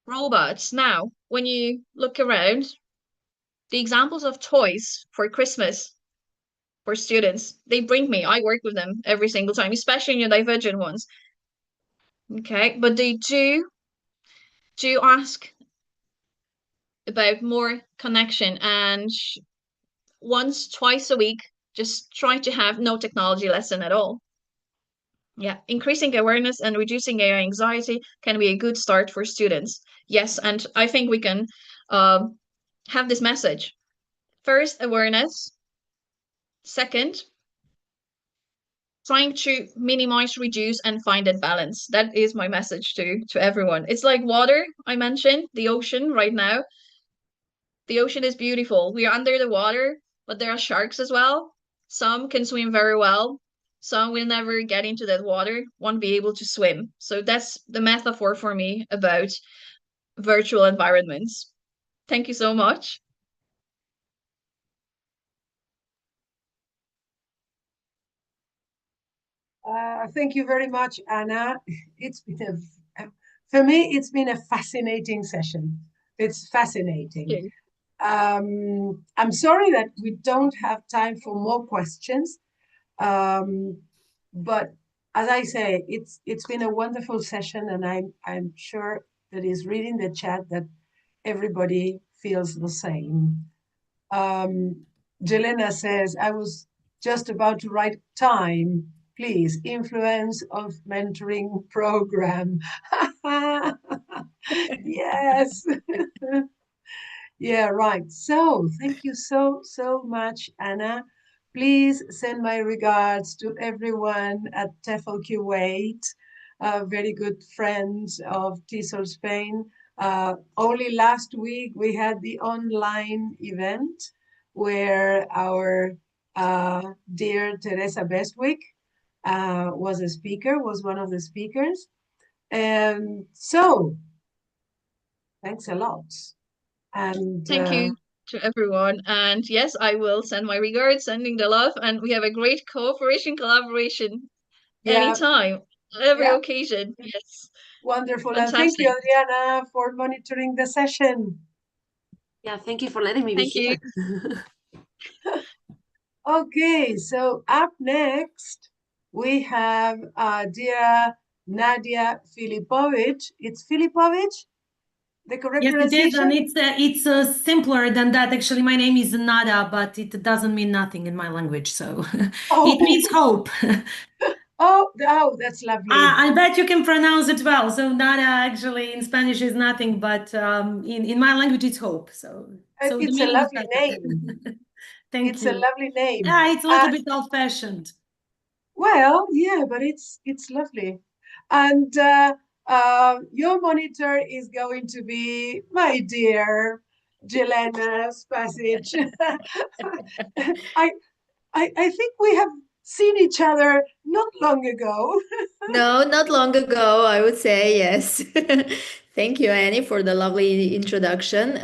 robots? Now, when you look around, the examples of toys for Christmas for students, they bring me. I work with them every single time, especially in the divergent ones. Okay, but they do ask about more connection, and once, twice a week, just try to have no technology lesson at all. Yeah, increasing awareness and reducing AI anxiety can be a good start for students. Yes, and I think we can have this message. First, awareness. Second, trying to minimize, reduce, and find that balance. That is my message to everyone. It's like water, I mentioned, the ocean right now. The ocean is beautiful. We are under the water, but there are sharks as well. Some can swim very well. Some will never get into that water, won't be able to swim. So that's the metaphor for me about virtual environments. Thank you so much. Thank you very much, Anna. It's been for me, it's been a fascinating session. It's fascinating. I'm sorry that we don't have time for more questions. But as I say, it's been a wonderful session, and I'm sure that is reading the chat that everybody feels the same. Jelena says, I was just about to write time, please, influence of mentoring program. Yes. Yeah, right. So thank you so much, Anna. Please send my regards to everyone at TEFL Kuwait, very good friends of TESOL-SPAIN. Only last week we had the online event where our dear Teresa Bestwick was one of the speakers. And so, thanks a lot. And thank you to everyone. And yes, I will send my regards, sending the love, and we have a great cooperation, collaboration anytime, every occasion. Yes. Wonderful. Fantastic. And thank you, Adriana, for monitoring the session. Yeah, thank you for letting me be here. Okay, so up next, we have dear Nadia Filipovic. It's Filipovic? the correct Yes, it is, and pronunciation? it's simpler than that. Actually, my name is Nada, but it doesn't mean nothing in my language, so Oh. it means hope. Oh, that's lovely. I bet you can pronounce it well. So Nada actually in Spanish is nothing, but in my language it's hope. So the It's a meaning is lovely better. name. Thank It's you. a lovely name. Yeah, it's a little bit old-fashioned. Well, yeah, but it's lovely. And your monitor is going to be my dear Jelena Spasic. I think we have seen each other not long ago. No, not long ago, I would say yes. Thank you, Annie, for the lovely introduction.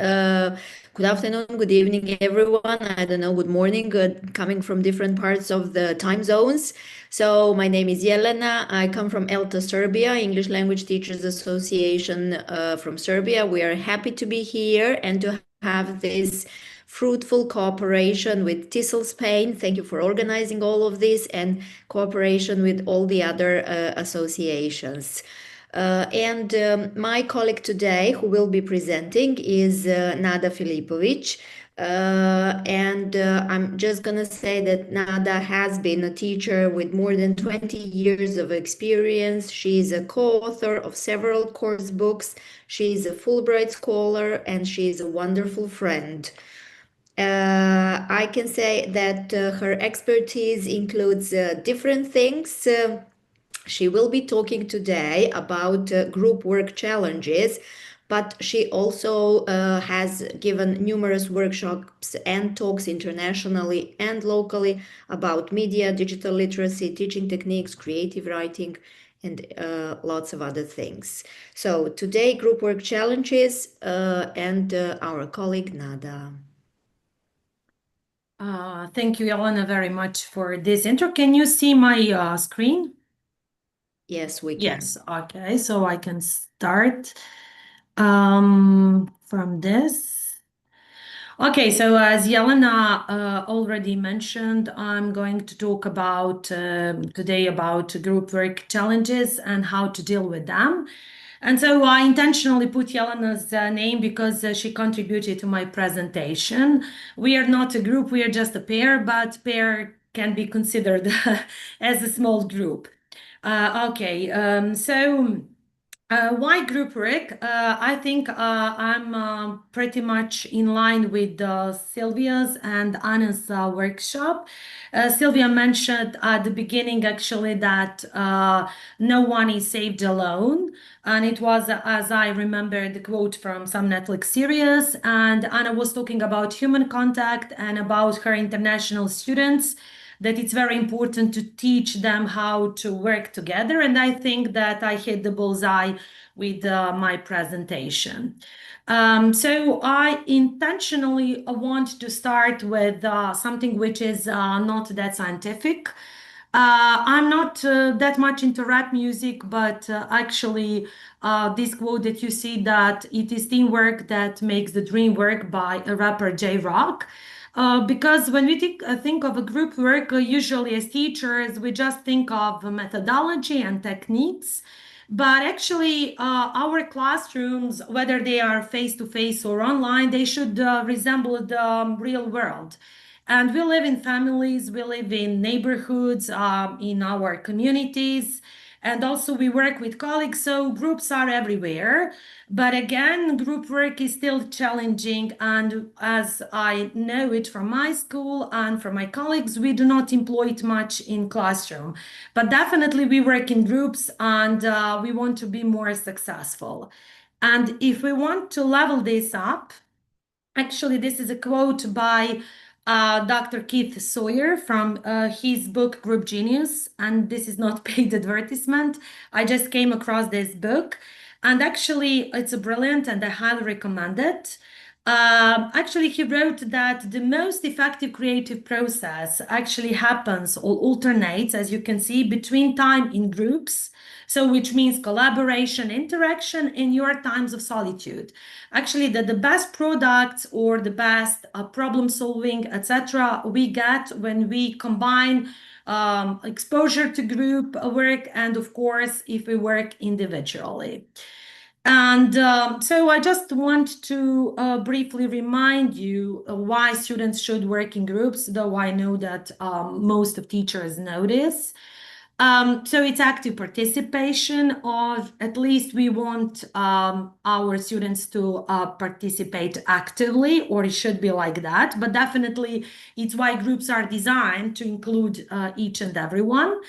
Good afternoon, good evening, everyone. I don't know, good morning, good coming from different parts of the time zones. So my name is Jelena. I come from ELTA, Serbia, English Language Teachers Association from Serbia. We are happy to be here and to have this fruitful cooperation with TESOL-SPAIN. Thank you for organizing all of this and cooperation with all the other associations. My colleague today who will be presenting is Nada Filipovic. I'm just going to say that Nada has been a teacher with more than 20 years of experience. She is a co-author of several course books. She is a Fulbright scholar and she is a wonderful friend. I can say that her expertise includes different things. She will be talking today about group work challenges, but she also has given numerous workshops and talks internationally and locally about media, digital literacy, teaching techniques, creative writing, and lots of other things. So today, group work challenges and our colleague Nada. Thank you, Elena, very much for this intro. Can you see my screen? Yes, we can. Yes, okay, so I can start from this. Okay, so as Jelena already mentioned, I'm going to talk about today about group work challenges and how to deal with them. And so I intentionally put Jelena's name because she contributed to my presentation. We are not a group, we are just a pair, but pair can be considered as a small group. Why group work? I think I'm pretty much in line with Sylvia's and Anna's workshop. Sylvia mentioned at the beginning actually that no one is saved alone. And it was, as I remember, the quote from some Netflix series. And Anna was talking about human contact and about her international students, that it's very important to teach them how to work together. And I think that I hit the bullseye with my presentation. So I intentionally want to start with something which is not that scientific. I'm not that much into rap music, but actually this quote that you see, that it is teamwork that makes the dream work, by a rapper J-Rock. Because when we think of a group work, usually as teachers, we just think of methodology and techniques. But actually, our classrooms, whether they are face-to-face or online, they should resemble the real world. And we live in families, we live in neighborhoods, in our communities, and also we work with colleagues, so groups are everywhere. But again, group work is still challenging, and as I know it from my school and from my colleagues, we do not employ it much in classroom. But definitely we work in groups, and we want to be more successful. And if we want to level this up, actually, this is a quote by Dr. Keith Sawyer from his book Group Genius, and this is not paid advertisement. I just came across this book, and actually it's a brilliant and I highly recommend it. Actually, he wrote that the most effective creative process actually happens or alternates, as you can see, between time in groups, so which means collaboration, interaction in your times of solitude. Actually, the best products or the best problem solving, etc., we get when we combine exposure to group work and, of course, if we work individually. And so I just want to briefly remind you why students should work in groups, though I know that most of teachers know this. So it's active participation, or at least we want our students to participate actively, or it should be like that. But definitely it's why groups are designed to include each and everyone.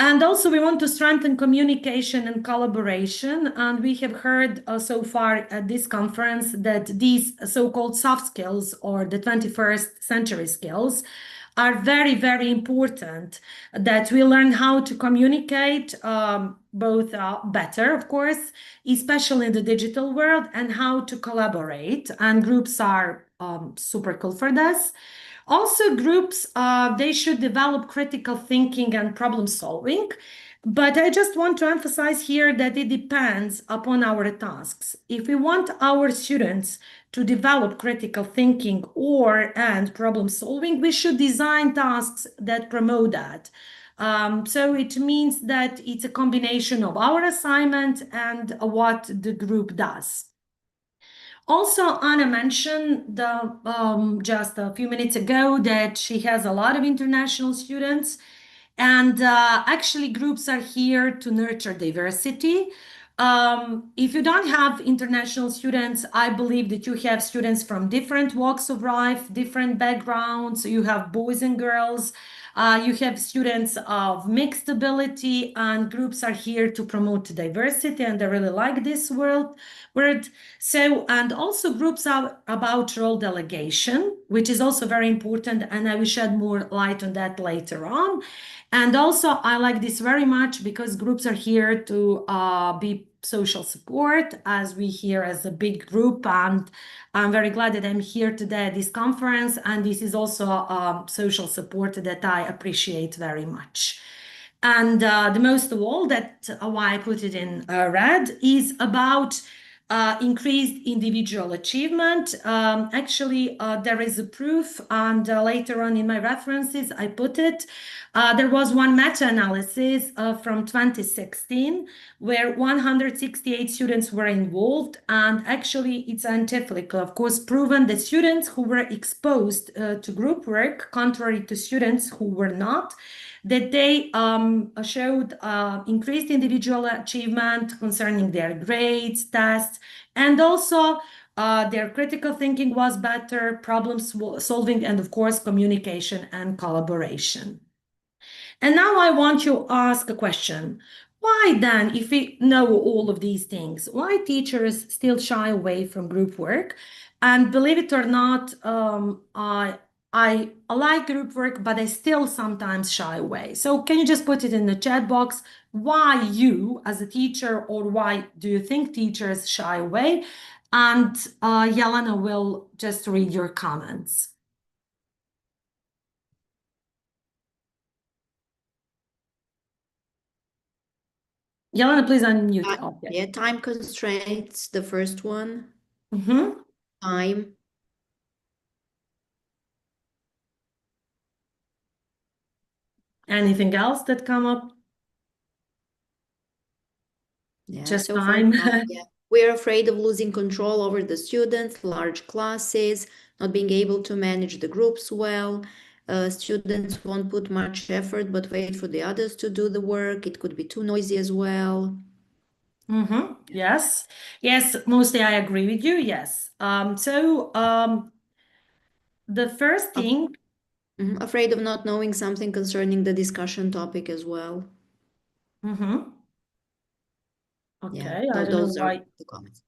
And also we want to strengthen communication and collaboration. And we have heard so far at this conference that these so-called soft skills, or the 21st century skills, are very, very important, that we learn how to communicate both better, of course, especially in the digital world, and how to collaborate. And groups are super cool for this. Also, groups, they should develop critical thinking and problem solving. But I just want to emphasize here that it depends upon our tasks. If we want our students to develop critical thinking and problem solving, we should design tasks that promote that. So it means that it's a combination of our assignment and what the group does. Also, Anna mentioned just a few minutes ago that she has a lot of international students, and actually groups are here to nurture diversity. If you don't have international students, I believe that you have students from different walks of life, different backgrounds. You have boys and girls. You have students of mixed ability, and groups are here to promote diversity, and I really like this word. So, and also groups are about role delegation, which is also very important, and I will shed more light on that later on. And also, I like this very much because groups are here to be social support, as we here as a big group, and I'm very glad that I'm here today at this conference, and this is also social support that I appreciate very much. And the most of all, that why I put it in red, is about increased individual achievement. Actually, there is a proof, and later on in my references, I put it. There was one meta-analysis from 2016 where 168 students were involved, and actually it's scientifically, of course, proven that students who were exposed to group work, contrary to students who were not, that they showed increased individual achievement concerning their grades, tests, and also their critical thinking was better, problem solving, and of course, communication and collaboration. And now I want to ask a question. Why then, if we know all of these things, why teachers still shy away from group work? And believe it or not, I like group work, but I still sometimes shy away. So can you just put it in the chat box why you, as a teacher, or why do you think teachers shy away? And Yelena will just read your comments. Yelena, please unmute. Okay. Yeah, time constraints, the first one. Mm-hmm. Time. Anything else that come up? Yeah, Just so time. far, yeah. We're afraid of losing control over the students, large classes, not being able to manage the groups well. Students won't put much effort, but wait for the others to do the work. It could be too noisy as well. Mm-hmm. Yes. Yes, mostly I agree with you. Yes. The first thing. Afraid of not knowing something concerning the discussion topic as well. Mm-hmm. Okay, I don't know those why. are the comments.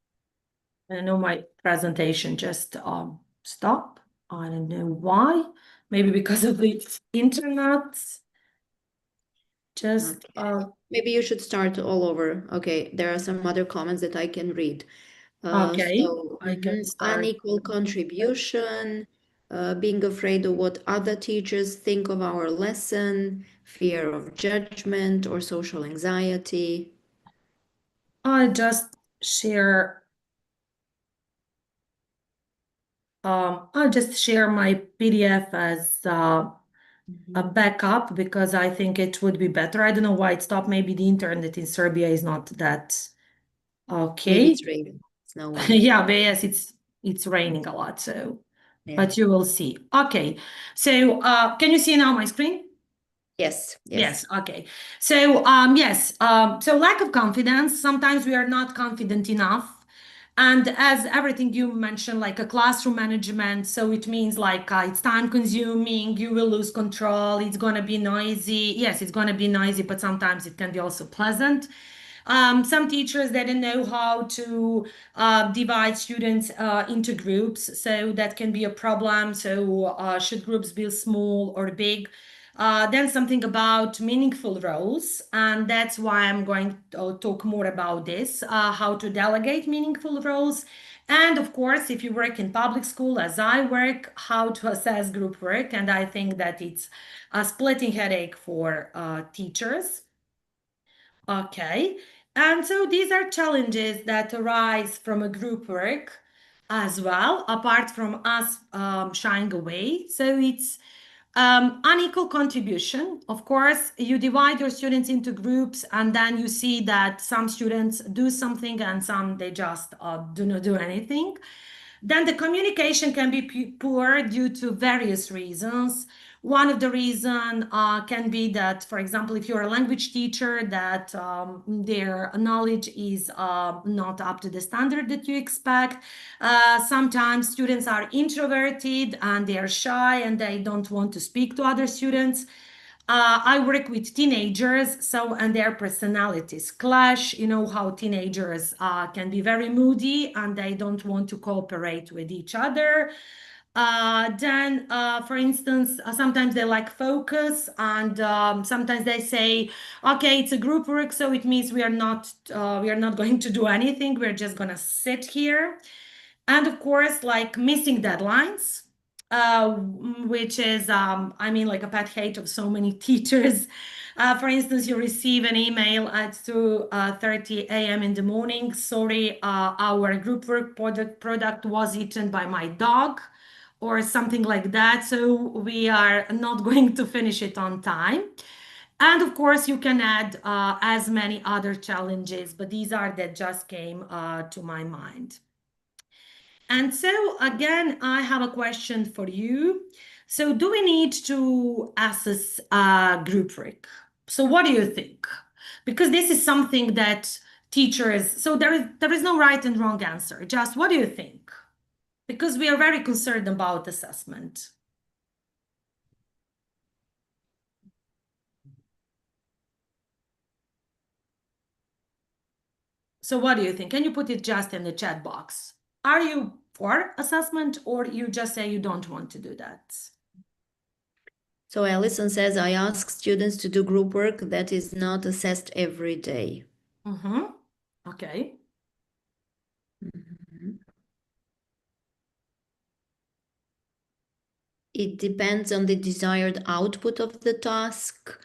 I know my presentation just stopped. I don't know why. Maybe because of the internet. Just maybe you should start all over. Okay, there are some other comments that I can read. okay, So I can start. unequal contribution, being afraid of what other teachers think of our lesson, fear of judgment or social anxiety. I just share. I'll just share my PDF as a backup because I think it would be better. I don't know why it stopped. Maybe the internet in Serbia is not that Okay. It's raining, snowing. Yeah, but yes, it's raining a lot, so Yeah. but you will see. Okay. So can you see now my screen? Yes. Yes. Okay. So yes. So lack of confidence. Sometimes we are not confident enough. And as everything you mentioned, like a classroom management, so it means like it's time consuming, you will lose control, it's going to be noisy. Yes, it's going to be noisy, but sometimes it can be also pleasant. Some teachers, they don't know how to divide students into groups, so that can be a problem. So should groups be small or big? Then something about meaningful roles, and that's why I'm going to talk more about this, how to delegate meaningful roles. And of course, if you work in public school, as I work, how to assess group work. And I think that it's a splitting headache for teachers. Okay. And so these are challenges that arise from a group work as well, apart from us shying away. So it's unequal contribution. Of course, you divide your students into groups, and then you see that some students do something and some they just do not do anything. Then the communication can be poor due to various reasons. One of the reason can be that, for example, if you're a language teacher, that their knowledge is not up to the standard that you expect. Sometimes students are introverted and they are shy and they don't want to speak to other students. I work with teenagers, so and their personalities clash. You know how teenagers can be very moody and they don't want to cooperate with each other. Then, for instance, sometimes they like focus, and sometimes they say, "Okay, it's a group work, so it means we are not going to do anything. We're just gonna sit here." And of course, like missing deadlines, which is, I mean, like a pet hate of so many teachers. For instance, you receive an email at 2:30 a.m. in the morning. Sorry, our group work product was eaten by my dog, or something like that. So we are not going to finish it on time. And of course, you can add as many other challenges, but these are that just came to my mind. And so again, I have a question for you. So do we need to assess group work? So what do you think? Because this is something that teachers, so there is no right and wrong answer. Just what do you think? Because we are very concerned about assessment. So what do you think? Can you put it just in the chat box? Are you for assessment, or you just say you don't want to do that? So Alison says, I ask students to do group work that is not assessed every day. Okay. It depends on the desired output of the task.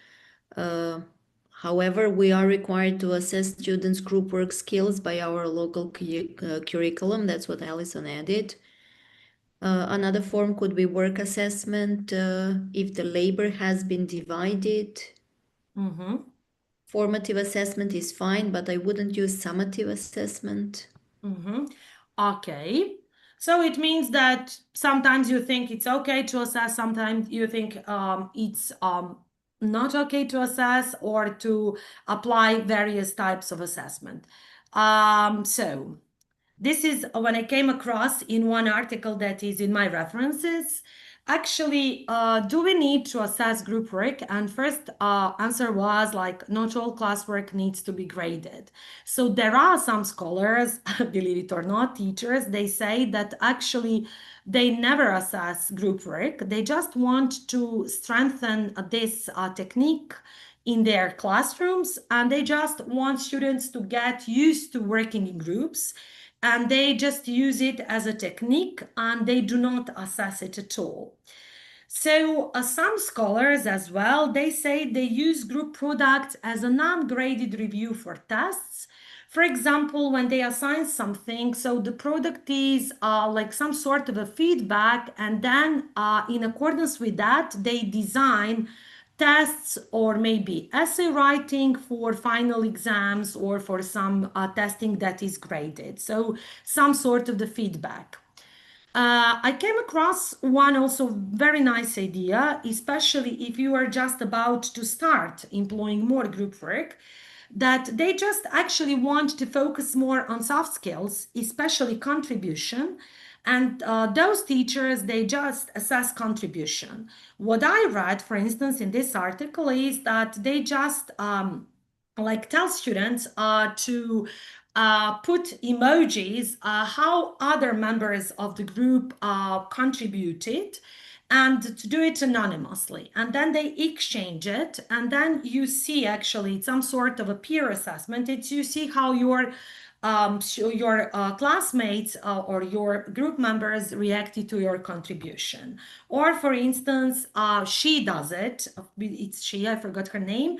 However, we are required to assess students' group work skills by our local curriculum. That's what Alison added. Another form could be work assessment if the labor has been divided. Formative assessment is fine, but I wouldn't use summative assessment. Okay. So it means that sometimes you think it's okay to assess, sometimes you think it's not okay to assess or to apply various types of assessment. So this is when I came across in one article that is in my references. Actually, do we need to assess group work? And first answer was like, not all classwork needs to be graded. So there are some scholars, believe it or not, teachers, they say that actually they never assess group work. They just want to strengthen this technique in their classrooms, and they just want students to get used to working in groups, and they just use it as a technique and they do not assess it at all. So some scholars as well, they say they use group products as a non-graded review for tests. For example, when they assign something, so the product is like some sort of a feedback, and then in accordance with that, they design tests or maybe essay writing for final exams or for some testing that is graded. So some sort of the feedback. I came across one also very nice idea, especially if you are just about to start employing more group work, that they just actually want to focus more on soft skills, especially contribution. And those teachers, they just assess contribution. What I read, for instance, in this article is that they just like tell students to put emojis how other members of the group contributed and to do it anonymously. And then they exchange it. And then you see actually some sort of a peer assessment. It's you see how your classmates or your group members reacted to your contribution. Or for instance, she does it. It's she, I forgot her name.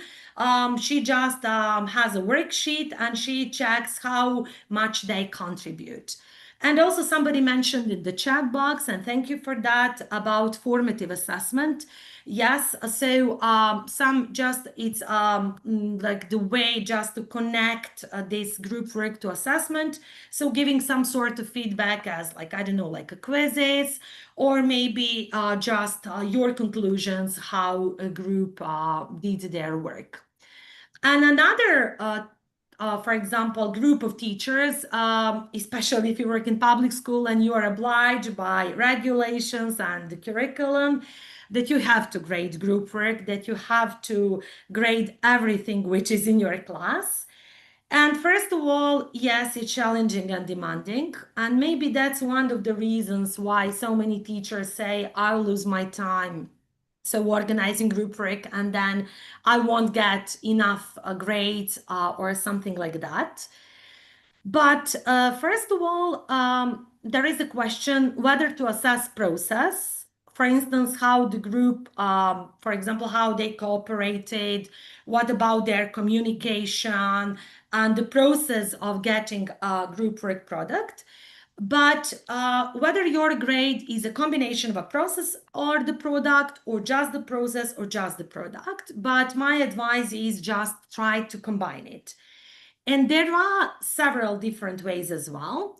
She just has a worksheet and she checks how much they contribute. And also somebody mentioned in the chat box, and thank you for that, about formative assessment. Yes, so some just, it's like the way just to connect this group work to assessment. So giving some sort of feedback as like, I don't know, like a quizzes, or maybe just your conclusions, how a group did their work. And another for example, group of teachers, especially if you work in public school and you are obliged by regulations and the curriculum, that you have to grade group work, that you have to grade everything which is in your class. And first of all, yes, it's challenging and demanding. And maybe that's one of the reasons why so many teachers say, I'll lose my time. So organizing group work, and then I won't get enough grades or something like that. But first of all, there is a question whether to assess process. For instance, how the group, for example, how they cooperated, what about their communication and the process of getting a group work product. But whether your grade is a combination of a process or the product, or just the process or just the product. But my advice is just try to combine it. And there are several different ways as well.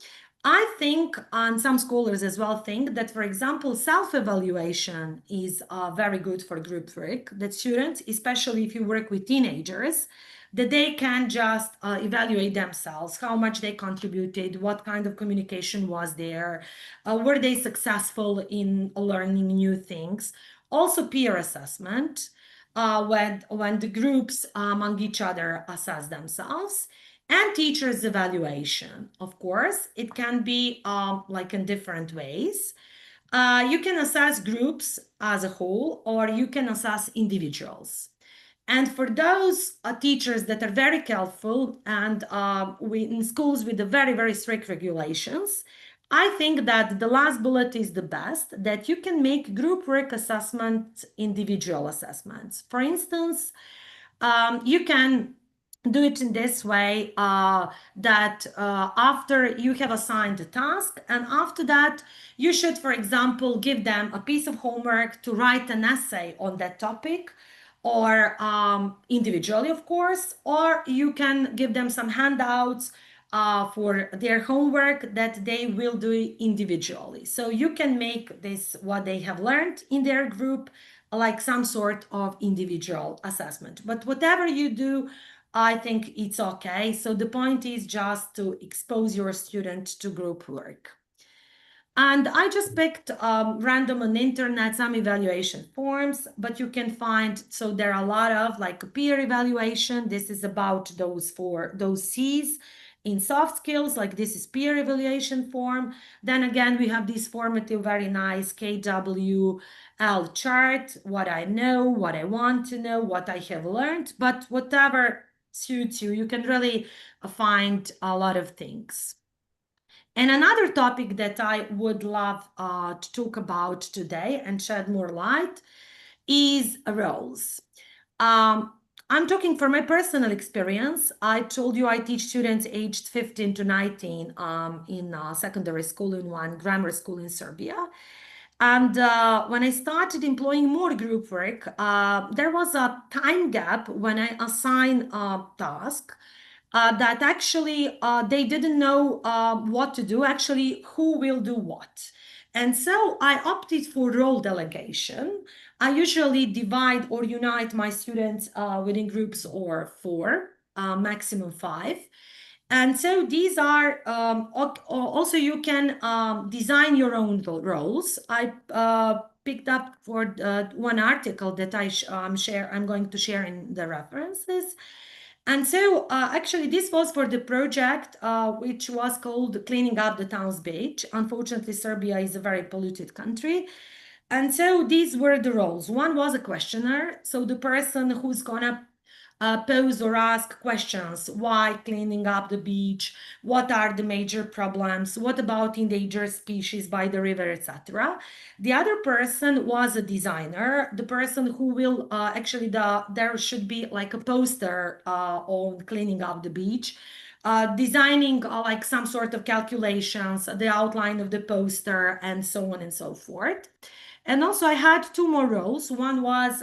I think, and some scholars as well think, that, for example, self-evaluation is very good for group work, that students, especially if you work with teenagers, that they can just evaluate themselves, how much they contributed, what kind of communication was there, were they successful in learning new things. Also peer assessment, when the groups among each other assess themselves. And teachers' evaluation, of course, it can be like in different ways. You can assess groups as a whole, or you can assess individuals. And for those teachers that are very careful and in schools with the very, very strict regulations, I think that the last bullet is the best, that you can make group work assessment individual assessments. For instance, you can do it in this way, that after you have assigned a task, and after that you should, for example, give them a piece of homework to write an essay on that topic, or individually, of course, or you can give them some handouts for their homework that they will do individually. So you can make this, what they have learned in their group, like some sort of individual assessment. But whatever you do, I think it's okay. So the point is just to expose your student to group work. And I just picked random on the internet some evaluation forms, but you can find, so there are a lot of like peer evaluation. This is about those C's in soft skills, like this is peer evaluation form. Then again, we have this formative, very nice KWL chart, what I know, what I want to know, what I have learned, but whatever suits you, you can really find a lot of things. And another topic that I would love to talk about today and shed more light is roles. I'm talking from my personal experience. I told you I teach students aged 15 to 19 in secondary school in one grammar school in Serbia. And when I started employing more group work, there was a time gap when I assign a task that actually they didn't know what to do, actually, who will do what. And so I opted for role delegation. I usually divide or unite my students within groups or 4, maximum 5. And so these are also you can design your own roles. I picked up for one article that I'm going to share in the references. And so actually this was for the project which was called Cleaning Up the Town's Beach. Unfortunately, Serbia is a very polluted country. And so these were the roles. One was a questioner. So the person who's gonna pose or ask questions. Why cleaning up the beach? What are the major problems? What about endangered species by the river, etc. The other person was a designer, the person who will actually there should be like a poster on cleaning up the beach. Designing like some sort of calculations, the outline of the poster, and so on and so forth. And also I had 2 more roles. One was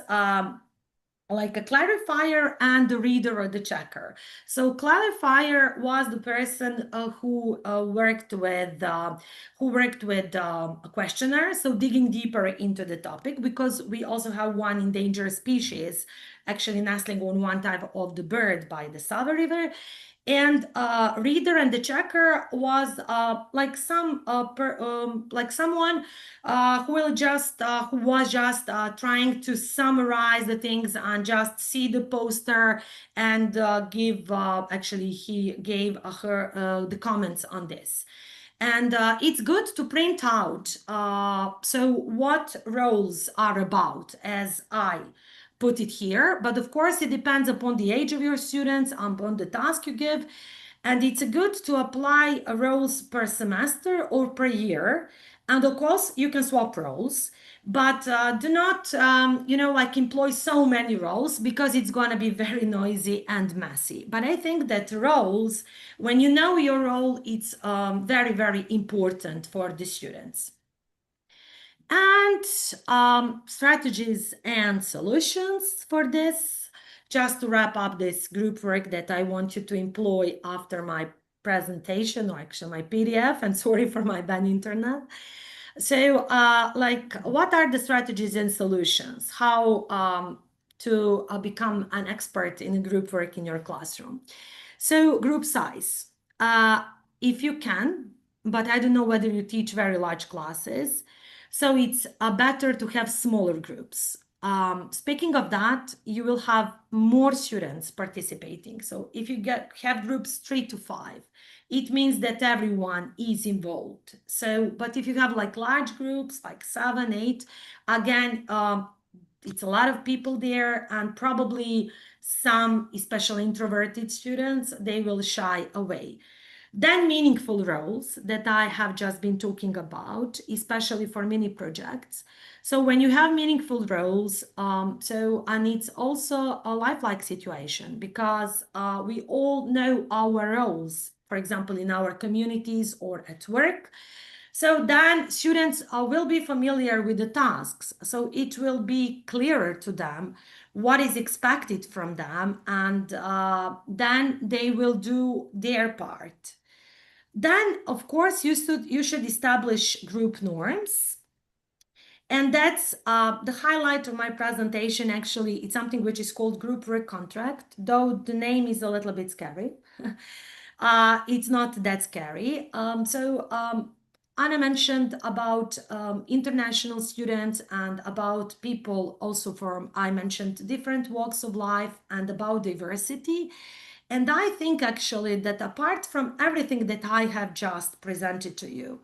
like a clarifier and the reader or the checker. So clarifier was the person who worked with a questionnaire, so digging deeper into the topic, because we also have one endangered species actually nestling on one type of the bird by the Sava River. And reader and the checker was like some like someone who was just trying to summarize the things and just see the poster and give actually he gave her the comments on this. And it's good to print out so what roles are about, as I put it here. But of course, it depends upon the age of your students, upon the task you give. And it's good to apply roles per semester or per year. And of course, you can swap roles, but do not, like employ so many roles, because it's going to be very noisy and messy. But I think that roles, when you know your role, it's very, very important for the students. And strategies and solutions for this, just to wrap up this group work that I want you to employ after my presentation, or actually my PDF, and sorry for my bad internet. So like, what are the strategies and solutions? How to become an expert in group work in your classroom? So group size, if you can, but I don't know whether you teach very large classes, so it's better to have smaller groups. Speaking of that, you will have more students participating. So if you have groups 3 to 5, it means that everyone is involved. So, but if you have like large groups, like 7, 8, again, it's a lot of people there, and probably some, especially introverted students, they will shy away. Then meaningful roles that I have just been talking about, especially for mini projects. So when you have meaningful roles, and it's also a lifelike situation, because we all know our roles, for example, in our communities or at work. So then students will be familiar with the tasks. So it will be clearer to them what is expected from them, and then they will do their part. Then, of course, you should establish group norms. And that's the highlight of my presentation. Actually, it's something which is called group work contract, though the name is a little bit scary. It's not that scary. Anna mentioned about international students and about people also from, I mentioned different walks of life and about diversity. And I think actually that apart from everything that I have just presented to you,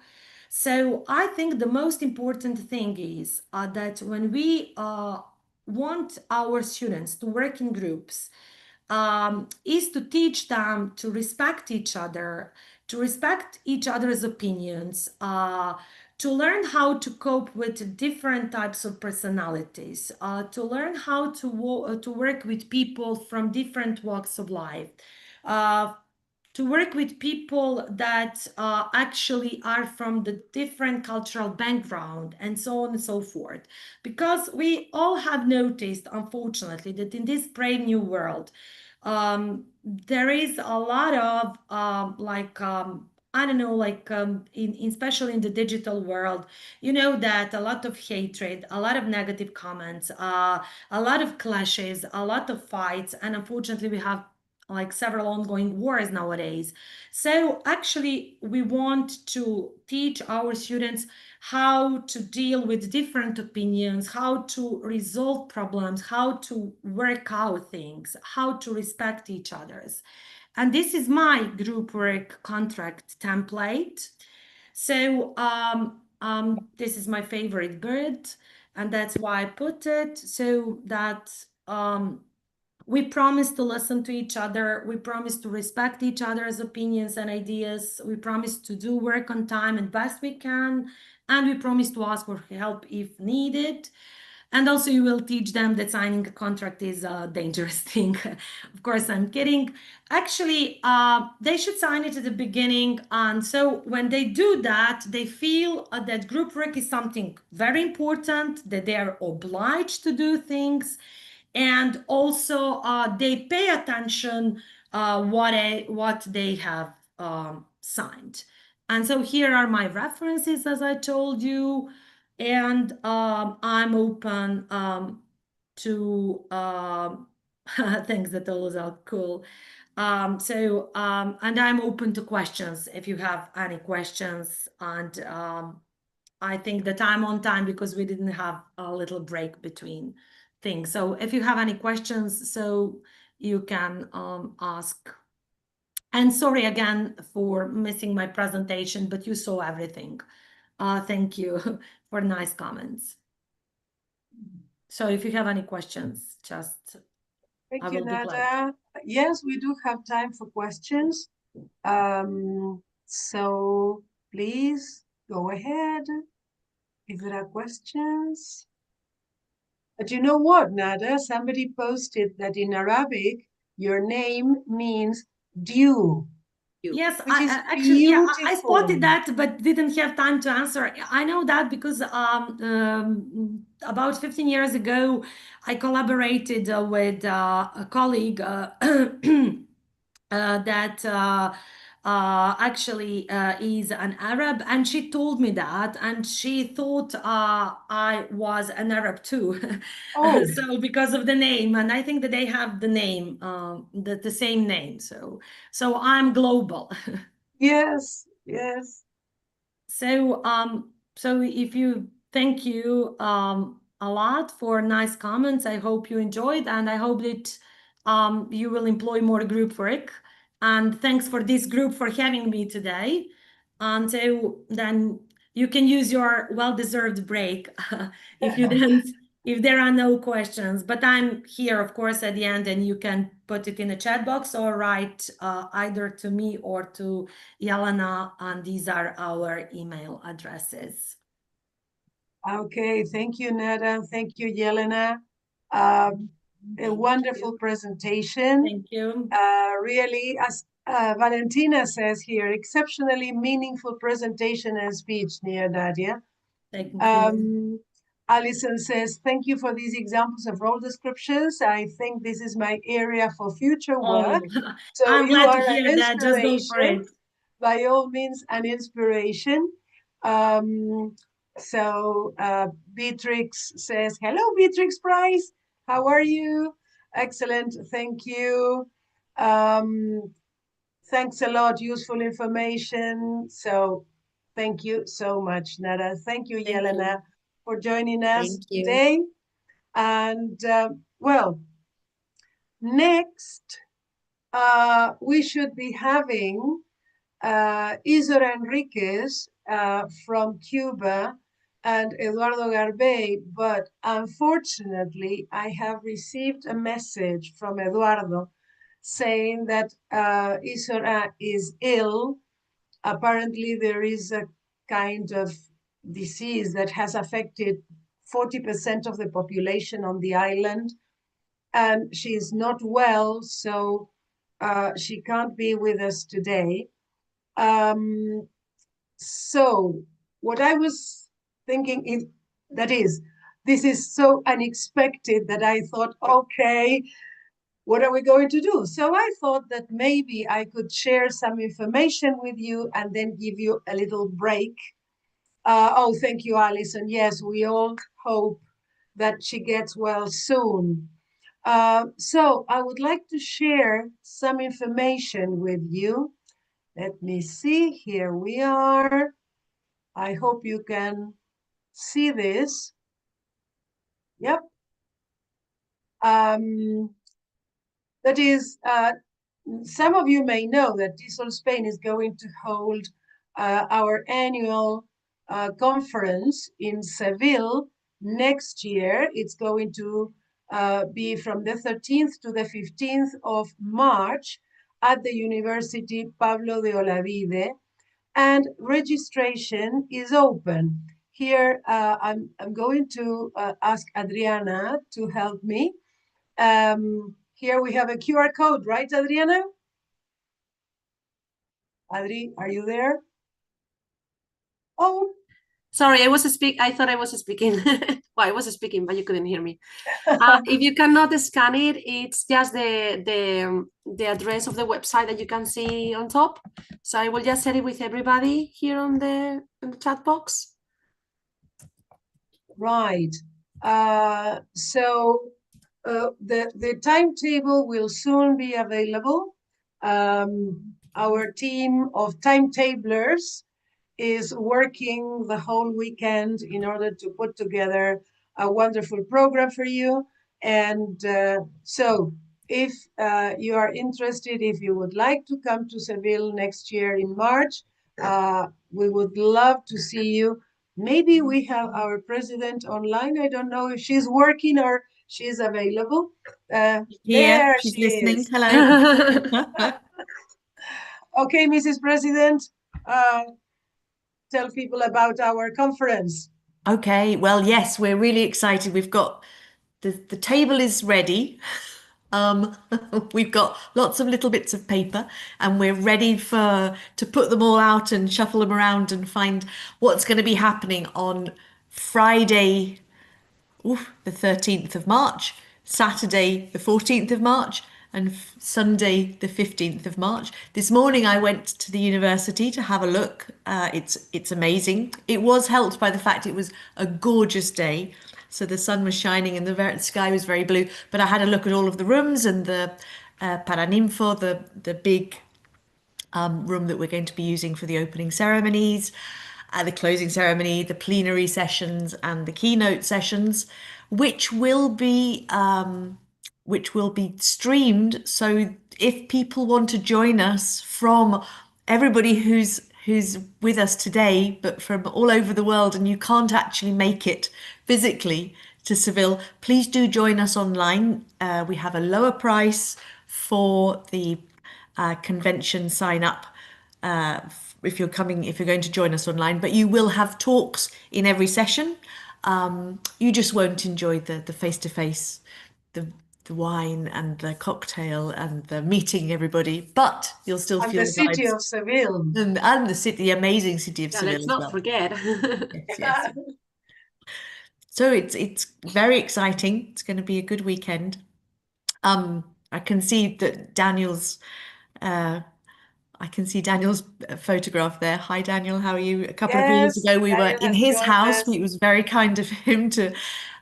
so I think the most important thing is that when we want our students to work in groups, is to teach them to respect each other, to respect each other's opinions, to learn how to cope with different types of personalities, to learn how to work with people from different walks of life, to work with people that actually are from the different cultural background and so on and so forth. Because we all have noticed, unfortunately, that in this brave new world, there is a lot of I don't know, especially in the digital world, you know, that a lot of hatred, a lot of negative comments, a lot of clashes, a lot of fights, and unfortunately we have like several ongoing wars nowadays. So actually we want to teach our students how to deal with different opinions, how to resolve problems, how to work out things, how to respect each other's. And this is my group work contract template. So this is my favorite bird, and that's why I put it, so that we promise to listen to each other, we promise to respect each other's opinions and ideas, we promise to do work on time and best we can, and we promise to ask for help if needed. And also you will teach them that signing a contract is a dangerous thing. Of course, I'm kidding. Actually, they should sign it at the beginning. And so when they do that, they feel that group work is something very important, that they are obliged to do things. And also they pay attention what they have signed. And so here are my references, as I told you. And I'm open to things that those are cool. And I'm open to questions if you have any questions. And I think that I'm on time because we didn't have a little break between things. So if you have any questions, so you can ask. And sorry again for missing my presentation, but you saw everything. Thank you for nice comments. So if you have any questions, just Thank I you, will be glad. Nada. Yes, we do have time for questions. So please go ahead if there are questions. But you know what, Nada? Somebody posted that in Arabic, your name means dew. Yes, which is actually, yeah, I beautiful. spotted that, but didn't have time to answer. I know that because about 15 years ago, I collaborated with a colleague that actually is an Arab, and she told me that, and she thought I was an Arab too. Oh. So because of the name, and I think that they have the name, the same name. So I'm global. Yes, yes. So if you thank you a lot for nice comments. I hope you enjoyed, and I hope that you will employ more group work. And thanks for this group for having me today. And so then you can use your well-deserved break if there are no questions. But I'm here, of course, at the end, and you can put it in the chat box or write either to me or to Jelena, and these are our email addresses. Okay, thank you, Nada. Thank you, Jelena. A wonderful presentation. Thank you. Really, as Valentina says here, exceptionally meaningful presentation and speech, near Nadia. Thank you. Alison says, thank you for these examples of role descriptions. I think this is my area for future work. So I'm you glad are to hear an that. Just go for inspiration. it. By all means, an inspiration. Beatrix says, hello, Beatrix Price. How are you? Excellent. Thank you. Thanks a lot. Useful information. So thank you so much, Nada. Thank you, Jelena, for joining us today. And well, next, we should be having Isor Enriquez from Cuba and Eduardo Garbey, but unfortunately, I have received a message from Eduardo saying that Isor is ill. Apparently, there is a kind of disease that has affected 40% of the population on the island, and she is not well, so she can't be with us today. So what I was thinking is, that is, this is so unexpected that I thought, okay, what are we going to do? So I thought that maybe I could share some information with you and then give you a little break. Oh, thank you, Alison. Yes, we all hope that she gets well soon. So I would like to share some information with you. Let me see, here we are. I hope you can see this. Yep. That is, some of you may know that TESOL-SPAIN is going to hold our annual conference in Seville next year. It's going to be from the 13th to the 15th of March at the University Pablo de Olavide, and registration is open. Here, I'm going to ask Adriana to help me. Here we have a QR code, right, Adriana? Adri, are you there? Oh, sorry, I thought I was speaking. Well, I was speaking, but you couldn't hear me. If you cannot scan it, it's just the address of the website that you can see on top. So I will just share it with everybody here on the chat box. Right. The timetable will soon be available. Our team of timetablers is working the whole weekend in order to put together a wonderful program for you. And so if you are interested, if you would like to come to Seville next year in March, we would love to see you. Maybe we have our president online. I don't know if she's working or she's available. There She's she listening. is. Hello. Okay, Mrs. President, tell people about our conference. Okay, well, yes, we're really excited. We've got the table is ready. We've got lots of little bits of paper and we're ready to put them all out and shuffle them around and find what's going to be happening on Friday, the 13th of March, Saturday, the 14th of March, and Sunday, the 15th of March. This morning I went to the university to have a look. It's amazing. It was helped by the fact it was a gorgeous day. So the sun was shining and the sky was very blue. But I had a look at all of the rooms and the Paraninfo, the big room that we're going to be using for the opening ceremonies, the closing ceremony, the plenary sessions, and the keynote sessions, which will be streamed. So if people want to join us from everybody who's with us today, but from all over the world, and you can't actually make it physically to Seville, please do join us online. We have a lower price for the convention sign up if you're going to join us online, but you will have talks in every session. You just won't enjoy the face-to-face, the wine and the cocktail and the meeting everybody, but you'll still And feel the city vibes. of Seville. And the amazing city of Seville Let's as not well. forget. Yes. So it's very exciting. It's going to be a good weekend. I can see that Daniel's photograph there. Hi, Daniel. How are you? A couple of years Yes, ago, we were Daniel in has his joined house. us. It was very kind of him to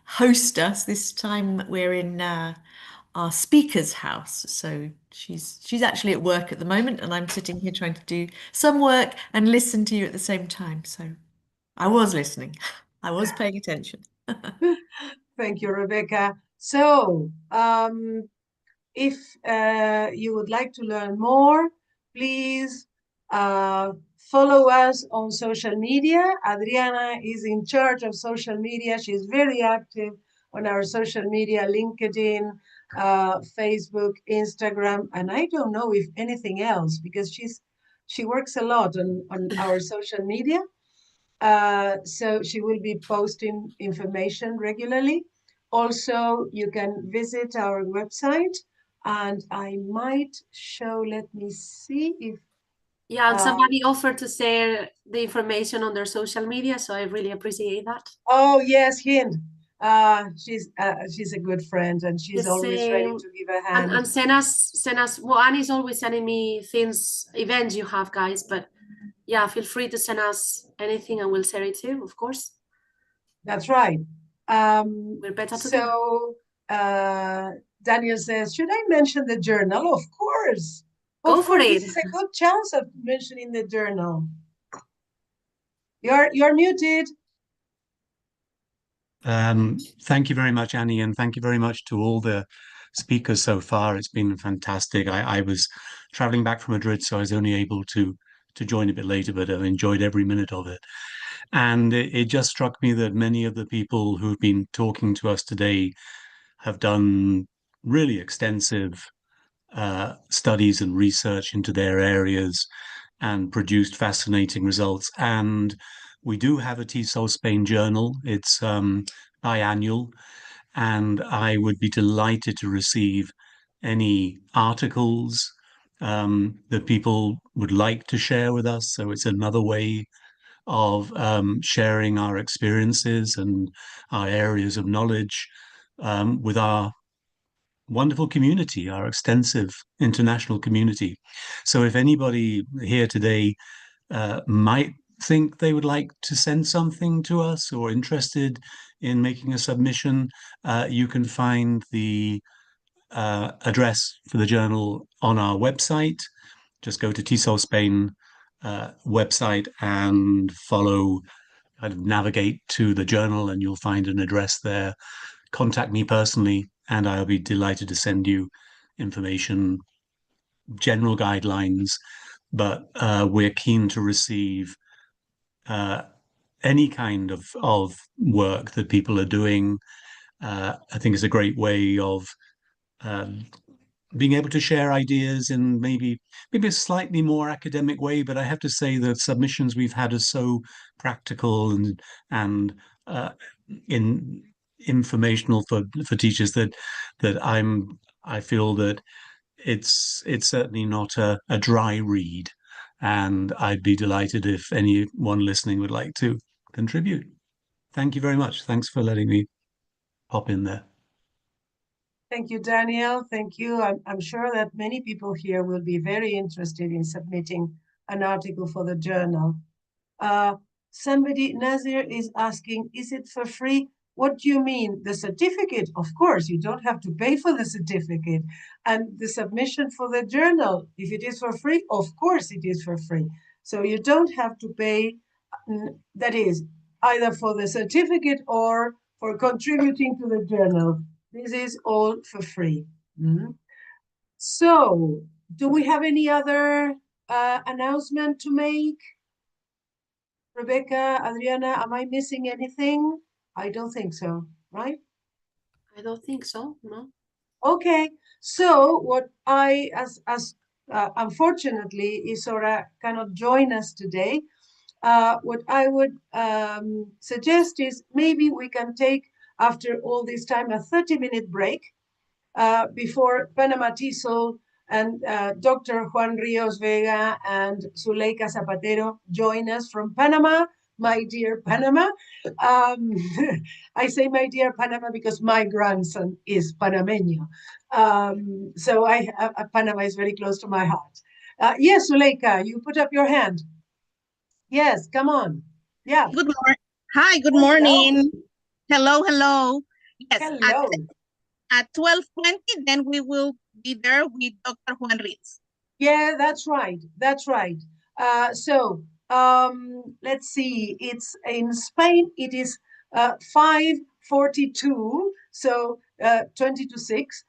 host us. This time we're in our speaker's house. So she's actually at work at the moment, and I'm sitting here trying to do some work and listen to you at the same time. So I was listening. I was paying attention. Thank you, Rebecca. So, if you would like to learn more, please follow us on social media. Adriana is in charge of social media. She's very active on our social media, LinkedIn, Facebook, Instagram, and I don't know if anything else because she works a lot on our social media. So she will be posting information regularly. Also, you can visit our website And I might show, let me see if, Yeah, and somebody offered to share the information on their social media, so I really appreciate that. oh yes, Hind. She's a good friend, and she's The always ready same. to give a hand. And send us. Well, Annie's always sending me things, events you have, guys. But yeah, feel free to send us anything, and we'll share it too, of course. That's right. We're better So Daniel says, should I mention the journal? Of course. Go for This it. is a good chance of mentioning the journal. You're muted. Thank you very much, Annie, and thank you very much to all the speakers so far. It's been fantastic. I was traveling back from Madrid, so I was only able to join a bit later, but I've enjoyed every minute of it. And it just struck me that many of the people who've been talking to us today have done really extensive studies and research into their areas and produced fascinating results. And we do have a TESOL-SPAIN journal. It's biannual, and I would be delighted to receive any articles that people would like to share with us. So it's another way of sharing our experiences and our areas of knowledge with our wonderful community, our extensive international community. So if anybody here today might think they would like to send something to us or interested in making a submission, you can find the address for the journal on our website. Just go to TESOL-SPAIN website and kind of navigate to the journal, and you'll find an address there. Contact me personally, and I'll be delighted to send you information, general guidelines, but we're keen to receive any kind of work that people are doing. I think it's a great way of being able to share ideas in maybe a slightly more academic way. But I have to say that submissions we've had are so practical and in informational for teachers that I feel that it's certainly not a dry read, and I'd be delighted if anyone listening would like to contribute. Thank you very much. Thanks for letting me pop in there. Thank you, Daniel. Thank you. I'm sure that many people here will be very interested in submitting an article for the journal. Somebody, Nazir, is asking, is it for free? What do you mean? The certificate? Of course, you don't have to pay for the certificate. And the submission for the journal, if it is for free, of course it is for free. So you don't have to pay, that is, either for the certificate or for contributing to the journal. This is all for free. So, do we have any other announcement to make? Rebecca, Adriana, am I missing anything? I don't think so, right? I don't think so, no. Okay, so what unfortunately, Isora cannot join us today. What I would suggest is maybe we can take, after all this time, a 30-minute break before Panama TESOL and Dr. Juan Rios Vega and Zuleika Zapatero join us from Panama, my dear Panama. I say my dear Panama because my grandson is Panameño. So Panama is very close to my heart. Yes, Zuleika, you put up your hand. Yes, come on. Yeah. Good morning. Hi, good morning. Hello. Yes, hello. At 12:20, then we will be there with Dr. Juan Rios. Yeah, that's right. So let's see. It's in Spain. It is 5:42. So 20 to 6.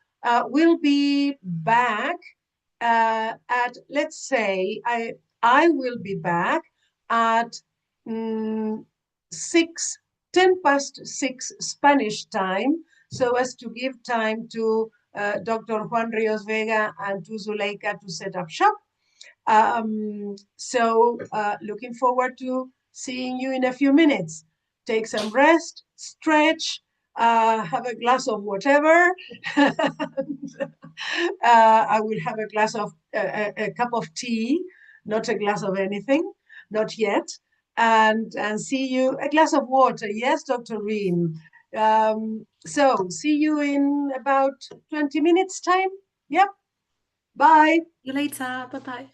We'll be back at, let's say, I will be back at 10 past 6 Spanish time, so as to give time to Dr. Juan Rios Vega and to Zuleika to set up shop. So looking forward to seeing you in a few minutes. Take some rest, stretch, have a glass of whatever. I will have a glass of a cup of tea, not a glass of anything, not yet. And see you, a glass of water. Yes, Dr. Reem. So see you in about 20 minutes time. Yep. Bye. See you later. Bye-bye.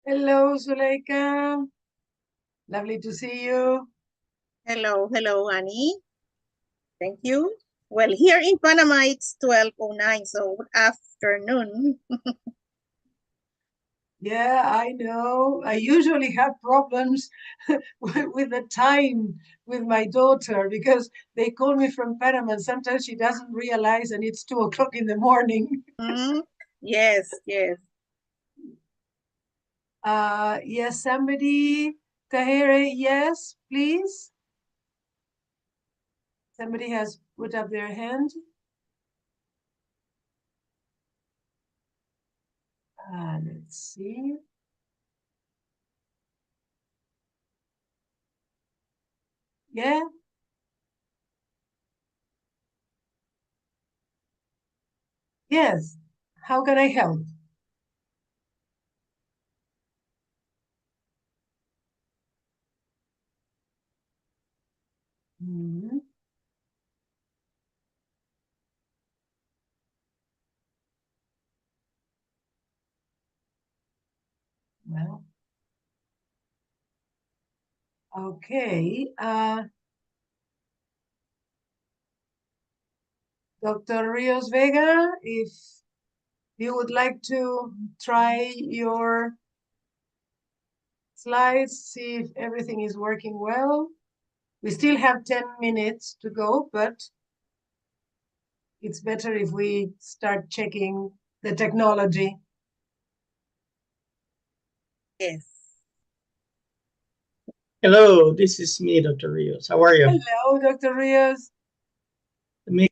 Hello, Zuleika. Lovely to see you. Hello, Annie. Thank you. Well, here in Panama, it's 12:09, so good afternoon. Yeah, I know. I usually have problems with the time with my daughter because they call me from Panama and sometimes she doesn't realize and it's 2 o'clock in the morning. Yes, yes. Yes, somebody, Tahere, yes, please. Somebody has put up their hand. Let's see. Yeah. Yes. How can I help? Mhm. Well, okay. Dr. Rios Vega, if you would like to try your slides, see if everything is working well. We still have 10 minutes to go, but it's better if we start checking the technology. Yes. Hello, this is me, Dr. Rios. How are you? Hello, Dr. Rios. The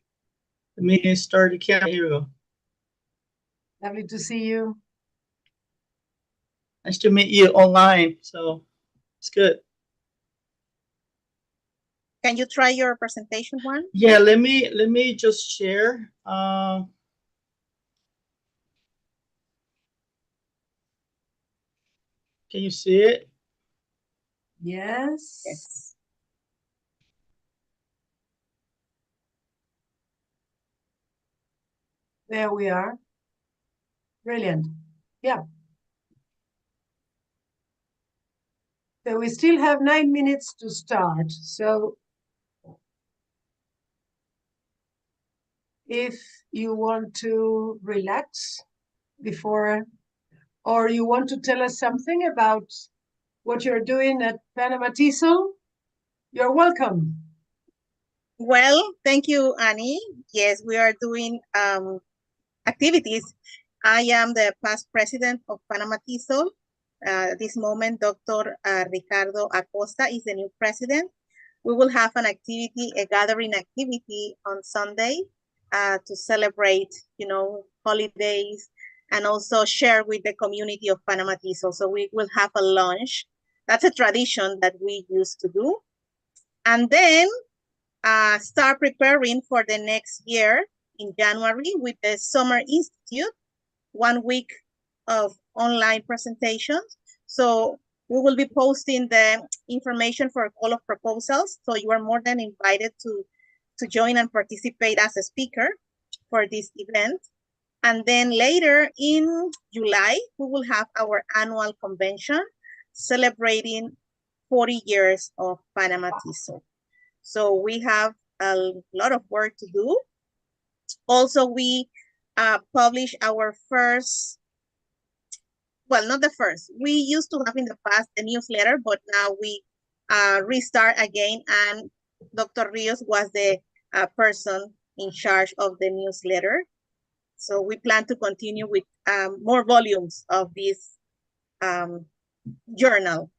meeting started. Here we go. Lovely to see you. Nice to meet you online. So it's good. Can you try your presentation one? Yeah, let me just share. Can you see it? Yes. Yes. There we are. Brilliant. Yeah. So we still have 9 minutes to start. So if you want to relax before, or you want to tell us something about what you're doing at Panama TESOL, you're welcome. Well, thank you, Annie. Yes, we are doing activities. I am the past president of Panama TESOL. At this moment, Dr. Ricardo Acosta is the new president. We will have an activity, a gathering activity on Sunday to celebrate, holidays and also share with the community of Panama TESOL. So we will have a lunch. That's a tradition that we used to do. And then start preparing for the next year in January with the Summer Institute, 1 week of online presentations. So we will be posting the information for a call of proposals. So you are more than invited to join and participate as a speaker for this event. And then later in July, we will have our annual convention celebrating 40 years of Panama TESOL. So we have a lot of work to do. Also, we publish our first, well, not the first. We used to have in the past a newsletter, but now we restart again. And Dr. Rios was the person in charge of the newsletter. So we plan to continue with more volumes of this journal.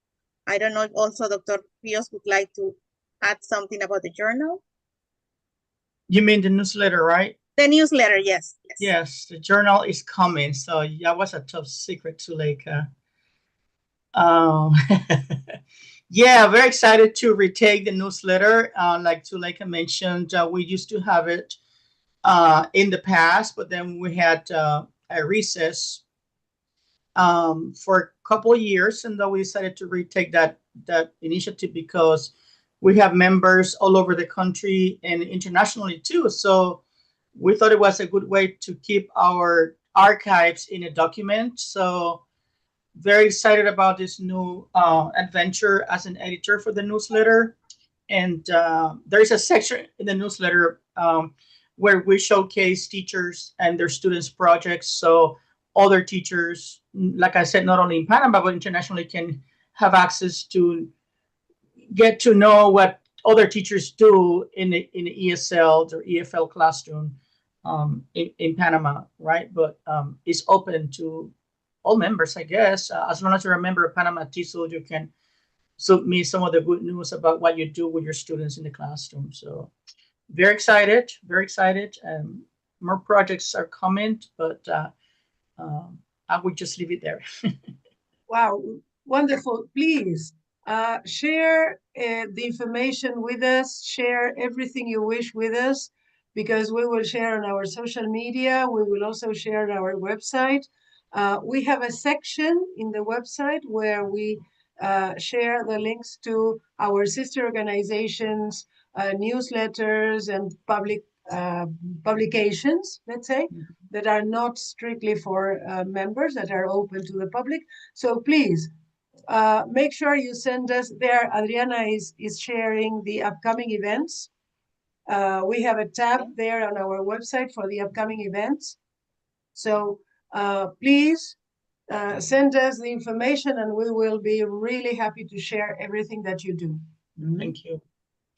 I don't know if also Dr. Rios would like to add something about the journal. You mean the newsletter, right? The newsletter, yes. Yes, the journal is coming. So that was a top secret to yeah, very excited to retake the newsletter. Like Zuleika mentioned, we used to have it in the past, but then we had a recess for a couple of years, and then we decided to retake that initiative because we have members all over the country and internationally too. So we thought it was a good way to keep our archives in a document. So Very excited about this new adventure as an editor for the newsletter. And there's a section in the newsletter where we showcase teachers and their students' projects. So other teachers, like I said, not only in Panama, but internationally, can have access to get to know what other teachers do in the ESL or EFL classroom in Panama, right? But it's open to all members, I guess. As long as you're a member of Panama TESOL, you can submit some of the good news about what you do with your students in the classroom. So very excited, very excited. More projects are coming, but I would just leave it there. Wow, wonderful. Please share the information with us, share everything you wish with us, because we will share on our social media. We will also share on our website. We have a section in the website where we share the links to our sister organizations, newsletters, and publications, let's say, that are not strictly for members, that are open to the public. So please make sure you send us there. Adriana is sharing the upcoming events. We have a tab there on our website for the upcoming events. So please send us the information, and we will be really happy to share everything that you do. Thank you.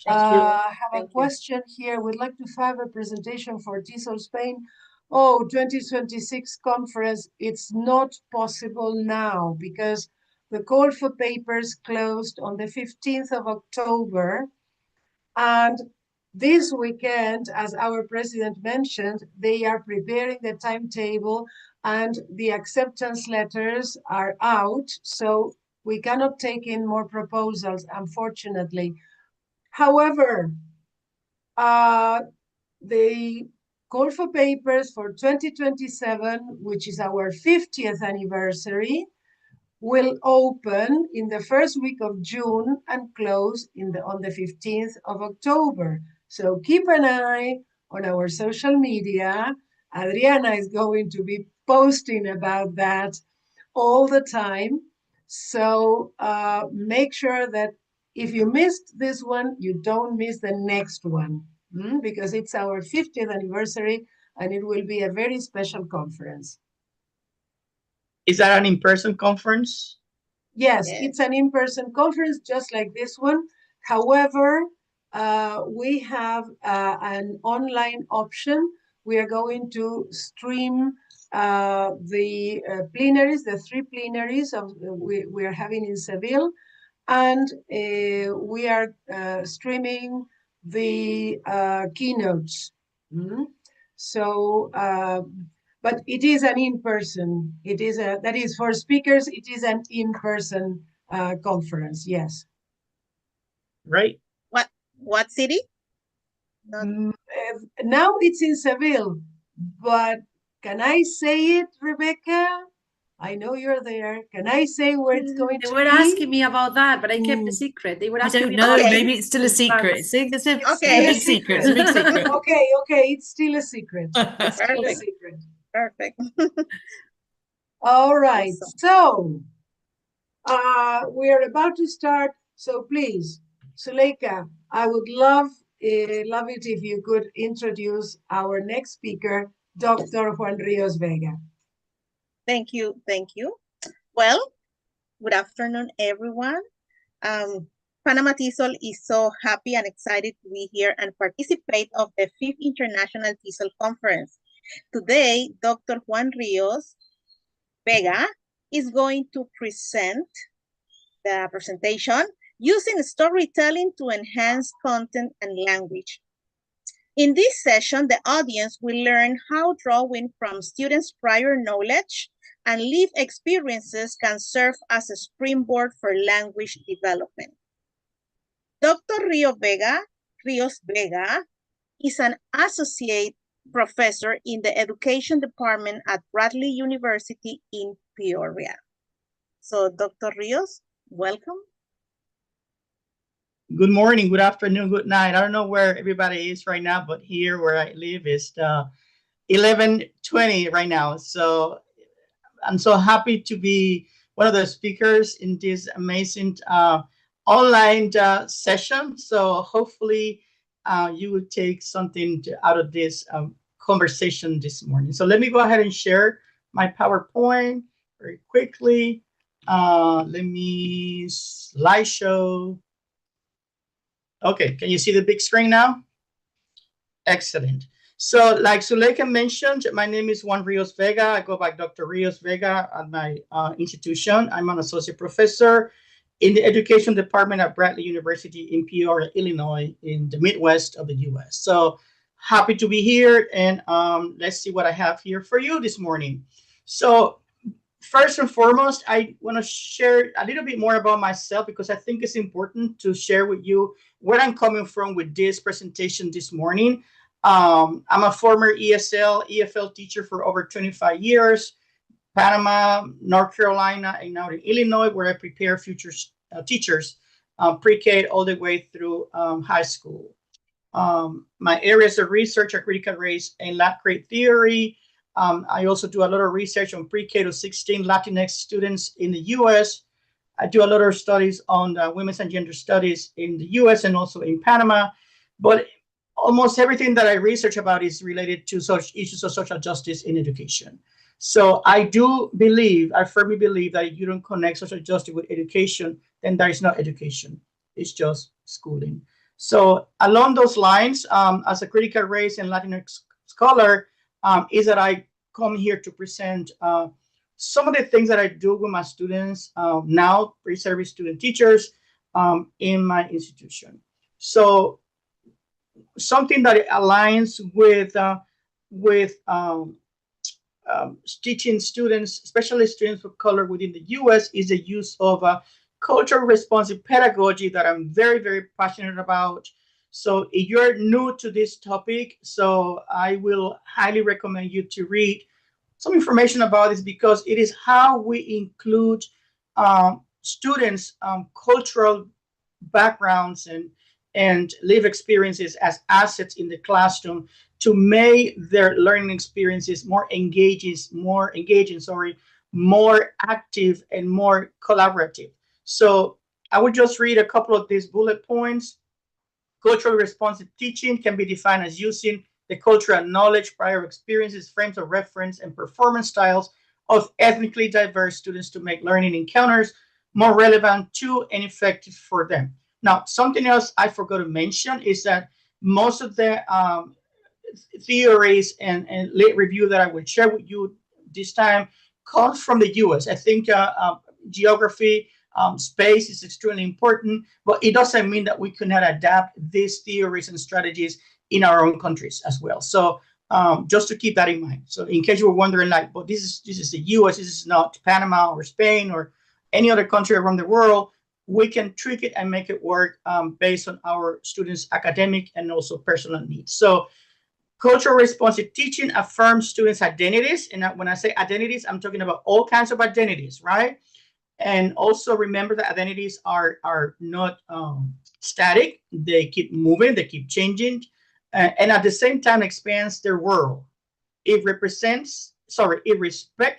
I have a question here. We'd like to have a presentation for TESOL-SPAIN. Oh, 2026 conference, it's not possible now because the call for papers closed on the 15th of October. And this weekend, as our president mentioned, they are preparing the timetable and the acceptance letters are out. So we cannot take in more proposals, unfortunately. However, the call for papers for 2027, which is our 50th anniversary, will open in the first week of June and close on the 15th of October. So keep an eye on our social media. Adriana is going to be posting about that all the time. So make sure that if you missed this one, you don't miss the next one, because it's our 50th anniversary and it will be a very special conference. Is that an in-person conference? Yes, it's an in-person conference just like this one. However, we have an online option. We are going to stream the plenaries, the 3 plenaries we are having in Seville, and we are streaming the keynotes. So, but it is an in-person. It is that is for speakers. It is an in-person conference. Yes. Right. What city? Now it's in Seville, but can I say it, Rebecca? I know you're there. Can I say where it's going to be? They were asking me about that, but I kept the secret. They were asking me. I don't know. about Maybe it's still a secret. It's a big secret. It's a big secret. Okay, it's still a secret. It's still a secret. Perfect. All right. So we are about to start. So please, Suleika, I would love it if you could introduce our next speaker, Dr. Juan Rios Vega. Thank you. Thank you. Well, good afternoon, everyone. Panama TESOL is so happy and excited to be here and participate of the 5th International TESOL Conference. Today, Dr. Juan Rios Vega is going to present the presentation using storytelling to enhance content and language. In this session, the audience will learn how drawing from students' prior knowledge and lived experiences can serve as a springboard for language development. Dr. Rios Vega is an associate professor in the education department at Bradley University in Peoria. So Dr. Rios, welcome. Good morning, good afternoon, good night. I don't know where everybody is right now, but here where I live is 11:20 right now. So I'm so happy to be one of the speakers in this amazing online session. So hopefully you will take something out of this conversation this morning. So let me go ahead and share my PowerPoint very quickly. Let me slideshow. Okay, can you see the big screen now? Excellent. So like Zuleika mentioned, my name is Juan Rios Vega. I go by Dr. Rios Vega at my institution. I'm an associate professor in the education department at Bradley University in Peoria, Illinois, in the Midwest of the US. So happy to be here, and let's see what I have here for you this morning. So first and foremost, I want to share a little bit more about myself because I think it's important to share with you where I'm coming from with this presentation this morning. I'm a former ESL, EFL teacher for over 25 years, Panama, North Carolina, and now in Illinois, where I prepare future teachers, pre-K all the way through high school. My areas of research are critical race and Lat-Crate theory. I also do a lot of research on pre-K to 16 Latinx students in the US. I do a lot of studies on women's and gender studies in the US and also in Panama. But almost everything that I research about is related to such issues of social justice in education. So I firmly believe that if you don't connect social justice with education, then there is no education. It's just schooling. So along those lines, as a critical race and Latinx scholar, is that I come here to present some of the things that I do with my students now, pre-service student teachers in my institution. So something that aligns with teaching students, especially students of color within the US, is the use of cultural responsive pedagogy that I'm very, very passionate about. So if you're new to this topic, so I will highly recommend you to read some information about this because it is how we include students' cultural backgrounds and live experiences as assets in the classroom to make their learning experiences more engaging, more active and more collaborative. So I would just read a couple of these bullet points. Culturally responsive teaching can be defined as using the cultural knowledge, prior experiences, frames of reference, and performance styles of ethnically diverse students to make learning encounters more relevant to and effective for them. Now, something else I forgot to mention is that most of the theories and lit review that I will share with you this time comes from the US. I think geography, space is extremely important, but it doesn't mean that we cannot adapt these theories and strategies in our own countries as well. So just to keep that in mind. So in case you were wondering, like, but this is the US, this is not Panama or Spain or any other country around the world, we can tweak it and make it work based on our students' academic and also personal needs. So cultural responsive teaching affirms students' identities. And when I say identities, I'm talking about all kinds of identities, right? And also remember that identities are not static. They keep moving, they keep changing. And at the same time expands their world. It respects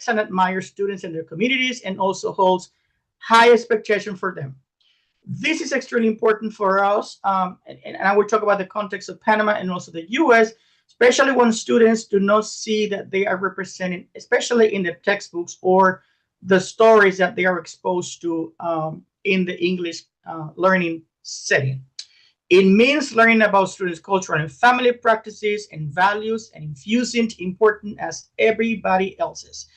and admires students and their communities and also holds high expectation for them. This is extremely important for us. And I will talk about the context of Panama and also the US, especially when students do not see that they are represented, especially in the textbooks or the stories that they are exposed to in the English learning setting. It means learning about students' cultural and family practices and values and infusing important as everybody else's.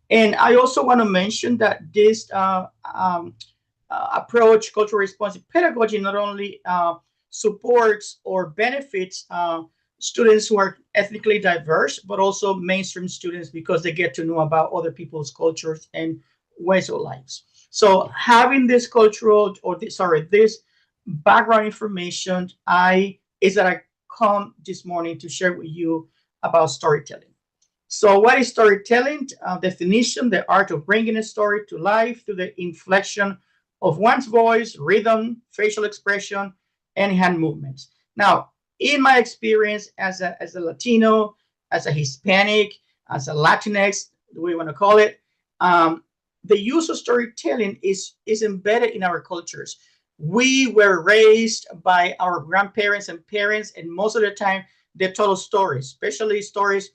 And I also want to mention that this approach, cultural responsive pedagogy, not only supports or benefits students who are ethnically diverse, but also mainstream students because they get to know about other people's cultures and ways of lives. So having this cultural this background information is that I come this morning to share with you about storytelling. So what is storytelling? Definition: the art of bringing a story to life through the inflection of one's voice, rhythm, facial expression, and hand movements. Now, in my experience as a Latino, as a Hispanic, as a Latinx, the way you want to call it, the use of storytelling is embedded in our cultures. We were raised by our grandparents and parents, and most of the time they told us stories, especially stories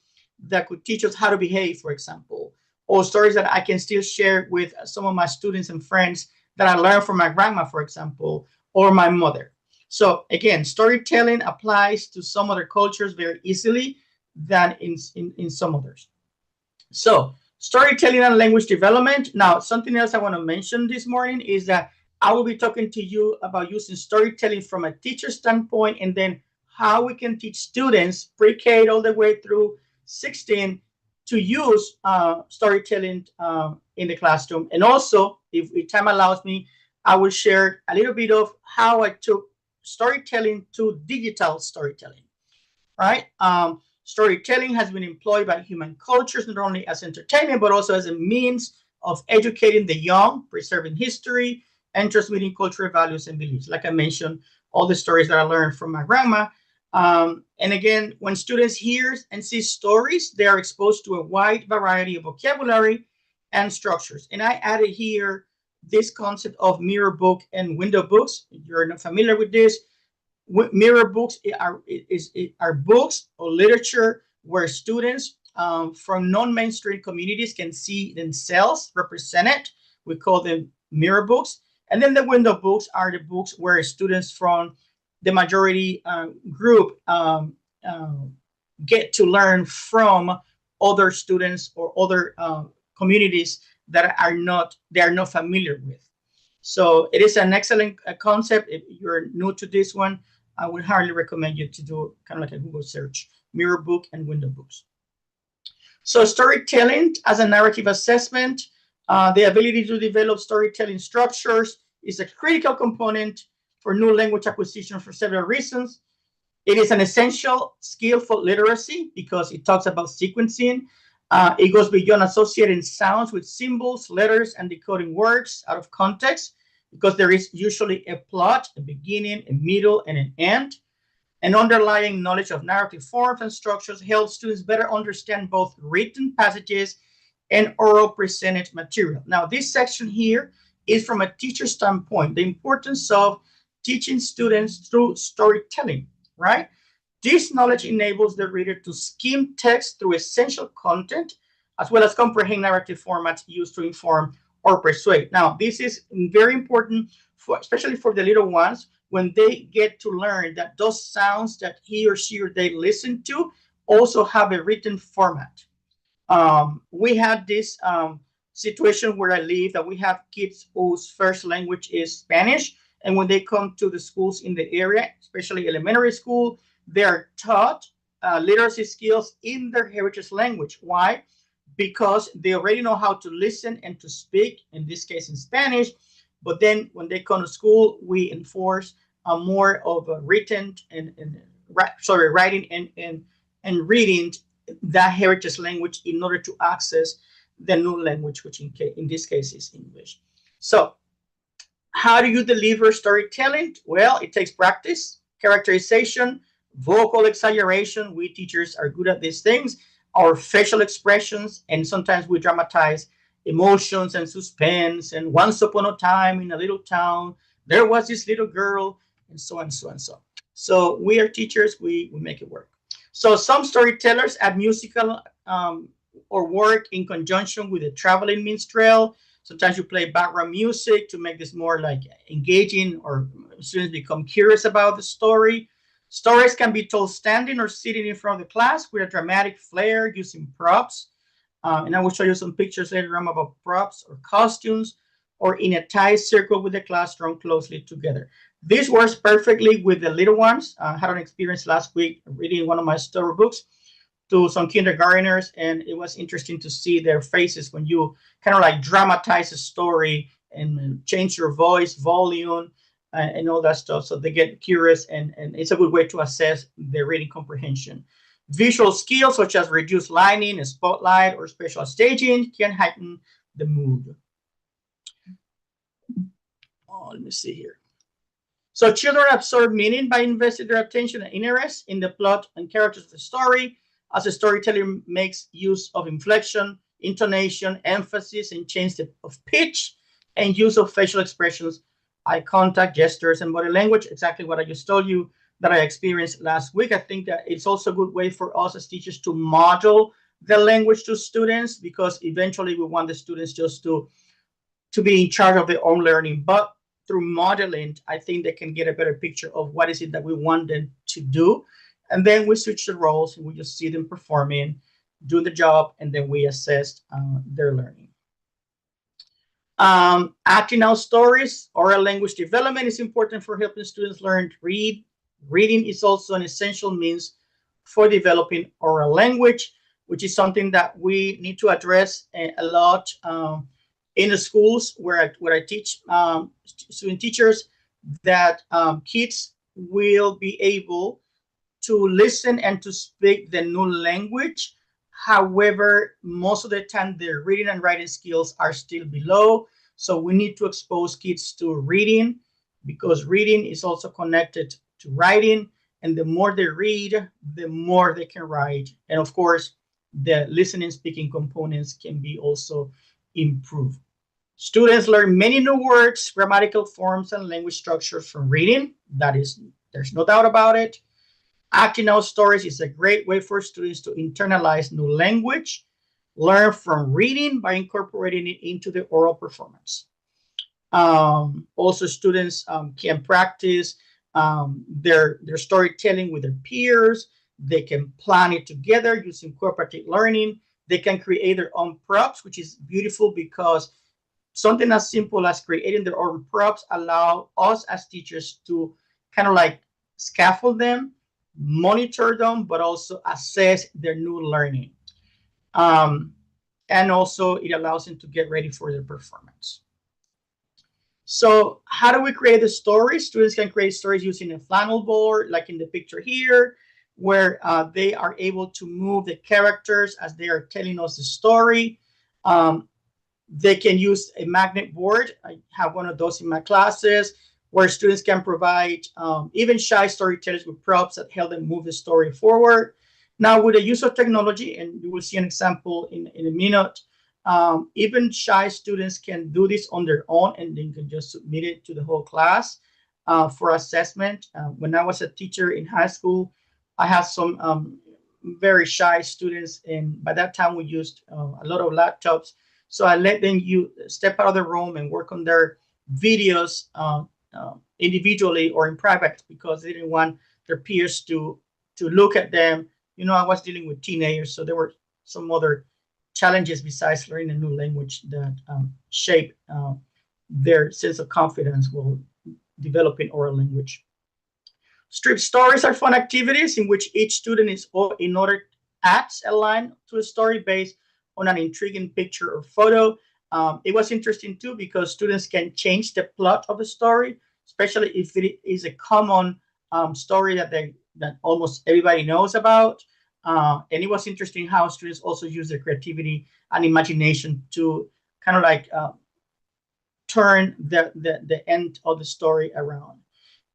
that could teach us how to behave, for example, or stories that I can still share with some of my students and friends that I learned from my grandma, for example, or my mother. So again, storytelling applies to some other cultures very easily than in some others. So storytelling and language development. Now, something else I want to mention this morning is that I will be talking to you about using storytelling from a teacher standpoint, and then how we can teach students pre-K all the way through 16 to use storytelling in the classroom. And also, if time allows me, I will share a little bit of how I took storytelling to digital storytelling, right? Storytelling has been employed by human cultures not only as entertainment, but also as a means of educating the young, preserving history, and transmitting cultural values and beliefs. Like I mentioned, all the stories that I learned from my grandma. And again, when students hear and see stories, they are exposed to a wide variety of vocabulary and structures. And I added here this concept of mirror book and window books. If you're not familiar with this, mirror books are books or literature where students from non-mainstream communities can see themselves represented. We call them mirror books. And then the window books are the books where students from the majority group get to learn from other students or other communities that they are not familiar with. So it is an excellent concept. If you're new to this one, I would highly recommend you to do kind of like a Google search, mirror book and window books. So storytelling as a narrative assessment, the ability to develop storytelling structures is a critical component for new language acquisition for several reasons. It is an essential skill for literacy because it talks about sequencing. It goes beyond associating sounds with symbols, letters, and decoding words out of context, because there is usually a plot, a beginning, a middle, and an end. An underlying knowledge of narrative forms and structures helps students better understand both written passages and oral presented material. Now, this section here is from a teacher standpoint, the importance of teaching students through storytelling, right? This knowledge enables the reader to skim text through essential content, as well as comprehend narrative formats used to inform or persuade. Now, this is very important, especially for the little ones, when they get to learn that those sounds that he or she or they listen to also have a written format. We had this situation where I live that we have kids whose first language is Spanish. And when they come to the schools in the area, especially elementary school, they are taught literacy skills in their heritage language. Why? Because they already know how to listen and to speak, in this case in Spanish. But then when they come to school, we enforce more of a written writing and reading that heritage language in order to access the new language, which in this case is English. So how do you deliver storytelling? Well, it takes practice, characterization, vocal exaggeration. We teachers are good at these things. Our facial expressions, and sometimes we dramatize emotions and suspense. And once upon a time in a little town, there was this little girl, and so on, so on, so on. So we are teachers, we make it work. So some storytellers add musical or work in conjunction with a traveling minstrel. Sometimes you play background music to make this more like engaging, or students become curious about the story. Stories can be told standing or sitting in front of the class with a dramatic flair using props. And I will show you some pictures later on about props or costumes, or in a tight circle with the class drawn closely together. This works perfectly with the little ones. I had an experience last week reading one of my storybooks to some kindergartners, and it was interesting to see their faces when you kind of like dramatize a story and change your voice volume and all that stuff, so they get curious, and it's a good way to assess their reading comprehension. Visual skills such as reduced lighting, a spotlight, or special staging can heighten the mood. Oh, let me see here. So children absorb meaning by investing their attention and interest in the plot and characters of the story. As a storyteller makes use of inflection, intonation, emphasis, and change of pitch, and use of facial expressions, eye contact, gestures, and body language. Exactly what I just told you that I experienced last week. I think that it's also a good way for us as teachers to model the language to students, because eventually we want the students just to be in charge of their own learning. But through modeling, I think they can get a better picture of what is it that we want them to do. And then we switch the roles and we just see them performing, doing the job, and then we assess their learning. Acting out stories. Oral language development is important for helping students learn to read. Reading is also an essential means for developing oral language, which is something that we need to address a lot in the schools where I teach student teachers, that kids will be able to listen and to speak the new language. However, most of the time their reading and writing skills are still below. So we need to expose kids to reading, because reading is also connected to writing. And the more they read, the more they can write. And of course, the listening speaking components can be also improved. Students learn many new words, grammatical forms, and language structures from reading. There's no doubt about it. Acting out stories is a great way for students to internalize new language, learn from reading by incorporating it into the oral performance. Also, students can practice their storytelling with their peers. They can plan it together using cooperative learning. They can create their own props, which is beautiful, because something as simple as creating their own props allow us as teachers to kind of like scaffold them, monitor them, but also assess their new learning. And also it allows them to get ready for their performance. So how do we create the stories? Students can create stories using a flannel board, like in the picture here, where they are able to move the characters as they are telling us the story. They can use a magnet board. I have one of those in my classes, where students can provide even shy storytellers with props that help them move the story forward. Now, with the use of technology, and you will see an example in a minute, even shy students can do this on their own, and they can just submit it to the whole class for assessment. When I was a teacher in high school, I had some very shy students, and by that time we used a lot of laptops. So I let them step out of the room and work on their videos individually or in private, because they didn't want their peers to look at them. You know, I was dealing with teenagers, so there were some other challenges besides learning a new language that shape their sense of confidence while developing oral language. Strip stories are fun activities in which each student is in order acts a line to a story based on an intriguing picture or photo. It was interesting too, because students can change the plot of a story, especially if it is a common story that almost everybody knows about. And it was interesting how students also use their creativity and imagination to kind of like turn the end of the story around.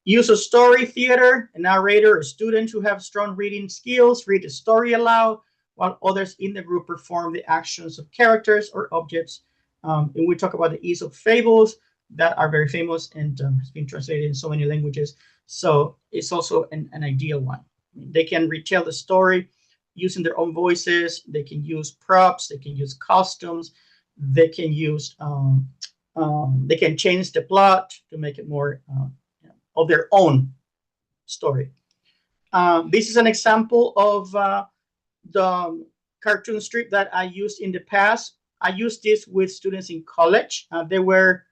Use of story theater. A narrator or students who have strong reading skills read the story aloud, while others in the group perform the actions of characters or objects. And we talk about the use of fables that are very famous and has been translated in so many languages. So it's also an ideal one. They can retell the story using their own voices. They can use props. They can use costumes. They can use they can change the plot to make it more of their own story. This is an example of the cartoon strip that I used in the past. I used this with students in college. They were,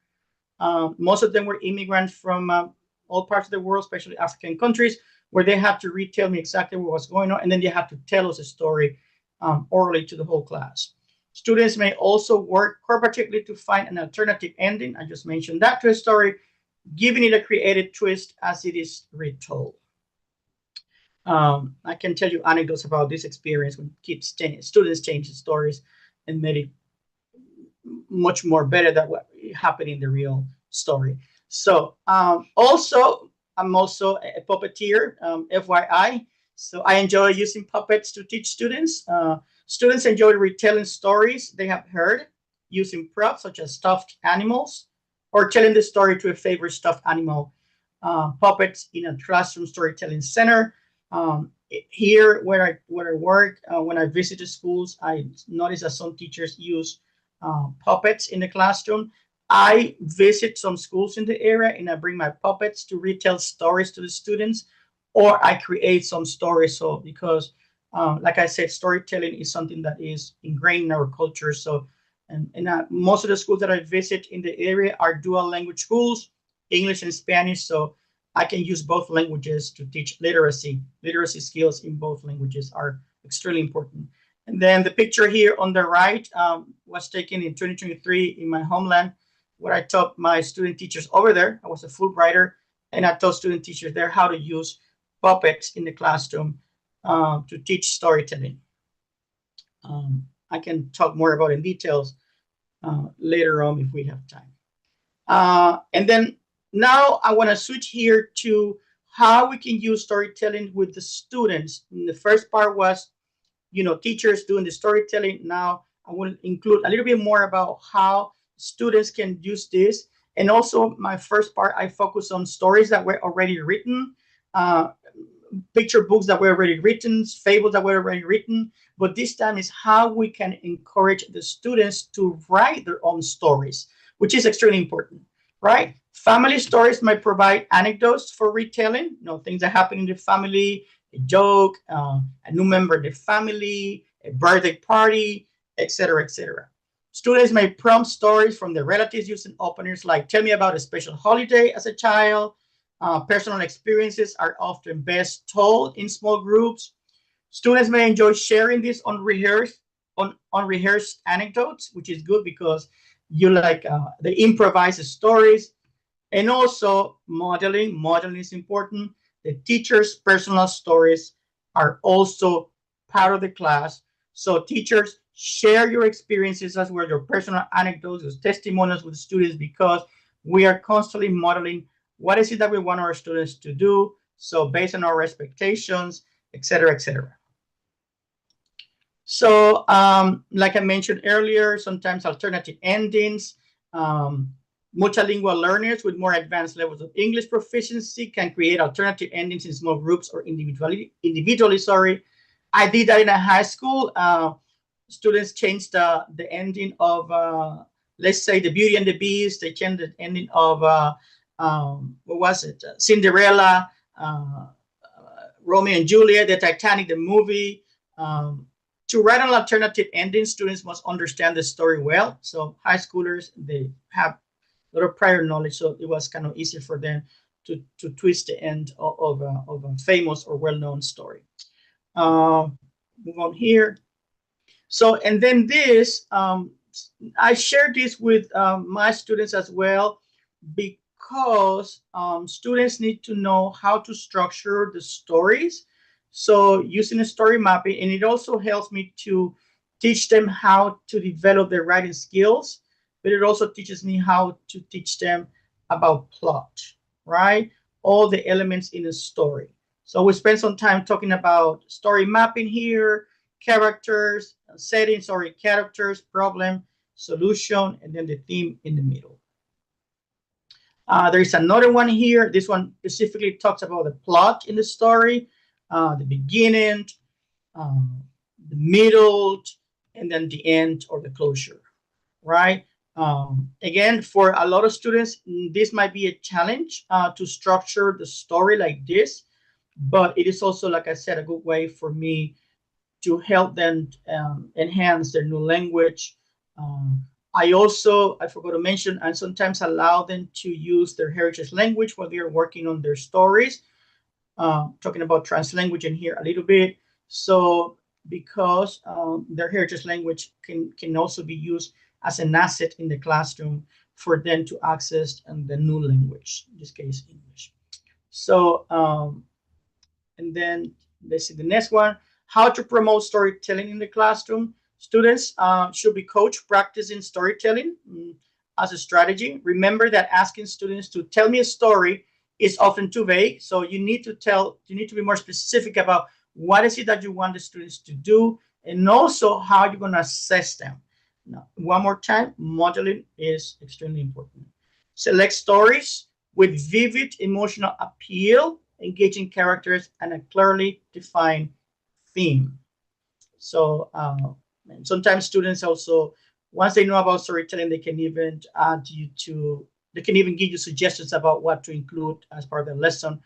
most of them were immigrants from all parts of the world, especially African countries, where they had to retell me exactly what was going on, and then they had to tell us a story orally to the whole class. Students may also work cooperatively to find an alternative ending. I just mentioned that to a story, giving it a creative twist as it is retold. I can tell you anecdotes about this experience when students change the stories and made it much more better than what happened in the real story. So also, I'm also a puppeteer, FYI. So I enjoy using puppets to teach students. Students enjoy retelling stories they have heard using props such as stuffed animals or telling the story to a favorite stuffed animal. Puppets in a classroom storytelling center. Here where I work, when I visit the schools, I notice that some teachers use puppets in the classroom. I visit some schools in the area and I bring my puppets to retell stories to the students, or I create some stories. So because like I said, storytelling is something that is ingrained in our culture. So and most of the schools that I visit in the area are dual language schools, English and Spanish. So I can use both languages to teach literacy. Literacy skills in both languages are extremely important. And then the picture here on the right was taken in 2023 in my homeland, where I taught my student teachers over there. I was a Fulbrighter, and I taught student teachers there how to use puppets in the classroom to teach storytelling. I can talk more about in details later on if we have time. And then now I want to switch here to how we can use storytelling with the students. And the first part was, teachers doing the storytelling. Now I will include a little bit more about how students can use this. And also my first part, I focus on stories that were already written, picture books that were already written, fables that were already written. But this time is how we can encourage the students to write their own stories, which is extremely important, right? Family stories might provide anecdotes for retelling, things that happen in the family, a joke, a new member of the family, a birthday party, etc., etc. Students may prompt stories from their relatives using openers like, tell me about a special holiday as a child. Personal experiences are often best told in small groups. Students may enjoy sharing this unrehearsed anecdotes, which is good because you they improvise stories. And also modeling. Modeling is important. The teacher's personal stories are also part of the class. So teachers, share your experiences as well, your personal anecdotes, your testimonials with students, because we are constantly modeling what is it that we want our students to do. So based on our expectations, etc., etc. So like I mentioned earlier, sometimes alternative endings. Multilingual learners with more advanced levels of English proficiency can create alternative endings in small groups or individually. I did that in a high school. Students changed the ending of, let's say, The Beauty and the Beast. They changed the ending of, what was it? Cinderella, Romeo and Juliet, the Titanic, the movie. To write an alternative ending, students must understand the story well. So high schoolers, they have a lot of prior knowledge, so it was kind of easy for them to twist the end of a famous or well-known story. Move on here. So, and then this, I shared this with my students as well, because students need to know how to structure the stories. So using a story mapping, and it also helps me to teach them how to develop their writing skills, but it also teaches me how to teach them about plot, right? All the elements in a story. So we spent some time talking about story mapping here, characters, settings, characters, problem, solution, and then the theme in the middle. There is another one here. This one specifically talks about the plot in the story, the beginning, the middle, and then the end or the closure, right? Again, for a lot of students, this might be a challenge to structure the story like this, but it is also, like I said, a good way for me to help them enhance their new language. I forgot to mention, I sometimes allow them to use their heritage language while they're working on their stories. Talking about translanguage in here a little bit. So because their heritage language can also be used as an asset in the classroom for them to access the new language, in this case, English. So, and then let's see the next one, how to promote storytelling in the classroom. Students should be coached practicing storytelling as a strategy. Remember that asking students to tell me a story is often too vague. So you need to be more specific about what is it that you want the students to do. and also how you're going to assess them. Now, one more time, modeling is extremely important. Select stories with vivid emotional appeal, engaging characters, and a clearly defined theme. So and sometimes students also, once they know about storytelling, they can even they can even give you suggestions about what to include as part of the lesson,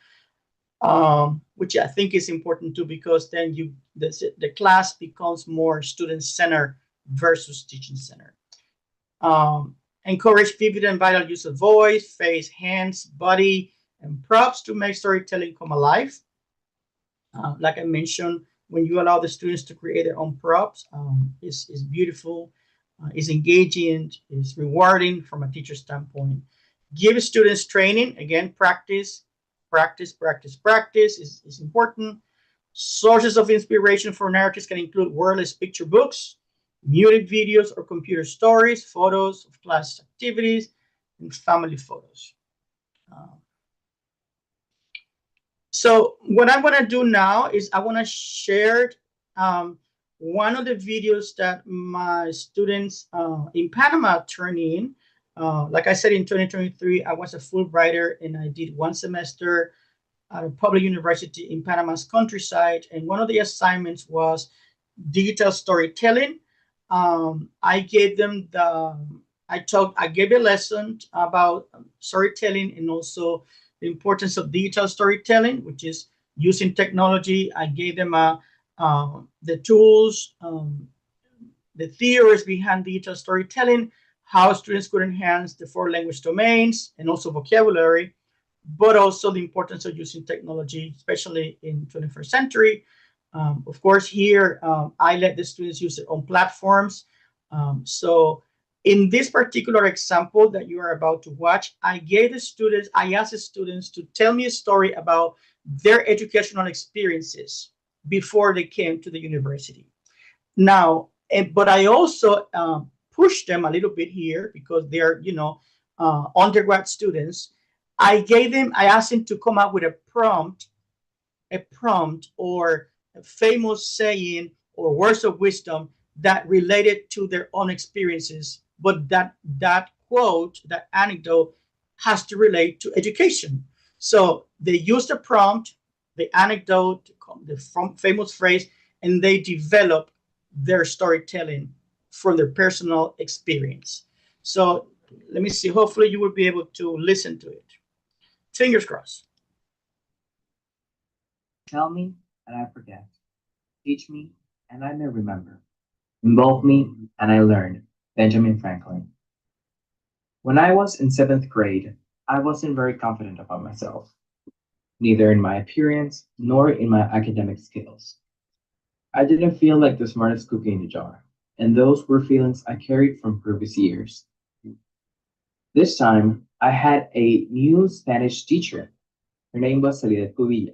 which I think is important too, because then the class becomes more student-centered versus teaching-centered. Encourage vivid and vital use of voice, face, hands, body, and props to make storytelling come alive. Like I mentioned, when you allow the students to create their own props, is beautiful, is engaging, is rewarding from a teacher standpoint. Give students training, again, practice is important. Sources of inspiration for narratives can include wordless picture books, music videos or computer stories, photos of class activities, and family photos. So what I'm going to do now is I want to share one of the videos that my students in Panama turned in. Like I said, in 2023, I was a Fulbrighter and I did one semester at a public university in Panama's countryside. And one of the assignments was digital storytelling. I gave them I gave a lesson about storytelling and also the importance of digital storytelling, which is using technology. I gave them the tools, the theories behind digital storytelling, how students could enhance the 4 language domains and also vocabulary, but also the importance of using technology, especially in 21st century. Of course, here, I let the students use their own platforms. So in this particular example that you are about to watch, I asked the students to tell me a story about their educational experiences before they came to the university. Now, but I also pushed them a little bit here because they're, undergrad students. I asked them to come up with a prompt or a famous saying or words of wisdom that related to their own experiences, but that quote, that anecdote has to relate to education. So they used the prompt, the anecdote, the famous phrase, and they develop their storytelling from their personal experience. So let me see. Hopefully you will be able to listen to it. Fingers crossed. Tell me, and I forget. Teach me, and I may remember. Involve me, and I learn. Benjamin Franklin. When I was in 7th grade, I wasn't very confident about myself, neither in my appearance nor in my academic skills. I didn't feel like the smartest cookie in the jar, and those were feelings I carried from previous years. This time, I had a new Spanish teacher. Her name was Salida Cubilla.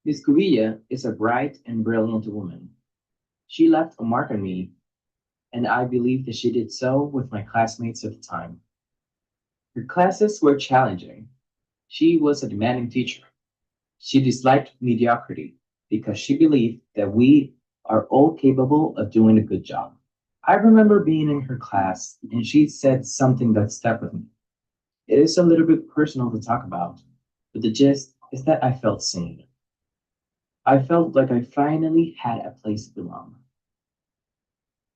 Miss Cubilla is a bright and brilliant woman. She left a mark on me, and I believe that she did so with my classmates at the time. Her classes were challenging. She was a demanding teacher. She disliked mediocrity because she believed that we are all capable of doing a good job. I remember being in her class, and she said something that stuck with me. It is a little bit personal to talk about, but the gist is that I felt seen. I felt like I finally had a place to belong.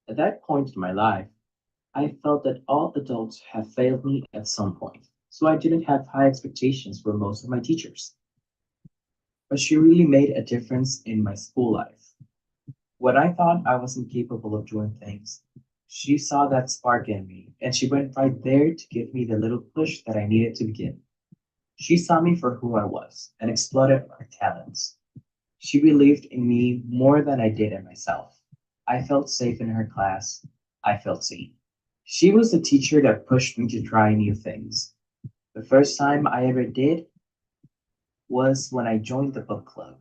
At that point in my life, I felt that all adults have failed me at some point, so I didn't have high expectations for most of my teachers. But she really made a difference in my school life. When I thought I wasn't capable of doing things, she saw that spark in me, and she went right there to give me the little push that I needed to begin. She saw me for who I was and exploited my talents. She believed in me more than I did in myself. I felt safe in her class. I felt seen. She was the teacher that pushed me to try new things. The first time I ever did was when I joined the book club.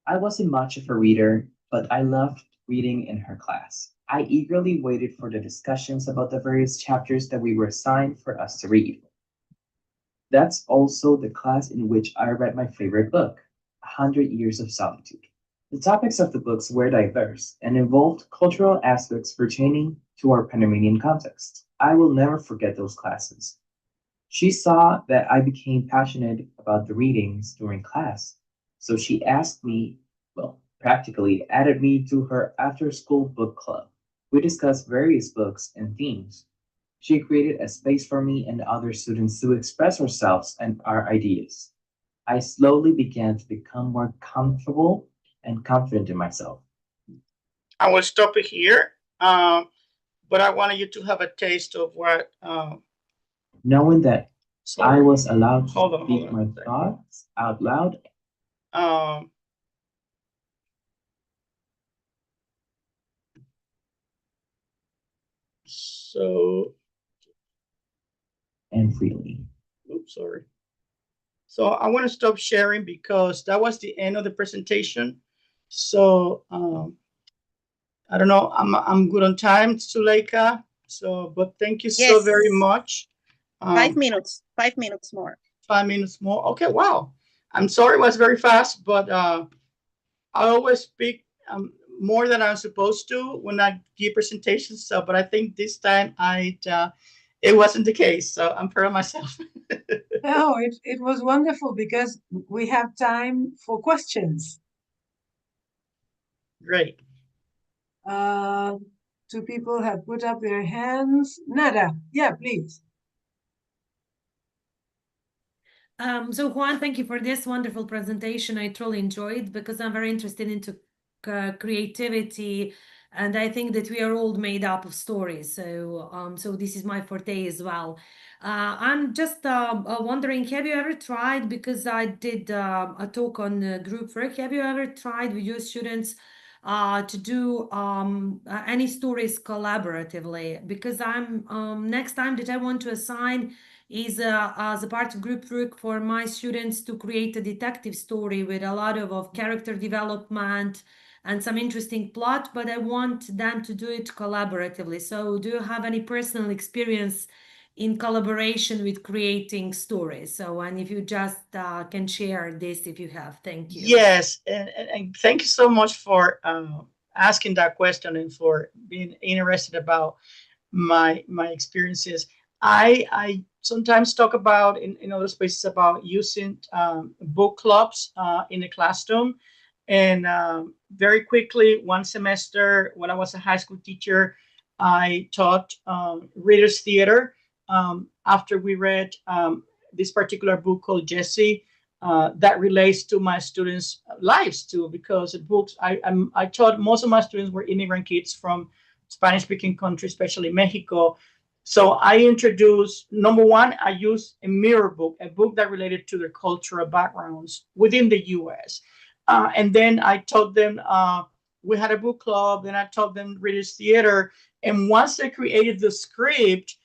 I wasn't much of a reader, but I loved reading in her class. I eagerly waited for the discussions about the various chapters that we were assigned for us to read. That's also the class in which I read my favorite book, 100 Years of Solitude. The topics of the books were diverse and involved cultural aspects pertaining to our Panamanian context. I will never forget those classes. She saw that I became passionate about the readings during class, so she asked me, well, practically added me to her after-school book club. We discussed various books and themes. She created a space for me and other students to express ourselves and our ideas. I slowly began to become more comfortable and confident in myself. I will stop it here, but I wanted you to have a taste of what. Knowing that I was allowed to hold speak on. my thoughts out loud. So. And freely. Oops, sorry. So I want to stop sharing because that was the end of the presentation. So I don't know. I'm good on time, Suleika. So, but thank you so very much. 5 minutes. 5 minutes more. 5 minutes more. Okay. Wow. I'm sorry, it was very fast, but I always speak more than I'm supposed to when I give presentations. So, but I think this time it wasn't the case. So I'm proud of myself. No, it was wonderful because we have time for questions. Great. Two people have put up their hands. Nada, yeah, please. So Juan, thank you for this wonderful presentation. I truly enjoyed because I'm very interested into creativity, and I think that we are all made up of stories. So, so this is my forte as well. I'm just wondering, have you ever tried, because I did a talk on group work, have you ever tried with your students to do any stories collaboratively? Because I'm next time that I want to assign is as a part of group work for my students to create a detective story with a lot of character development and some interesting plot, but I want them to do it collaboratively. So do you have any personal experience in collaboration with creating stories? So, and if you just can share this if you have, thank you. Yes, and thank you so much for asking that question and for being interested about my experiences. I sometimes talk about in other spaces about using book clubs in the classroom. And very quickly, one semester when I was a high school teacher, I taught readers theater. After we read this particular book called Jessie, that relates to my students' lives too, because the books I taught most of my students were immigrant kids from Spanish-speaking countries, especially Mexico. So I introduced, number one, I used a mirror book, a book that related to their cultural backgrounds within the U.S. And then I taught them, we had a book club, then I taught them Readers Theater. And once they created the script,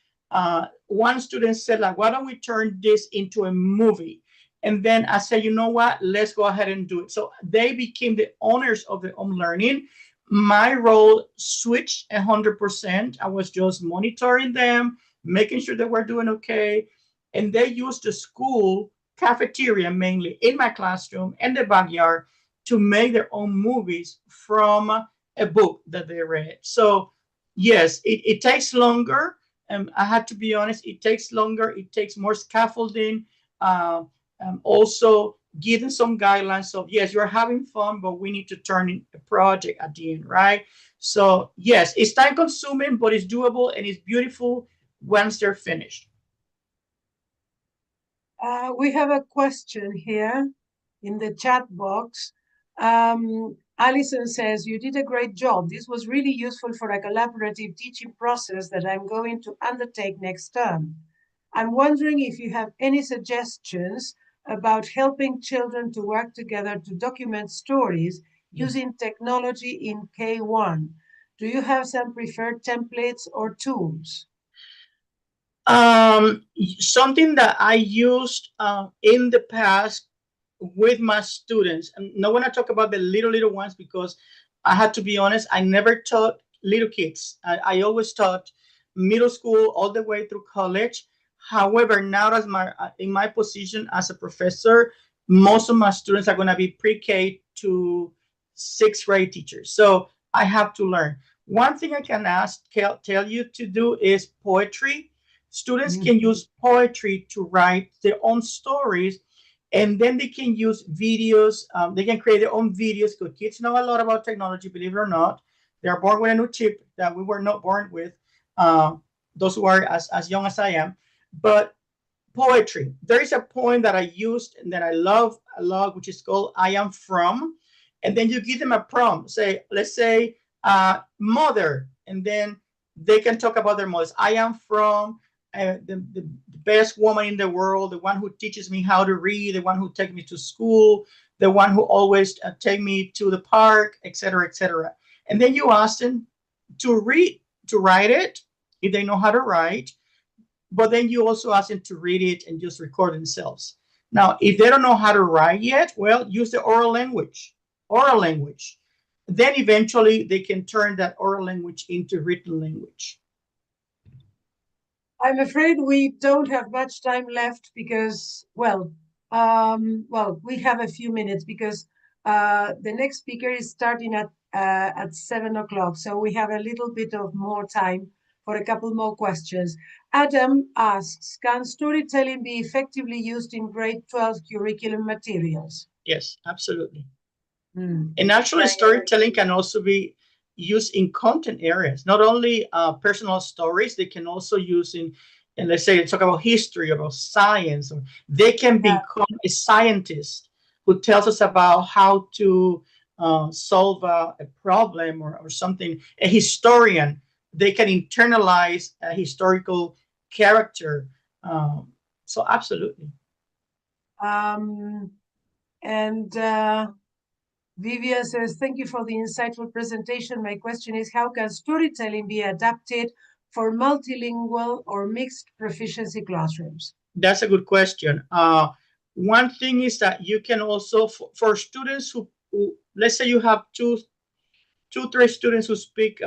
one student said, like, why don't we turn this into a movie? And then I said, you know what, let's go ahead and do it. So they became the owners of their own learning. My role switched 100%. I was just monitoring them, making sure they were doing okay. And they used the school cafeteria mainly in my classroom and the backyard to make their own movies from a book that they read. So yes, it takes longer. I had to be honest, it takes longer. It takes more scaffolding. Also given some guidelines of, yes, you're having fun, but we need to turn in a project at the end, right? So yes, it's time consuming, but it's doable and it's beautiful once they're finished. We have a question here in the chat box. Alison says, you did a great job. This was really useful for a collaborative teaching process that I'm going to undertake next term. I'm wondering if you have any suggestions about helping children to work together to document stories using technology in K1. Do you have some preferred templates or tools? Something that I used in the past with my students, and now when I talk about the little ones, because I had to be honest, I never taught little kids. I always taught middle school all the way through college. However, now as in my position as a professor, most of my students are going to be pre-K to sixth grade teacher. So I have to learn. One thing I can tell you to do is poetry. Students can use poetry to write their own stories, and then they can use videos. They can create their own videos, because kids know a lot about technology, believe it or not. They are born with a new chip that we were not born with, those who are as young as I am. But poetry, there is a poem that I used and that I love a lot, which is called I Am From. And then you give them a prompt. Let's say mother, and then they can talk about their mothers. I am from the best woman in the world, the one who teaches me how to read, the one who takes me to school, the one who always take me to the park, etc., etc. And then you ask them to write it if they know how to write. But then you also ask them to read it and just record themselves. Now, if they don't know how to write yet, well, use the oral language. Then eventually they can turn that oral language into written language. I'm afraid we don't have much time left because, well, we have a few minutes because the next speaker is starting at 7 o'clock. So we have a little bit of more time for a couple more questions. Adam asks, can storytelling be effectively used in grade 12 curriculum materials? Yes, absolutely. And actually, storytelling can also be used in content areas, not only personal stories. They can also use and let's say, talk about history, about science. Or they can become a scientist who tells us about how to solve a problem or something. A historian, they can internalize a historical character. So absolutely. Vivian says, thank you for the insightful presentation. My question is, how can storytelling be adapted for multilingual or mixed proficiency classrooms? That's a good question. One thing is that you can also, for students who, let's say you have two, three students who speak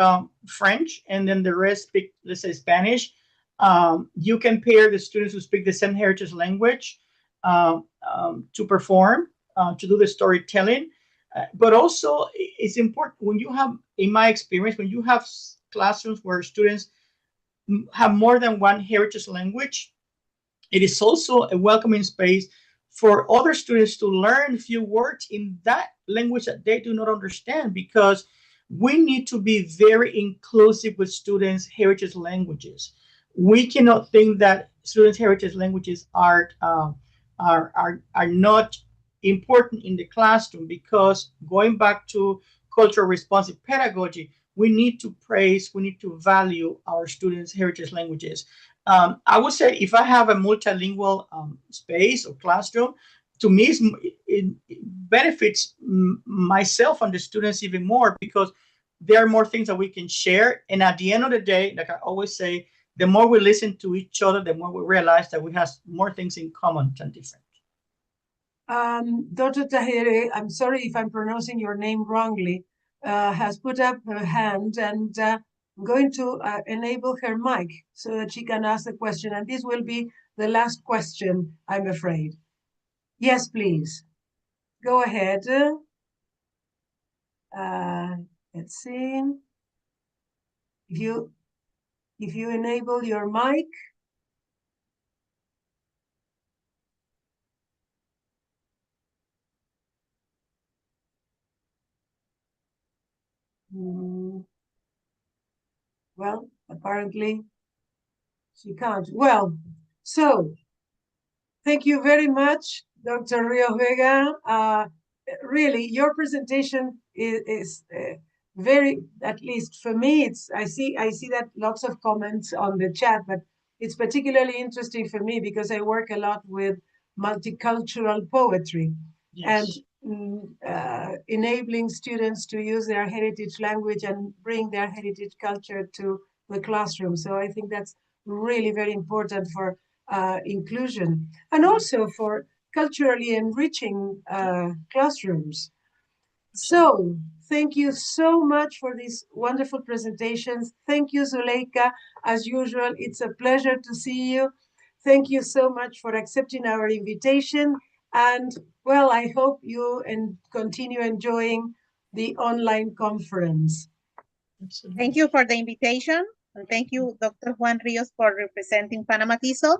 French, and then the rest speak, let's say, Spanish. You can pair the students who speak the same heritage language to perform, to do the storytelling. But also, it's important when you have, in my experience, when you have classrooms where students have more than one heritage language, it is also a welcoming space for other students to learn a few words in that language that they do not understand, because we need to be very inclusive with students' heritage languages. We cannot think that students' heritage languages are not important in the classroom, because going back to cultural responsive pedagogy, we need to praise, we need to value our students' heritage languages. I would say if I have a multilingual space or classroom, to me, it benefits myself and the students even more, because there are more things that we can share. And at the end of the day, like I always say, the more we listen to each other, the more we realize that we have more things in common than different. Dr. Tahere, I'm sorry if I'm pronouncing your name wrongly, has put up her hand, and I'm going to enable her mic so that she can ask the question. And this will be the last question, I'm afraid. Yes, please. Go ahead. Let's see. If you enable your mic. Well, apparently she can't. Well, so thank you very much, Dr. Rio Vega. Really, your presentation is very, at least for me, I see that lots of comments on the chat, but it's particularly interesting for me because I work a lot with multicultural poetry. Yes. And enabling students to use their heritage language and bring their heritage culture to the classroom. So I think that's really very important for inclusion and also for culturally enriching classrooms. So thank you so much for these wonderful presentations. Thank you, Zuleika. As usual, it's a pleasure to see you. Thank you so much for accepting our invitation. And well, I hope you continue enjoying the online conference. Thank you for the invitation. And thank you, Dr. Juan Rios, for representing Panama TESOL.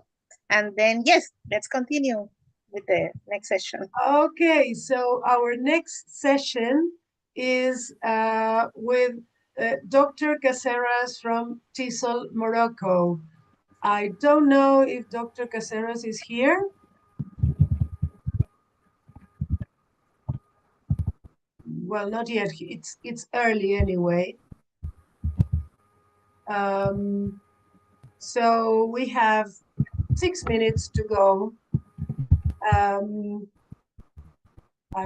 And then, yes, let's continue with the next session. Okay, so our next session is with Dr. Caceres from TESOL, Morocco. I don't know if Dr. Caceres is here. Well, not yet. It's early anyway. So we have 6 minutes to go. I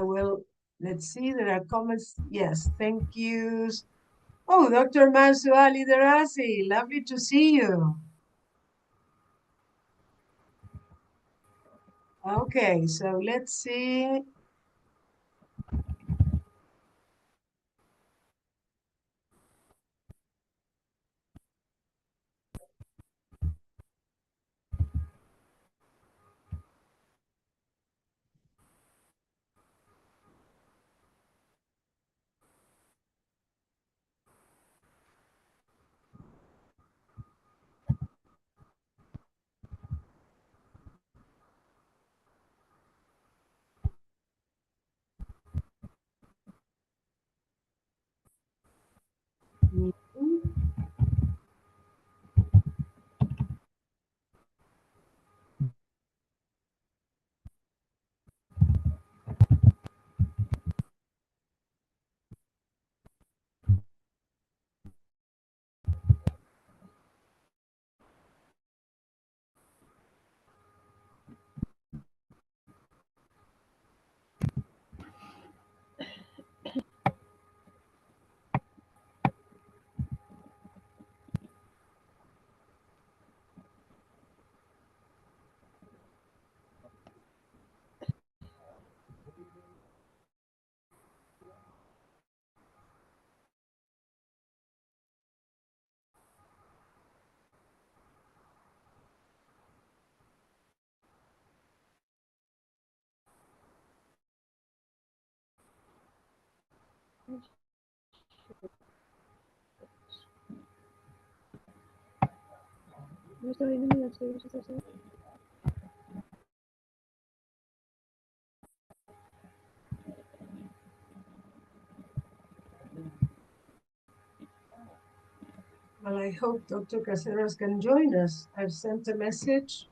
will, let's see, there are comments. Yes, thank yous. Oh, Dr. Mansu Ali Darasi, lovely to see you. Okay, so let's see. Well, I hope Dr. Caceres can join us. I've sent a message.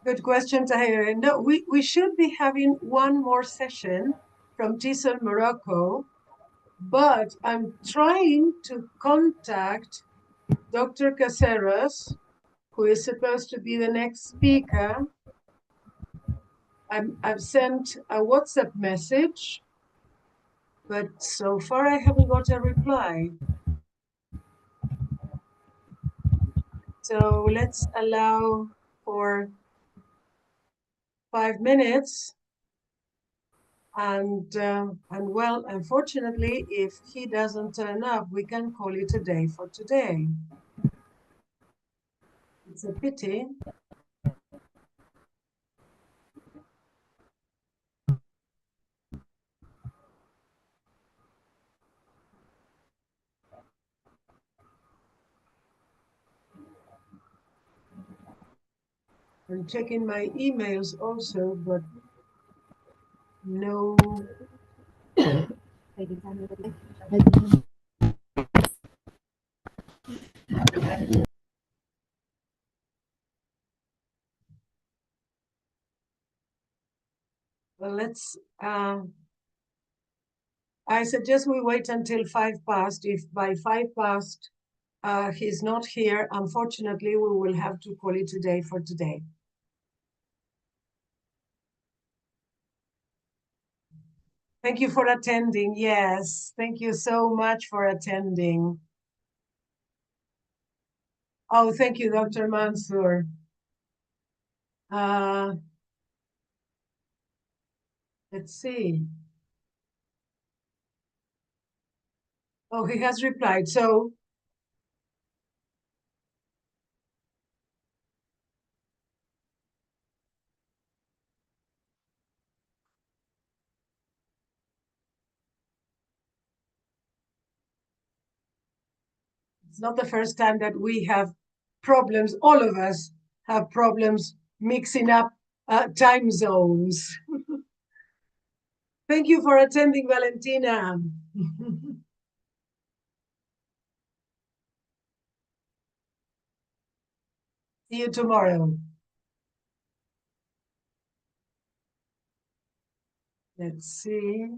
Good question, Tahir. No, we should be having one more session from TESOL Morocco, but I'm trying to contact Dr. Caceres, who is supposed to be the next speaker. I've sent a WhatsApp message, but so far I haven't got a reply. So let's allow for 5 minutes. And well, unfortunately, if he doesn't turn up, we can call it a day for today. It's a pity. I'm checking my emails also, but no. Well, let's, I suggest we wait until 5 past. If by 5 past he's not here, unfortunately, we will have to call it a day for today. Thank you for attending. Yes, thank you so much for attending. Oh, thank you, Dr. Mansour. Let's see. Oh, he has replied. So it's not the first time that we have problems. All of us have problems mixing up time zones. Thank you for attending, Valentina. See you tomorrow. Let's see.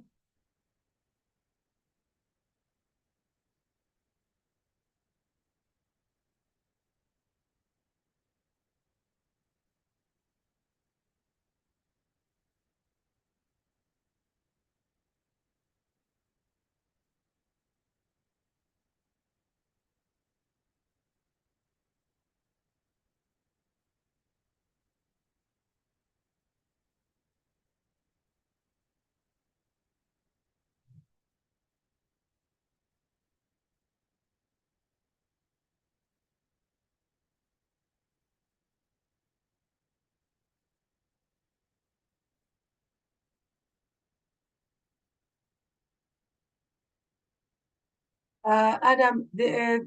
Adam, they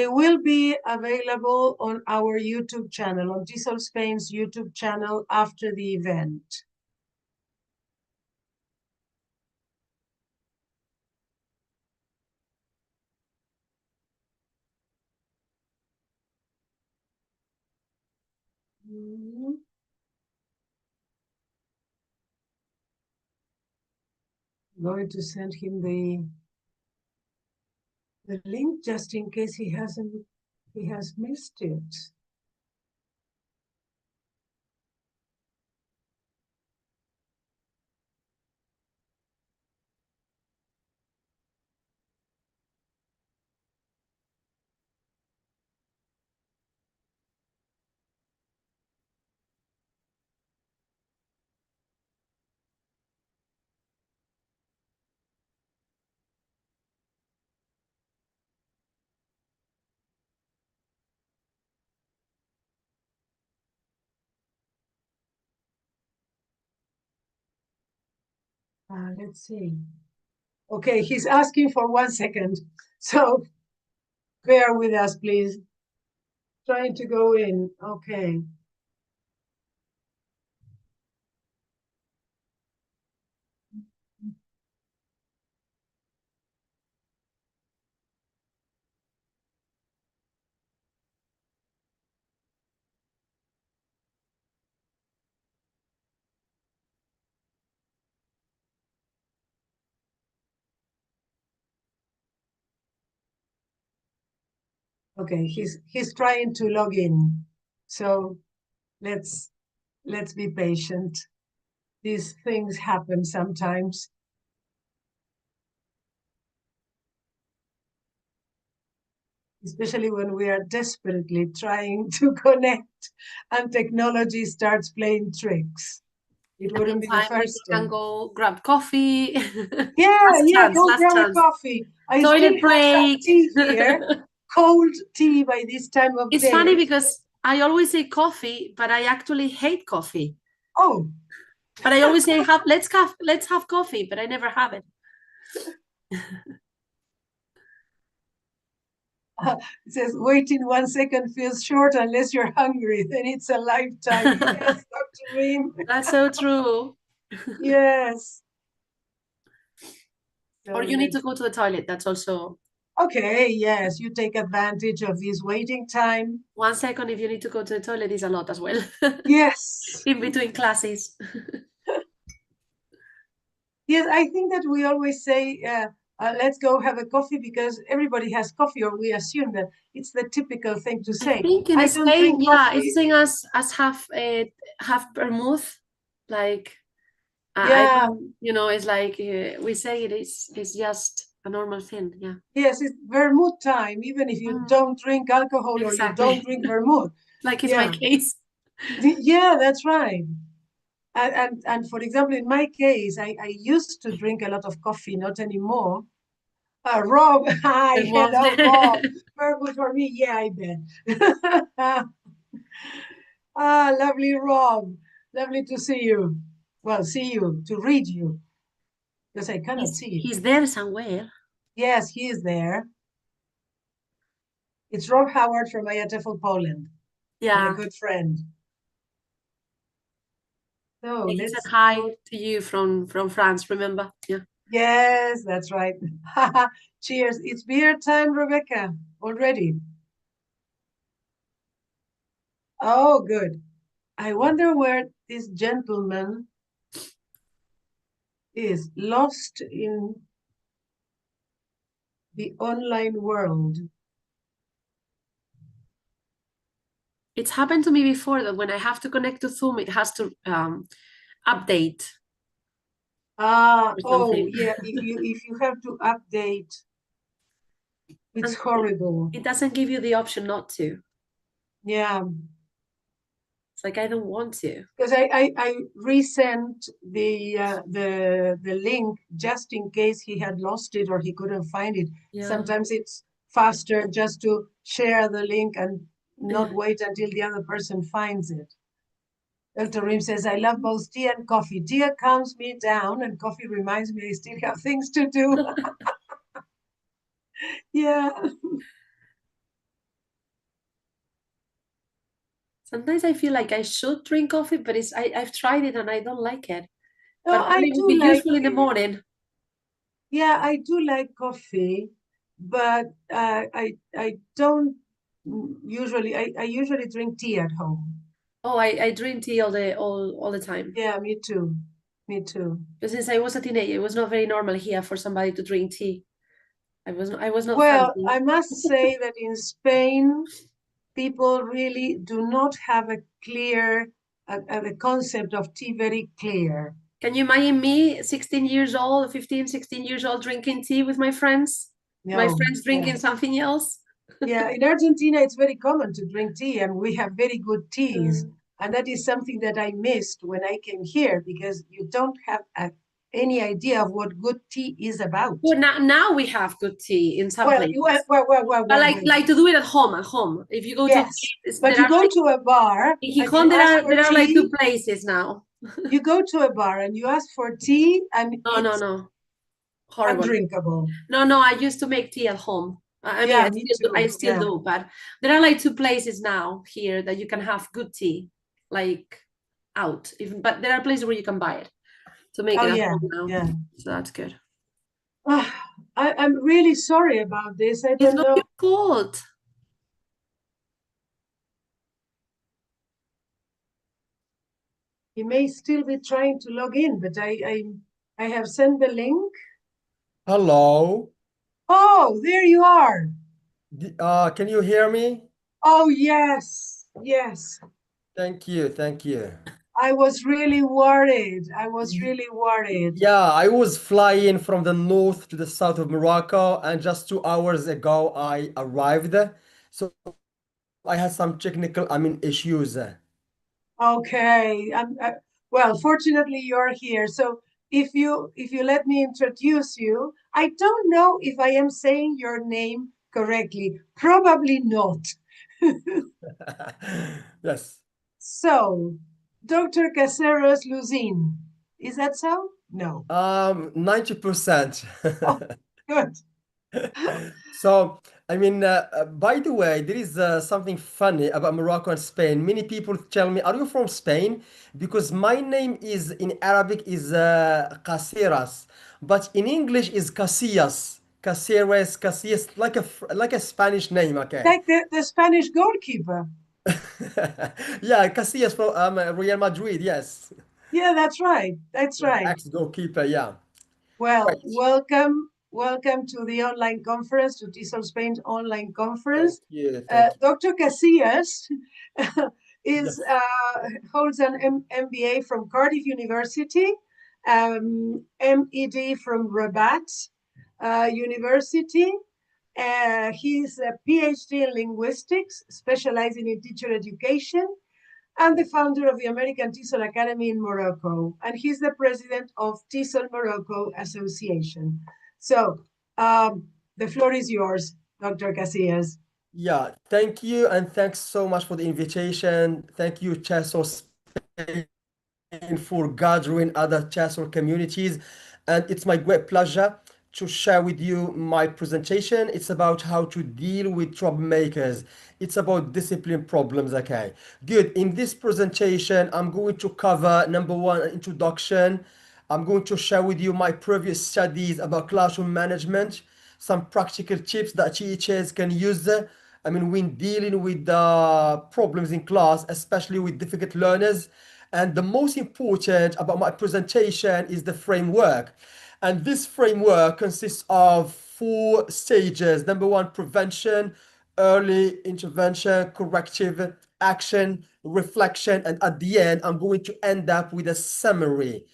will be available on our YouTube channel, on TESOL-SPAIN's YouTube channel after the event. I'm going to send him the link just in case he has missed it. Let's see. Okay, he's asking for 1 second. So bear with us, please. Trying to go in. Okay. Okay, he's trying to log in. So let's be patient. These things happen sometimes. Especially when we are desperately trying to connect and technology starts playing tricks. It wouldn't be the Meantime, we first can time. go grab coffee. Yeah, go last grab a chance. coffee. I Toilet still have some break. tea here, cold tea by this time of It's day. funny because I always say coffee, but I actually hate coffee. Oh. But I always say let's have coffee, but I never have it. It says waiting 1 second feels short unless you're hungry. Then it's a lifetime. Yes, Dr. Reem. That's so true. Yes. Or you need to go to the toilet. That's also. Okay, yes, you take advantage of this waiting time. 1 second if you need to go to the toilet is a lot as well. Yes. In between classes. Yes, I think that we always say, let's go have a coffee because everybody has coffee, or we assume that it's the typical thing to say. I think in don't Spain, drink yeah, coffee. it's the same as half vermouth. Like, Yeah. I don't, it's like we say it's just a normal thing. Yeah. Yes, it's vermouth time, even if you don't drink alcohol or you don't drink vermouth. Like it's my case. Yeah, that's right. And for example, in my case, I used to drink a lot of coffee, not anymore. Rob, hi, hello, Rob. Vermouth for me, yeah, I bet. Lovely, Rob. Lovely to see you. Well, see you, to read you, because I cannot see you. He's there somewhere. Yes, he is there. It's Rob Howard from IATEFL Poland. Yeah. And a good friend. So He let's said hi to you from France, remember? Yeah. Yes, that's right. Cheers. It's beer time, Rebecca, already. Oh, good. I wonder where this gentleman is, lost in the online world. It's happened to me before that when I have to connect to Zoom, it has to update. Oh yeah, if you have to update, it's horrible. It doesn't give you the option not to. Yeah. It's like I don't want to. Because I resent the link just in case he had lost it or he couldn't find it. Yeah. Sometimes it's faster just to share the link and not wait until the other person finds it. Dr. Reem says, I love both tea and coffee. Tea calms me down and coffee reminds me I still have things to do. Yeah. Sometimes I feel like I should drink coffee, but I've tried it and I don't like it. No, But I it would do be like useful in the morning. Yeah, I do like coffee, but I don't usually. I usually drink tea at home. Oh, I drink tea all the time. Yeah, me too. Me too. But since I was a teenager, it was not very normal here for somebody to drink tea. I was not Well, fancy. I must say that in Spain, people really do not have a clear the concept of tea very clear. Can you imagine me, 16 years old, 15, 16 years old, drinking tea with my friends? My No, friends drinking yeah. something else? Yeah, in Argentina, it's very common to drink tea, and we have very good teas. And that is something that I missed when I came here, because you don't have any idea of what good tea is about. Well, now we have good tea in some places. Well, But like to do it at home. If you go yes, to, but you go to a bar. In Gijón, there are like two places now. You go to a bar and you ask for tea, and no, horrible, undrinkable. No, I used to make tea at home. I mean, I still do, but there are like two places now here that you can have good tea, like out. But there are places where you can buy it to make it at home now. Yeah. So that's good. I'm really sorry about this. I don't know. It's not your fault. He may still be trying to log in, but I have sent the link. Hello. Oh, there you are. Can you hear me? Oh, yes, yes. Thank you, thank you. I was really worried. I was really worried. Yeah, I was flying from the north to the south of Morocco, and just 2 hours ago I arrived. So I had some technical, issues. Okay. Well, fortunately, you're here. So if you let me introduce you, I don't know if I am saying your name correctly. Probably not. Yes. So, Dr. Caceres Luzin, is that so? No. 90%. Oh, good. So, by the way, there is something funny about Morocco and Spain. Many people tell me, "Are you from Spain?" Because my name is in Arabic is Caceres, but in English is Casillas. Caceres, Casillas, like a Spanish name. Okay. Like the Spanish goalkeeper. Yeah, Casillas from Real Madrid. Yes, Yeah, that's right. That's yeah, the right. ex-goalkeeper. Yeah. Well, Great. welcome to the online conference, to TESOL-SPAIN's online Thank conference. you. Thank you. Dr. Casillas is Yes. holds an MBA from Cardiff University, MED from Rabat University. He's a PhD in linguistics, specializing in teacher education, and the founder of the American TESOL Academy in Morocco. And he's the president of TESOL Morocco Association. So the floor is yours, Dr. Casillas. Yeah, thank you, and thanks so much for the invitation. Thank you, Cheso Spain, for gathering other Cheso communities. And it's my great pleasure to share with you my presentation. It's about how to deal with troublemakers. It's about discipline problems, okay? Good. In this presentation, I'm going to cover number one, an introduction. I'm going to share with you my previous studies about classroom management, some practical tips that teachers can use, when dealing with the problems in class, especially with difficult learners. And the most important about my presentation is the framework. And this framework consists of 4 stages. Number one, prevention, early intervention, corrective action, reflection, and at the end, I'm going to end up with a summary.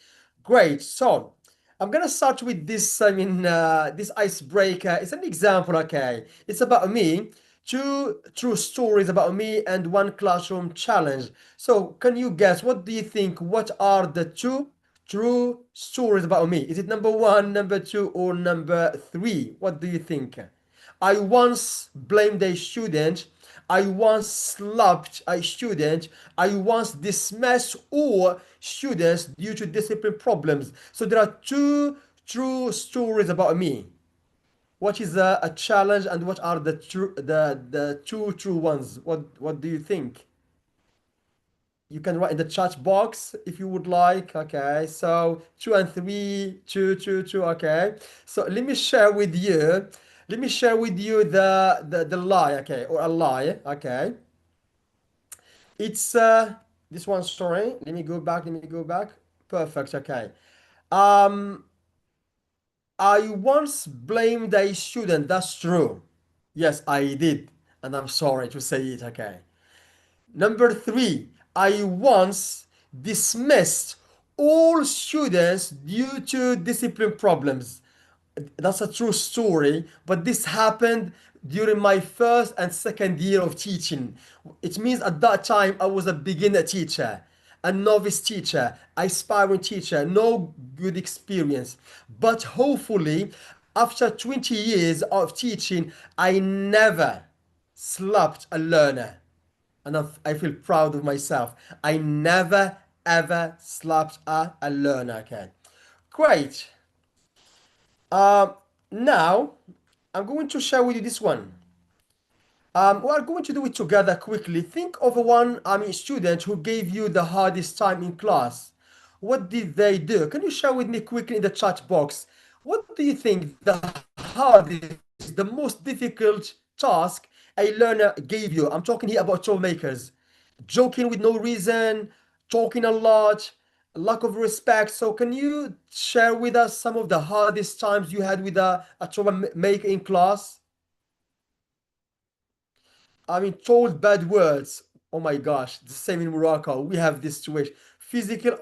Great. So I'm gonna start with this. This icebreaker. It's an example, okay? It's about me. Two true stories about me and one classroom challenge. So, can you guess? What do you think? What are the two true stories about me? Is it number one, number two, or number three? What do you think? I once blamed a student. I once slapped a student. I once dismissed all students due to discipline problems. So there are two true stories about me. What is a challenge and what are the two true ones? What do you think? You can write in the chat box if you would like. Okay, so two and three, two, two, two. Okay, so let me share with you. Let me share with you the lie. Okay, or a lie. Okay, it's this one. Sorry, let me go back. Let me go back. Perfect. Okay. Um, I once blamed a student. That's true. Yes, I did, and I'm sorry to say it. Okay. Number three, I once dismissed all students due to discipline problems. That's a true story, but this happened during my first and second year of teaching. It means at that time I was a beginner teacher, a novice teacher, aspiring teacher, no good experience. But hopefully, after 20 years of teaching, I never slapped a learner, and I feel proud of myself. I never ever slapped a learner. Okay, great. Um, Now I'm going to share with you this one. We are going to do it together quickly. Think of one, student who gave you the hardest time in class. What did they do? Can you share with me quickly in the chat box? What do you think the hardest, the most difficult task a learner gave you? I'm talking here about troublemakers. Joking with no reason, talking a lot, lack of respect. So can you share with us some of the hardest times you had with a troublemaker in class? told bad words. Oh my gosh, the same in Morocco. We have this situation. Physical,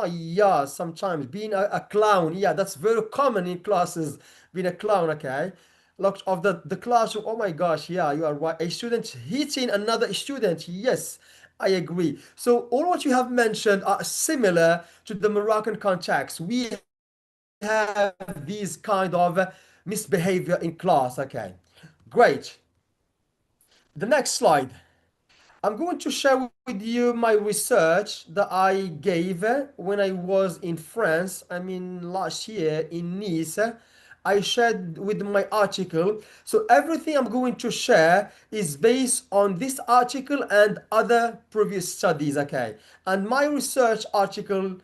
yeah, sometimes being a clown. Yeah, that's very common in classes. Being a clown, okay? Locked of the classroom. Oh my gosh, yeah, you are right. A student hitting another student. Yes, I agree. So all what you have mentioned are similar to the Moroccan context. We have these kind of misbehavior in class. Okay, great. The next slide. I'm going to share with you my research that I gave when I was in France. Last year in Nice. I shared with my article. So everything I'm going to share is based on this article and other previous studies, okay? And my research article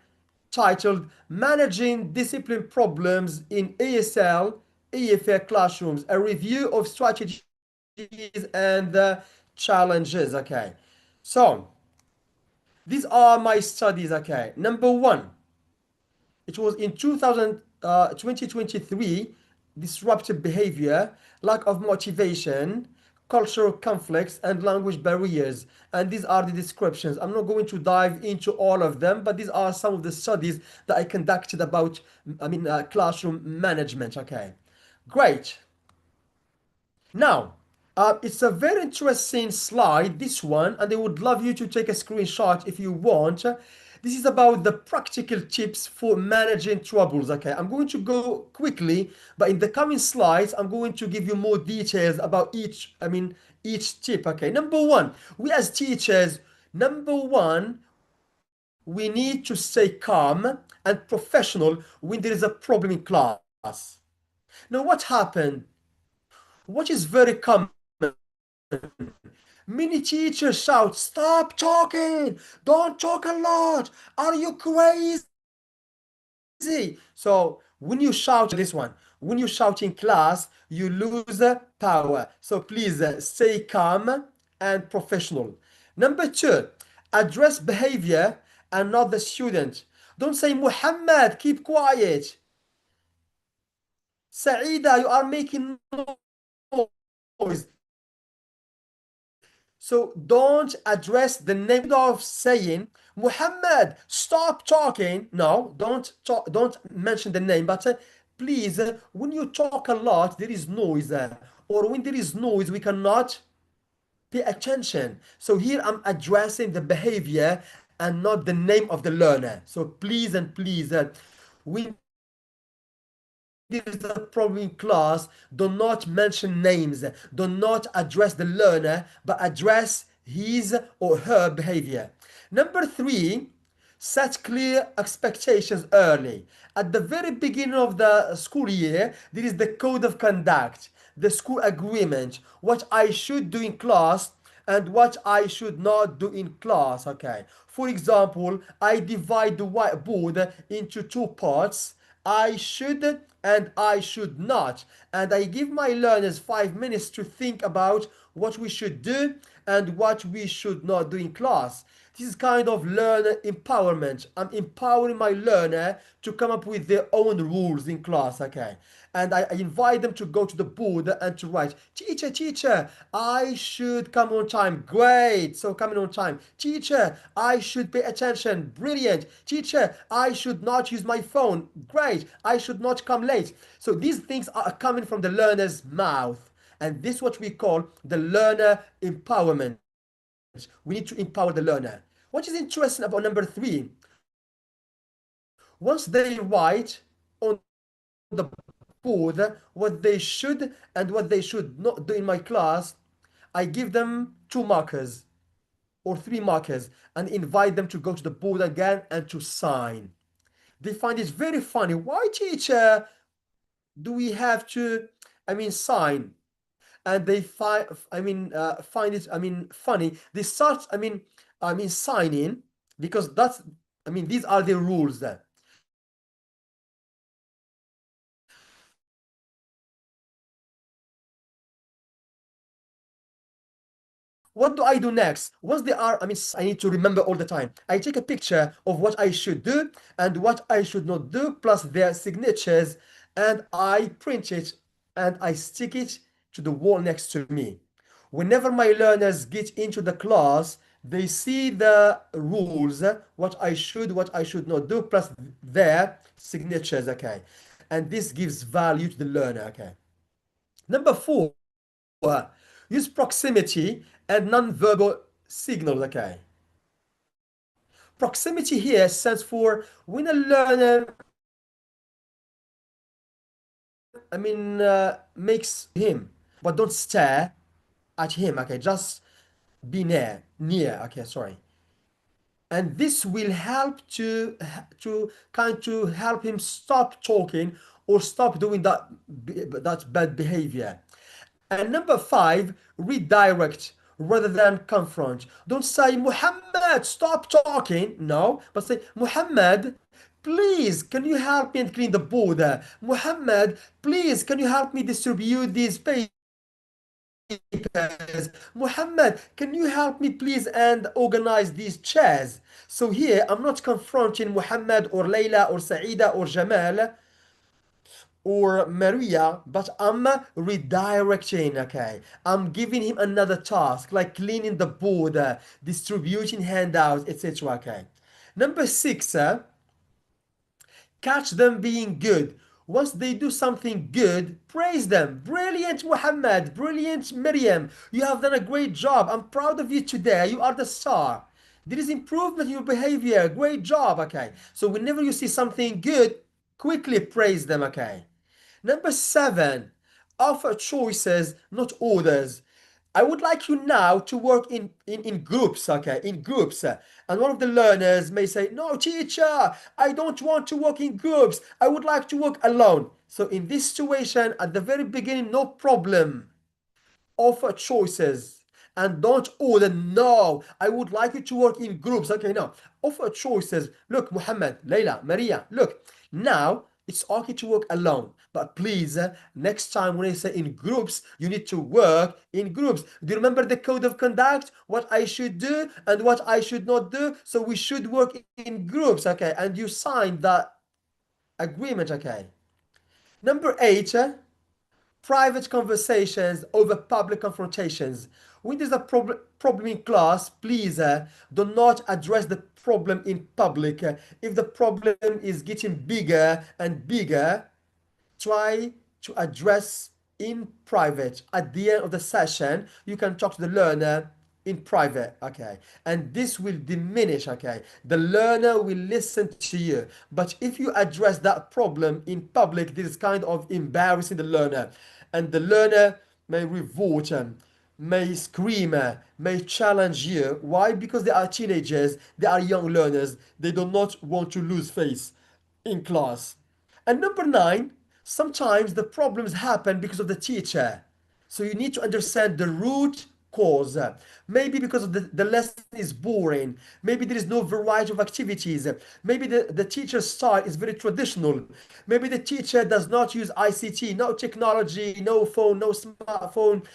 titled Managing Discipline Problems in ESL, EFA Classrooms, a review of strategies and challenges, okay? So, these are my studies, okay? Number one, it was in 2023, disruptive behavior, lack of motivation, cultural conflicts, and language barriers. And these are the descriptions. I'm not going to dive into all of them, but these are some of the studies that I conducted about, classroom management, okay? Great. Now, it's a very interesting slide, this one, and I would love you to take a screenshot if you want. This is about the practical tips for managing troubles, okay? I'm going to go quickly, but in the coming slides, I'm going to give you more details about each tip, okay? Number one, we as teachers, we need to stay calm and professional when there is a problem in class. Now, what happened? What is very common? Many teachers shout, "Stop talking! Don't talk a lot! Are you crazy?" So when you shout this one, when you shout in class, you lose power. So please stay calm and professional. Number two, address behavior and not the student. Don't say, "Muhammad, keep quiet. Saida, you are making noise." So don't address the name of saying, "Muhammad, stop talking." No, don't talk, don't mention the name, but please, when you talk a lot, there is noise, or when there is noise, we cannot pay attention. So here I'm addressing the behavior and not the name of the learner. So please and please, when there is a problem in class, do not mention names, do not address the learner, but address his or her behavior. Number three, set clear expectations early. At the very beginning of the school year, there is the code of conduct, the school agreement, what I should do in class and what I should not do in class, okay? For example, I divide the whiteboard into two parts. I should and I should not. And I give my learners 5 minutes to think about what we should do and what we should not do in class. This is kind of learner empowerment. I'm empowering my learner to come up with their own rules in class, okay? And I invite them to go to the board and to write, teacher, I should come on time. Great, so coming on time. Teacher, I should pay attention. Brilliant. Teacher, I should not use my phone. Great, I should not come late. So these things are coming from the learner's mouth. And this is what we call the learner empowerment. We need to empower the learner. What is interesting about number three, once they write on the board what they should and what they should not do in my class, I give them 2 markers or 3 markers and invite them to go to the board again and to sign. They find it very funny. Why, teacher, do we have to, sign? And they find it funny. They start signing because these are the rules then. What do I do next? Once they are, I need to remember all the time. I take a picture of what I should do and what I should not do, plus their signatures, and I print it and I stick it to the wall next to me. Whenever my learners get into the class, they see the rules, what I should not do, plus their signatures, okay? And this gives value to the learner, okay? Number four, use proximity and non-verbal signals, okay? Proximity here stands for when a learner, makes him, but don't stare at him, okay? Just be near, okay, sorry. And this will help to help him stop talking or stop doing that bad behavior. And number five, redirect rather than confront. Don't say, Muhammad, stop talking. No, but say, Muhammad, please, can you help me and clean the border? Muhammad, please, can you help me distribute these papers? Muhammad, can you help me please and organize these chairs? So here, I'm not confronting Muhammad or Layla or Saida or Jamal or Maria, but I'm redirecting, okay? I'm giving him another task, like cleaning the board, distributing handouts, etc., okay? Number six, catch them being good. Once they do something good, praise them. Brilliant, Muhammad. Brilliant, Miriam. You have done a great job. I'm proud of you today. You are the star. There is improvement in your behavior. Great job, okay? So whenever you see something good, quickly praise them, okay? Number seven, offer choices, not orders. I would like you now to work in groups, okay? In groups. And one of the learners may say, no, teacher, I don't want to work in groups. I would like to work alone. So in this situation, at the very beginning, no problem. Offer choices and don't order. No, I would like you to work in groups. Okay, no, offer choices. Look, Muhammad, Layla, Maria, look, now it's okay to work alone, but please, next time when I say in groups, you need to work in groups. Do you remember the code of conduct, what I should do and what I should not do? So we should work in groups, okay? And you signed that agreement, okay? Number eight, private conversations over public confrontations. When there's a problem in class, please do not address the problem in public. If the problem is getting bigger and bigger, try to address in private. At the end of the session, you can talk to the learner in private, okay? And this will diminish, okay? The learner will listen to you. But if you address that problem in public, this is kind of embarrassing the learner. And the learner may revolt, may scream, may challenge you. Why? Because they are teenagers, they are young learners. They do not want to lose face in class. And number nine, sometimes the problems happen because of the teacher. So you need to understand the root cause. Maybe because of the lesson is boring. Maybe there is no variety of activities. Maybe the teacher's style is very traditional. Maybe the teacher does not use ICT, no technology, no phone, no smartphone,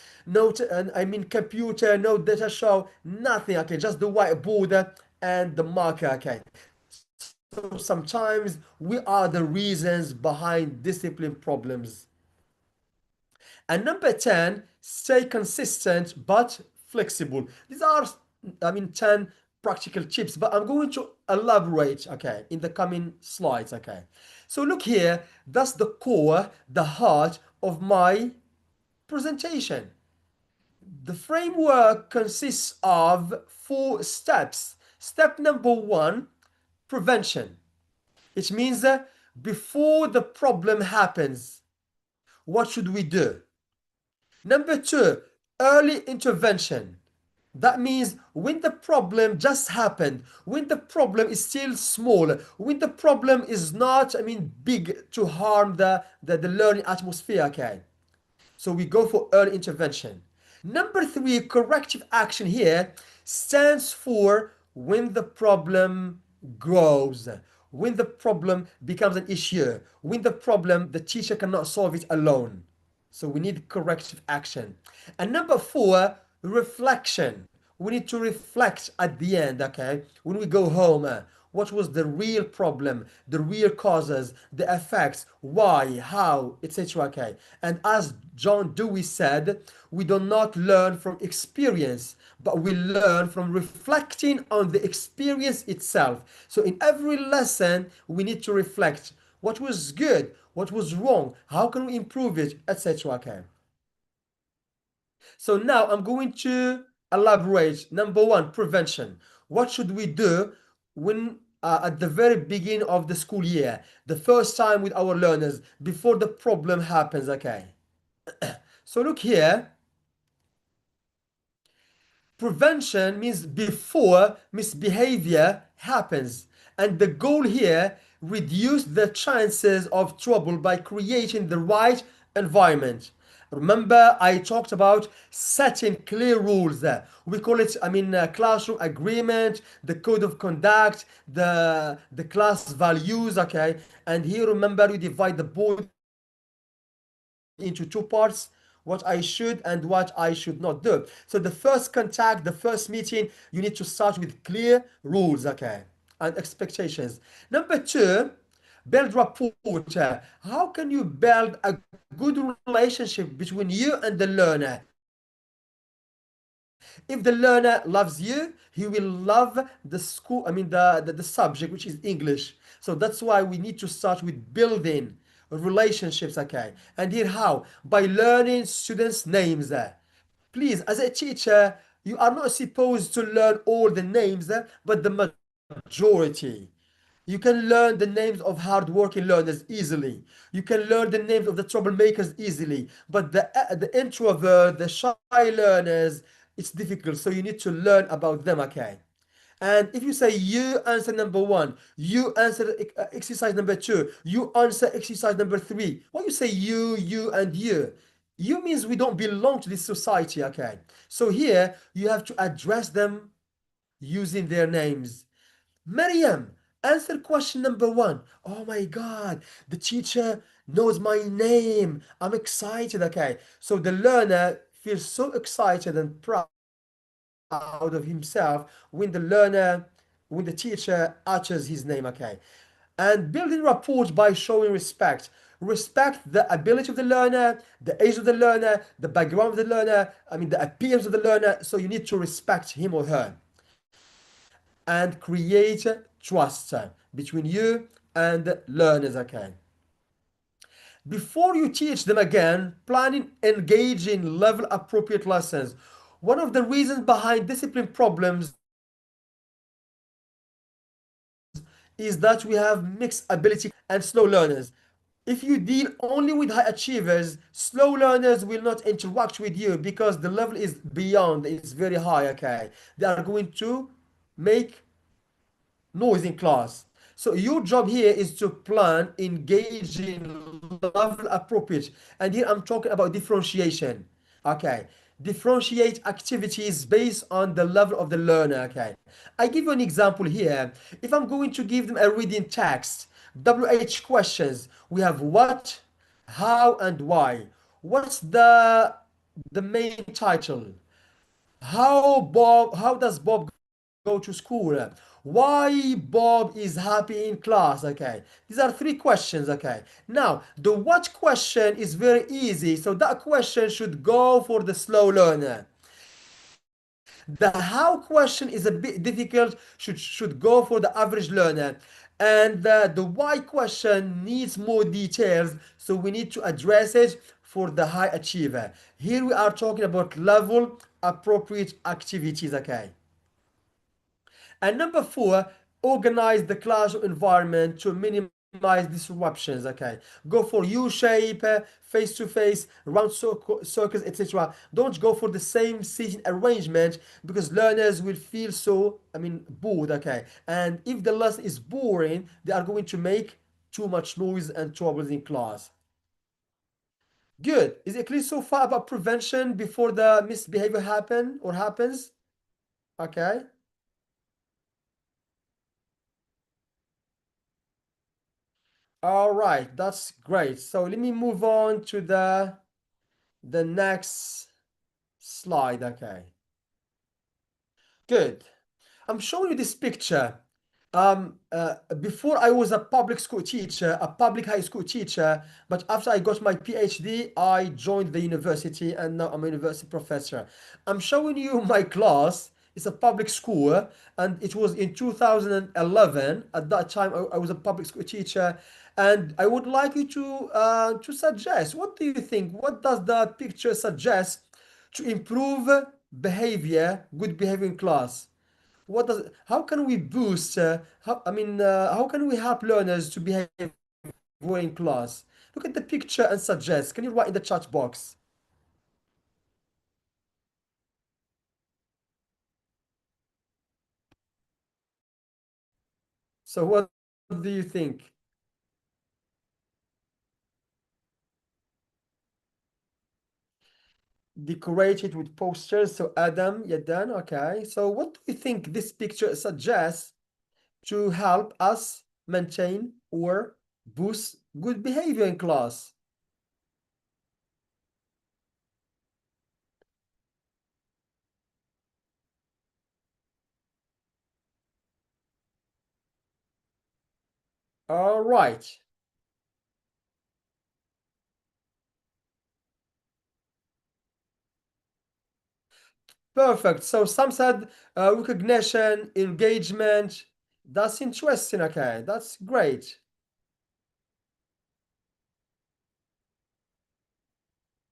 computer, no data show, nothing. Okay, just the whiteboard and the marker. Okay. So sometimes we are the reasons behind discipline problems. And number 10, stay consistent but flexible. These are, 10 practical tips, but I'm going to elaborate, okay, in the coming slides, okay. So look here, that's the core, the heart of my presentation. The framework consists of 4 steps. Step number 1, prevention. It means that before the problem happens, what should we do? Number 2, early intervention. That means when the problem just happened, when the problem is still small, when the problem is not, big to harm the learning atmosphere, okay? So we go for early intervention. Number 3, corrective action here stands for when the problem grows, when the problem becomes an issue, when the teacher cannot solve it alone. So we need corrective action. And number 4, reflection. We need to reflect at the end, okay? When we go home, what was the real problem, the real causes, the effects, why, how, etc. Okay. And as John Dewey said, we do not learn from experience, but we learn from reflecting on the experience itself. So in every lesson, we need to reflect what was good, what was wrong, how can we improve it, etc. Okay. So now I'm going to elaborate. Number one, prevention. What should we do when at the very beginning of the school year, the first time with our learners, before the problem happens, okay? So look here. Prevention means before misbehavior happens. And the goal here, reduce the chances of trouble by creating the right environment. Remember, I talked about setting clear rules there. We call it, classroom agreement, the code of conduct, the class values, okay? And here, remember, we divide the board into two parts, what I should and what I should not do. So the first contact, the first meeting, you need to start with clear rules, okay, and expectations. Number two, build rapport. How can you build a good relationship between you and the learner? If the learner loves you, he will love the school, the subject, which is English. So that's why we need to start with building relationships, okay? And here how? By learning students' names. Please, as a teacher, you are not supposed to learn all the names, but the majority. You can learn the names of hardworking learners easily. You can learn the names of the troublemakers easily. But the introvert, the shy learners, it's difficult. So you need to learn about them, okay? And if you say you answer number one, you answer exercise number two, you answer exercise number three. Why you say you, and you? You means we don't belong to this society, okay? So here you have to address them using their names. Maryam, answer question number one. Oh my God, the teacher knows my name. I'm excited. Okay, so the learner feels so excited and proud of himself when the teacher utters his name. Okay, and building rapport by showing respect. Respect the ability of the learner, the age of the learner, the background of the learner, the appearance of the learner. So you need to respect him or her and create trust between you and learners, okay? Before you teach them again, planning engaging level appropriate lessons. One of the reasons behind discipline problems is that we have mixed ability and slow learners. If you deal only with high achievers, slow learners will not interact with you because the level is beyond, it's very high, okay? They are going to make noise in class. So your job here is to plan, engaging, level appropriate. And here I'm talking about differentiation. Okay. Differentiate activities based on the level of the learner. Okay. I give you an example here. If I'm going to give them a reading text, WH questions, we have what, how, and why. What's the main title? How does Bob go to school? Why Bob is happy in class? Okay, these are three questions. Okay, now the what question is very easy, so that question should go for the slow learner. The how question is a bit difficult, should go for the average learner. And the why question needs more details, so we need to address it for the high achiever. Here we are talking about level appropriate activities, okay? And number four, organize the classroom environment to minimize disruptions. Okay, go for U-shape, face-to-face, round circles, etc. Don't go for the same seating arrangement because learners will feel so, bored. Okay, and if the lesson is boring, they are going to make too much noise and troubles in class. Good. Is it clear so far about prevention before the misbehavior happens? Okay. All right, that's great. So let me move on to the next slide. Okay. Good. I'm showing you this picture. before I was a public school teacher, a public high school teacher, but after I got my PhD, I joined the university and now I'm a university professor. I'm showing you my class. It's a public school and it was in 2011. At that time, I was a public school teacher and I would like you to suggest, what do you think? What does the picture suggest to improve behavior, good behavior in class? What does how can we boost how can we help learners to behave well in class? Look at the picture and suggest. Can you write in the chat box? So what do you think? Decorate it with posters. So Adam, you're done. Okay. So what do you think this picture suggests to help us maintain or boost good behavior in class? All right. Perfect. So some said recognition, engagement. That's interesting. Okay, that's great.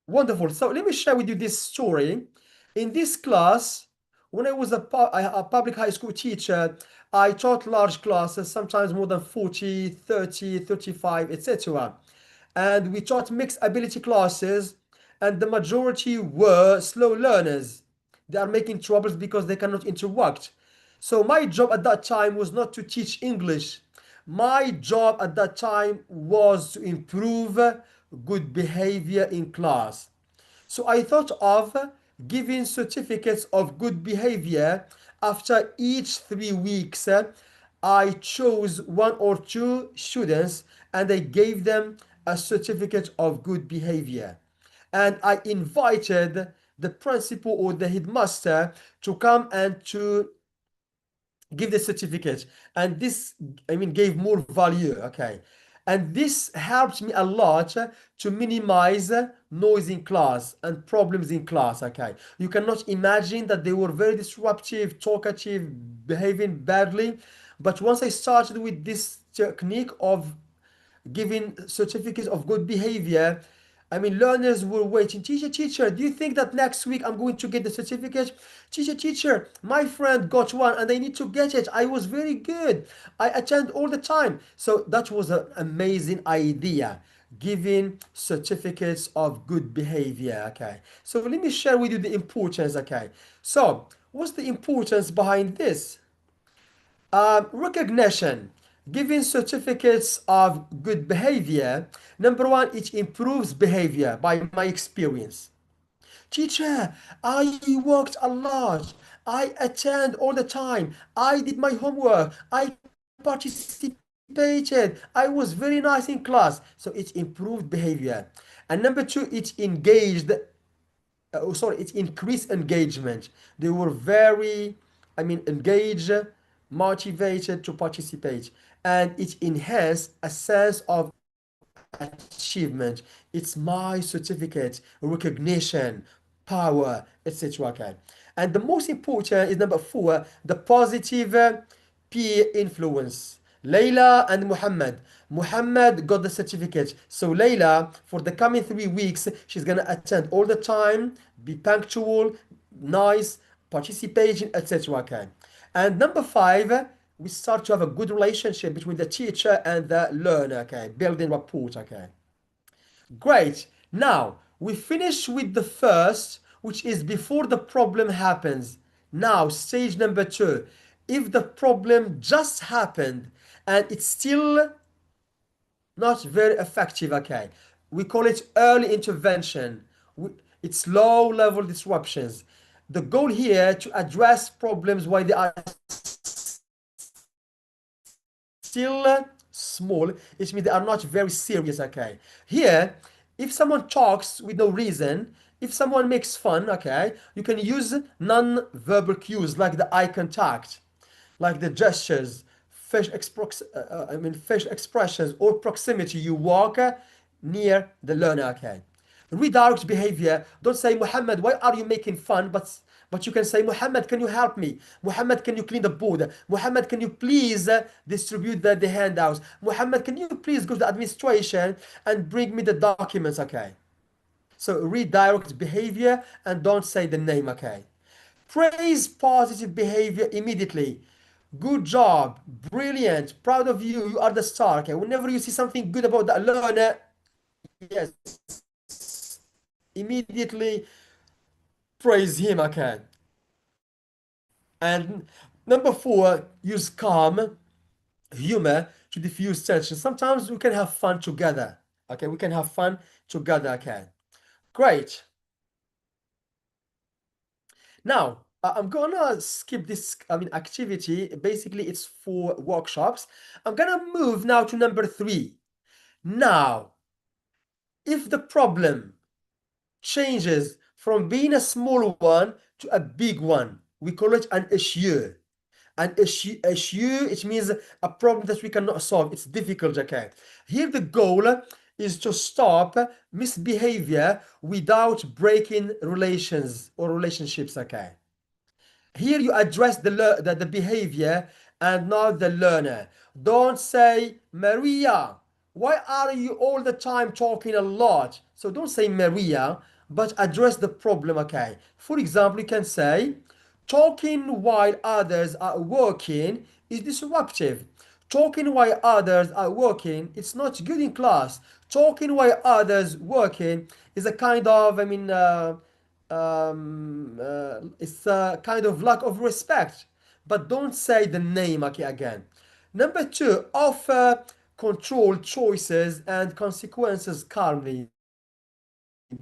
Wonderful. So let me share with you this story. In this class, when I was a public high school teacher, I taught large classes, sometimes more than 40, 30, 35, etc. And we taught mixed ability classes, and the majority were slow learners. They are making troubles because they cannot interact. So my job at that time was not to teach English. My job at that time was to improve good behavior in class. So I thought of giving certificates of good behavior after each 3 weeks. I chose one or two students and I gave them a certificate of good behavior. And I invited the principal or the headmaster to come and to give the certificate, and this gave more value. Okay, and this helped me a lot to minimize noise in class and problems in class. Okay, you cannot imagine that they were very disruptive, talkative, behaving badly, but once I started with this technique of giving certificates of good behavior, learners were waiting. Teacher, do you think that next week I'm going to get the certificate? Teacher, my friend got one and I need to get it. I was very good. I attend all the time. So that was an amazing idea, giving certificates of good behavior. Okay. So let me share with you the importance. Okay. So what's the importance behind this? Recognition, giving certificates of good behavior. Number one, it improves behavior by my experience. Teacher, I worked a lot. I attend all the time. I did my homework. I participated. I was very nice in class. So it improved behavior. And number two, it it increased engagement. They were very, engaged, motivated to participate, and it enhanced a sense of achievement. It's my certificate, recognition, power, etc. Okay. And the most important is number four, the positive peer influence. Layla and Muhammad. Muhammad got the certificate. So Layla, for the coming 3 weeks, she's gonna attend all the time, be punctual, nice, participating, etc. Okay. And number five, we start to have a good relationship between the teacher and the learner. Okay, building rapport. Okay. Great. Now, we finish with the first, which is before the problem happens. Now, stage number two. If the problem just happened and it's still not very effective, okay, we call it early intervention. It's low level disruptions. The goal here to address problems while they are still small, it means they are not very serious. Okay, here if someone talks with no reason, if someone makes fun, okay, you can use non-verbal cues like the eye contact, like the gestures, facial expressions or proximity. You walk near the learner. Okay. Redirect behavior. Don't say, Muhammad, why are you making fun? But you can say, Muhammad, can you help me? Muhammad, can you clean the board? Muhammad, can you please distribute the handouts? Muhammad, can you please go to the administration and bring me the documents? Okay. So redirect behavior and don't say the name. Okay. Praise positive behavior immediately. Good job, brilliant, proud of you, you are the star. Okay, whenever you see something good about that learner, yes, immediately praise him. Okay. And number 4, use calm humor to diffuse tension. Sometimes we can have fun together. Okay, we can have fun together. Okay, great. Now, I'm gonna skip this, activity. Basically, it's for workshops. I'm gonna move now to number 3. Now, if the problem changes from being a small one to a big one, we call it an issue. An issue, it means a problem that we cannot solve. It's difficult, okay? Here the goal is to stop misbehavior without breaking relations or relationships, okay? Here you address the behavior and not the learner. Don't say, Maria, why are you all the time talking a lot? So don't say Maria, but address the problem, okay? For example, you can say, talking while others are working is disruptive. Talking while others are working, it's not good in class. Talking while others working is a kind of, it's a kind of lack of respect. But don't say the name, okay, again. Number 2, offer controlled choices and consequences calmly.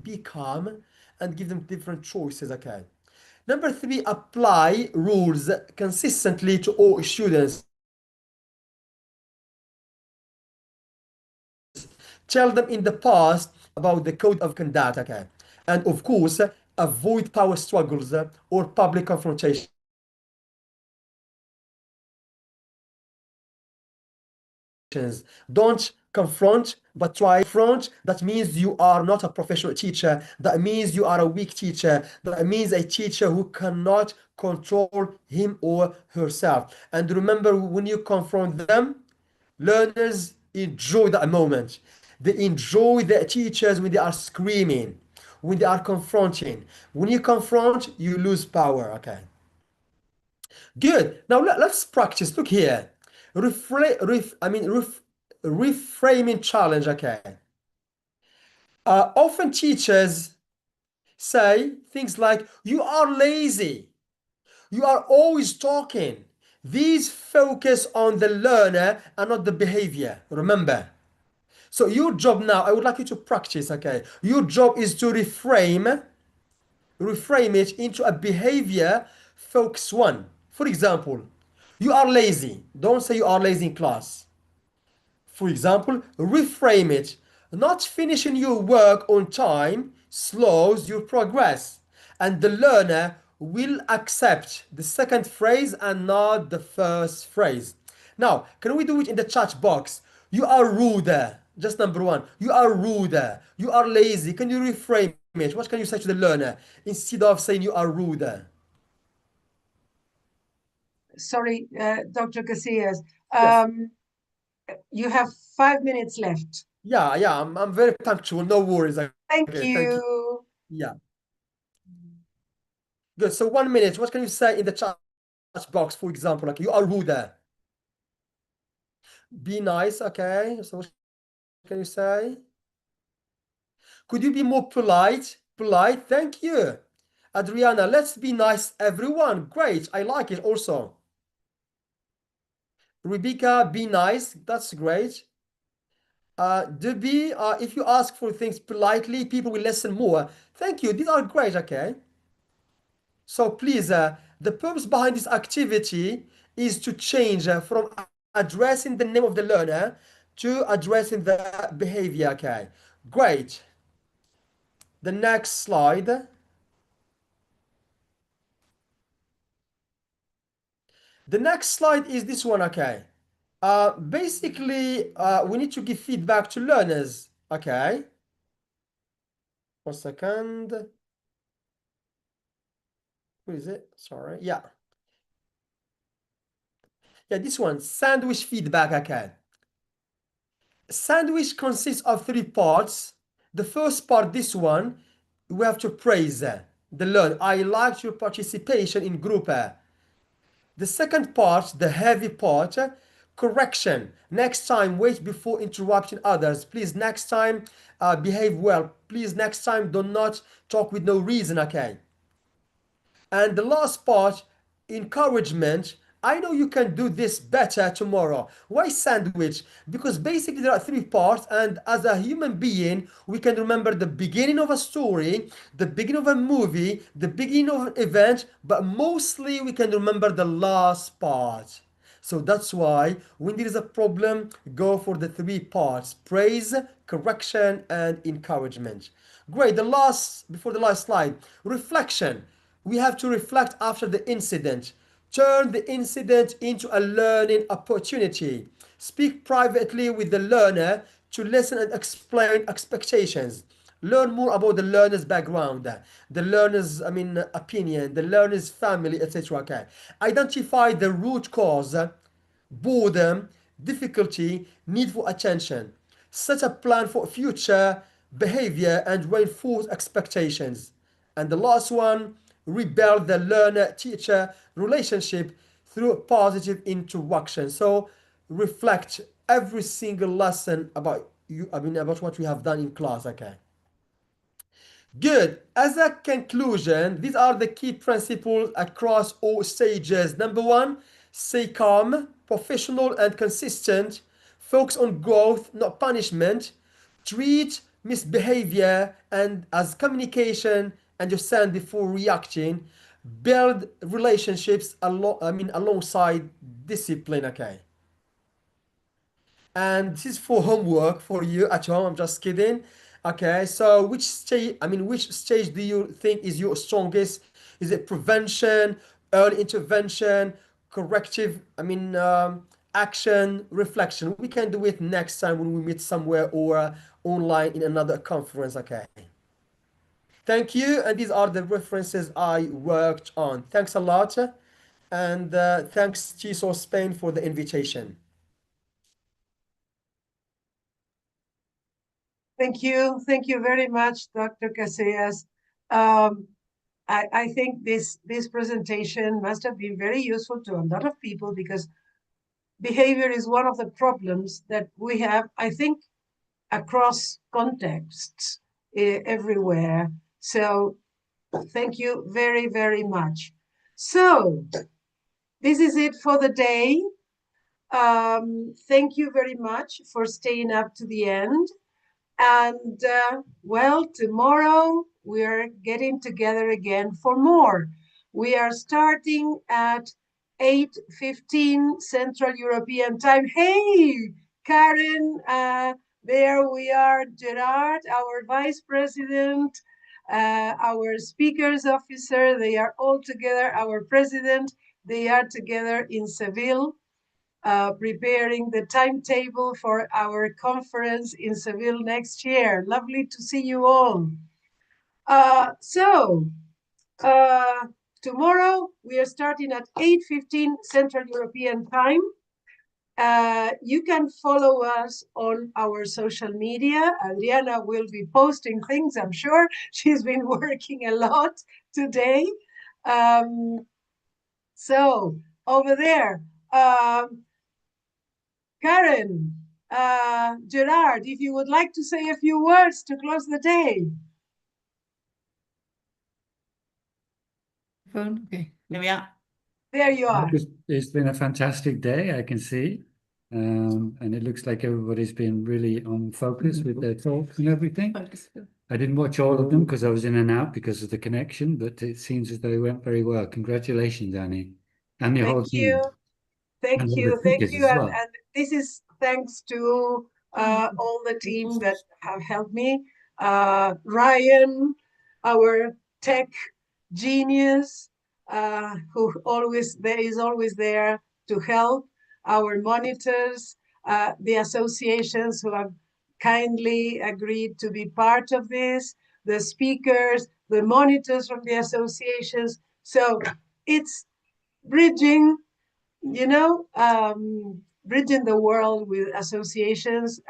Be calm and give them different choices, okay. Number 3, apply rules consistently to all students. Tell them in the past about the code of conduct, okay. And of course, avoid power struggles or public confrontations. Don't confront, but try confront. That means you are not a professional teacher. That means you are a weak teacher. That means a teacher who cannot control him or herself. And remember, when you confront them, learners enjoy that moment. They enjoy the teachers when they are screaming, when they are confronting. When you confront, you lose power. Okay. Good. Now let's practice. Look here. Reframing challenge. Okay. Often teachers say things like, "You are lazy. You are always talking." These focus on the learner and not the behavior. Remember. So your job now, I would like you to practice. Okay. Your job is to reframe it into a behavior focus one. For example, you are lazy. Don't say you are lazy in class. For example, reframe it. Not finishing your work on time slows your progress, and the learner will accept the second phrase and not the first phrase. Now, can we do it in the chat box? You are rude. Just number 1. You are rude. You are lazy. Can you reframe it? What can you say to the learner instead of saying you are rude? Sorry, Dr. Casillas. Yes. You have 5 minutes left. Yeah, I'm very punctual. No worries. Thank Okay, you. thank you. Yeah. Good. So 1 minute. What can you say in the chat box, for example? Like, you are rude. Be nice. Okay. So what can you say? Could you be more polite? Polite. Thank you. Adriana, let's be nice, everyone. Great. I like it also. Rebecca, be nice. That's great. Debbie, if you ask for things politely, people will listen more. Thank you. These are great. Okay. So please, the purpose behind this activity is to change from addressing the name of the learner to addressing the behavior. Okay. Great. The next slide. The next slide is this one. Okay. Basically, we need to give feedback to learners. Okay. 1 second. Who is it? Sorry. Yeah. Yeah, this one. Sandwich feedback. Okay. Sandwich consists of 3 parts. The first part, this one, we have to praise the learn. I like your participation in group. The second part, the heavy part, correction. Next time, wait before interrupting others. Please, next time, behave well. Please, next time, do not talk with no reason, okay? And the last part, encouragement. I know you can do this better tomorrow. Why sandwich? Because basically there are 3 parts, and as a human being, we can remember the beginning of a story, the beginning of a movie, the beginning of an event, but mostly we can remember the last part. So that's why when there is a problem, go for the 3 parts: praise, correction, and encouragement. Great. Before the last slide, reflection. We have to reflect after the incident. Turn the incident into a learning opportunity. Speak privately with the learner to listen and explain expectations. Learn more about the learner's background, the learner's, opinion, the learner's family, etc. Okay. Identify the root cause, boredom, difficulty, need for attention. Set a plan for future behavior and reinforce expectations. And the last one, rebuild the learner-teacher relationship through positive interaction. So reflect every single lesson about about what we have done in class, okay? Good. As a conclusion, these are the key principles across all stages. Number one, stay calm, professional and consistent. Focus on growth, not punishment. Treat misbehavior and as communication, understand before reacting. Build relationships alongside discipline, okay? And this is for homework for you at home. I'm just kidding. Okay, so which stage do you think is your strongest? Is it prevention, early intervention, corrective, action, reflection? We can do it next time when we meet somewhere or online in another conference, okay? Thank you, and these are the references I worked on. Thanks a lot, and thanks TESOL-SPAIN for the invitation. Thank you. Thank you very much, Dr. Casillas. I think this presentation must have been very useful to a lot of people because behavior is one of the problems that we have, I think, across contexts everywhere. So thank you very, very much. So this is it for the day. Thank you very much for staying up to the end. And well, tomorrow we are getting together again for more. We are starting at 8:15 Central European Time. Hey, Karen, there we are. Gerard, our Vice President, our Speakers Officer, they are all together. Our President, they are together in Seville. Preparing the timetable for our conference in Seville next year. Lovely to see you all. Tomorrow we are starting at 8:15 Central European Time. You can follow us on our social media. Adriana will be posting things, I'm sure. She's been working a lot today. So over there, Karen, Gerard, if you would like to say a few words to close the day. Phone? Okay. There we are. There you are. It's been a fantastic day, I can see. And it looks like everybody's been really on focus with their talks and everything. I didn't watch all of them because I was in and out because of the connection, but it seems as though it went very well. Congratulations, Annie, and the whole team. Thank And all you. the Thank speakers you. as And, well. and this is thanks to all the team that have helped me. Ryan, our tech genius, who is always there to help. our monitors, the associations who have kindly agreed to be part of this, the speakers, the monitors from the associations. So it's bridging, bridging the world with associations,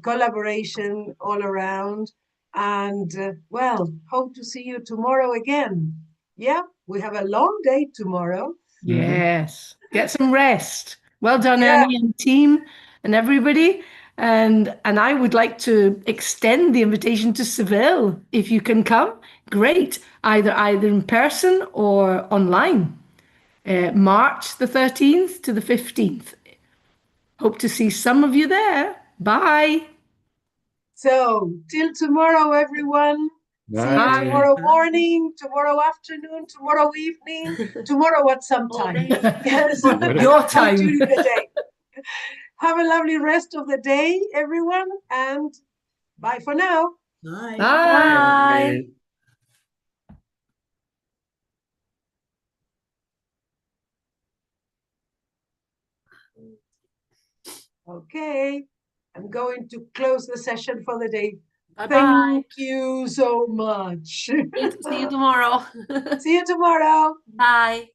collaboration all around. And well, hope to see you tomorrow again. Yeah, we have a long day tomorrow. Yes. Get some rest. Well done, Yeah. Annie and team and everybody. And I would like to extend the invitation to Seville. If you can come, great. Either in person or online. March the 13th to the 15th. Hope to see some of you there. Bye. So till tomorrow, everyone. See you Bye. tomorrow morning, tomorrow afternoon, tomorrow evening, tomorrow at some time. Yes, Your time. during the day. Have a lovely rest of the day, everyone, and bye for now. Bye. Bye. Okay, I'm going to close the session for the day. Bye-bye. Thank you so much. See you tomorrow. See you tomorrow. Bye.